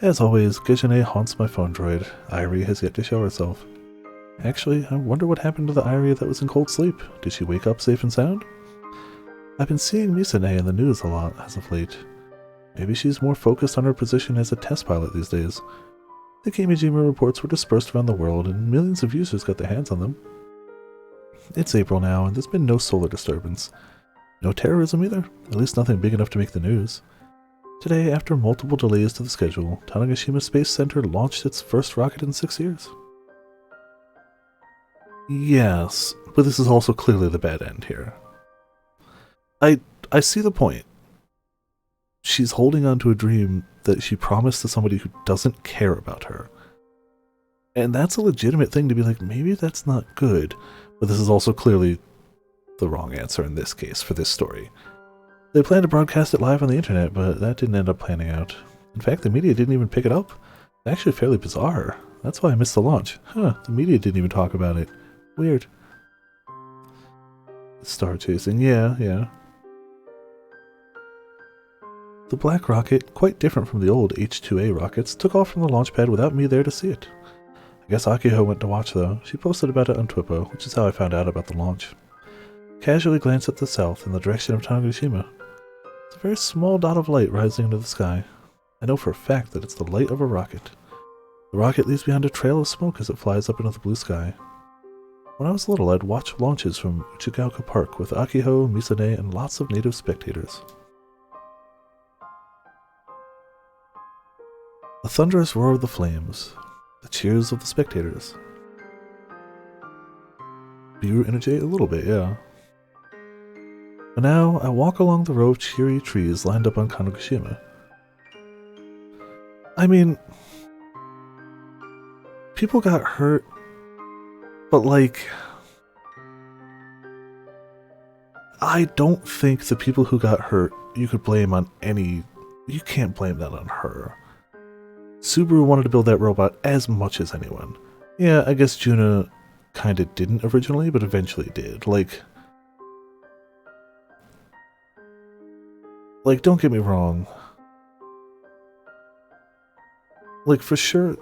As always, Gejane haunts my phone droid. Irie has yet to show herself. Actually, I wonder what happened to the Irie that was in cold sleep. Did she wake up safe and sound? I've been seeing Misane in the news a lot as of late. Maybe she's more focused on her position as a test pilot these days. The Kimijima reports were dispersed around the world, and millions of users got their hands on them. It's April now, and there's been no solar disturbance. No terrorism either, at least nothing big enough to make the news. Today, after multiple delays to the schedule, Tanegashima Space Center launched its first rocket in 6 years. Yes, but this is also clearly the bad end here. I see the point. She's holding on to a dream that she promised to somebody who doesn't care about her. And that's a legitimate thing to be like, maybe that's not good, but this is also clearly the wrong answer in this case for this story. They planned to broadcast it live on the internet, but that didn't end up panning out. In fact, the media didn't even pick it up. It's actually fairly bizarre. That's why I missed the launch. Huh, the media didn't even talk about it. Weird. Star chasing, yeah. The black rocket, quite different from the old H-2A rockets, took off from the launch pad without me there to see it. I guess Akiho went to watch though. She posted about it on Twippo, which is how I found out about the launch. Casually glanced at the south in the direction of Tanegashima. It's a very small dot of light rising into the sky. I know for a fact that it's the light of a rocket. The rocket leaves behind a trail of smoke as it flies up into the blue sky. When I was little, I'd watch launches from Uchigaoka Park with Akiho, Misane, and lots of native spectators. The thunderous roar of the flames, the cheers of the spectators. Biru energy a little bit, yeah. But now, I walk along the row of cheery trees lined up on Kanukushima. I mean, people got hurt, but like, I don't think the people who got hurt you could blame on any. You can't blame that on her. Subaru wanted to build that robot as much as anyone. Yeah, I guess Juna kinda didn't originally, but eventually did. Like, don't get me wrong. Like, for sure,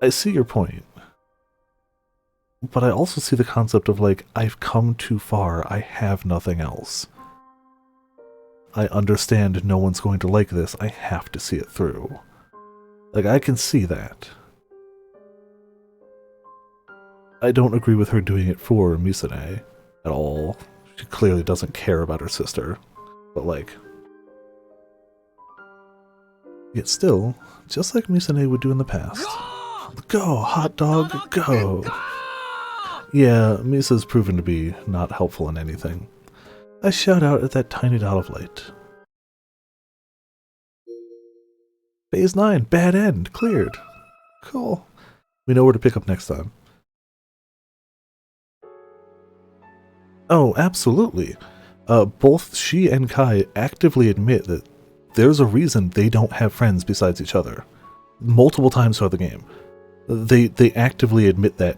I see your point. But I also see the concept of, like, I've come too far, I have nothing else. I understand no one's going to like this, I have to see it through. Like, I can see that. I don't agree with her doing it for Misane at all. She clearly doesn't care about her sister. But, like, yet still, just like Misane would do in the past. Go, hot dog, go! Yeah, Misa's proven to be not helpful in anything. I shout out at that tiny dot of light. Phase 9, bad end, cleared. Cool. We know where to pick up next time. Oh, absolutely. Both she and Kai actively admit that there's a reason they don't have friends besides each other. Multiple times throughout the game. They actively admit that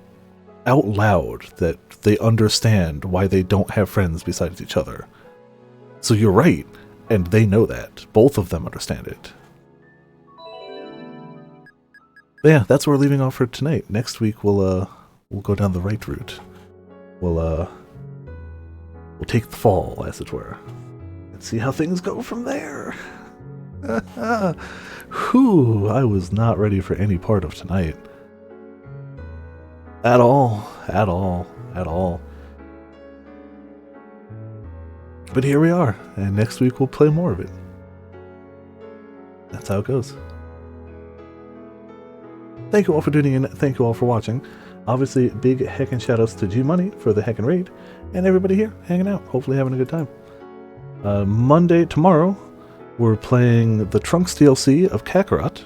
out loud, that they understand why they don't have friends besides each other. So you're right, and they know that. Both of them understand it. But yeah, that's where we're leaving off for tonight. Next week we'll go down the right route. We'll take the fall, as it were, and see how things go from there. Whew, I was not ready for any part of tonight. At all. But here we are, and next week we'll play more of it. That's how it goes. Thank you all for tuning in, thank you all for watching. Obviously, big heckin' shoutouts to G-Money for the heckin' raid, and everybody here hanging out, hopefully having a good time. Tomorrow, we're playing the Trunks DLC of Kakarot.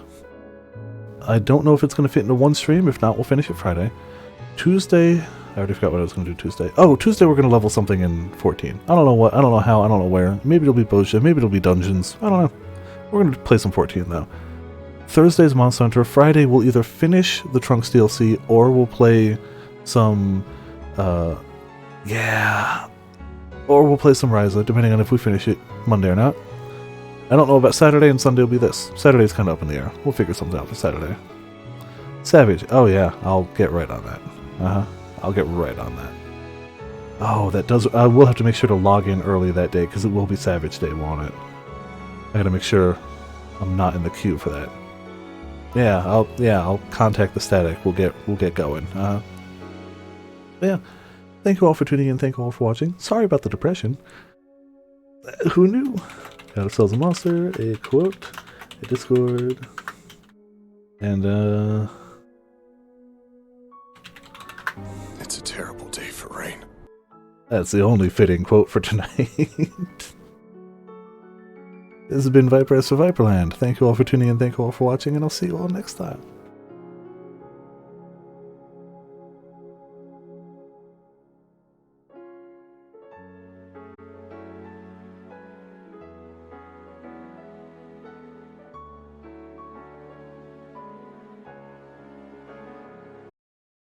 I don't know if it's going to fit into one stream, if not, we'll finish it Friday. Tuesday, I already forgot what I was going to do Tuesday. Oh, Tuesday we're going to level something in 14. I don't know what, I don't know how, I don't know where. Maybe it'll be Bosha, maybe it'll be Dungeons, I don't know. We're going to play some 14 though. Thursday's Monster Hunter. Friday we'll either finish the Trunks DLC or we'll play some, or we'll play some Ryza, depending on if we finish it Monday or not. I don't know about Saturday, and Sunday will be this. Saturday's kind of up in the air. We'll figure something out for Saturday. Savage. Oh yeah, I'll get right on that. I'll get right on that. Oh, that does. I will have to make sure to log in early that day because it will be Savage Day, won't it? I gotta make sure I'm not in the queue for that. Yeah, I'll contact the static. We'll get going. Yeah. Thank you all for tuning in. Thank you all for watching. Sorry about the depression. Who knew? Got ourselves a monster, a quote, a Discord, and It's a terrible day for rain. That's the only fitting quote for tonight. This has been Viper for Viperland. Thank you all for tuning in, thank you all for watching, and I'll see you all next time.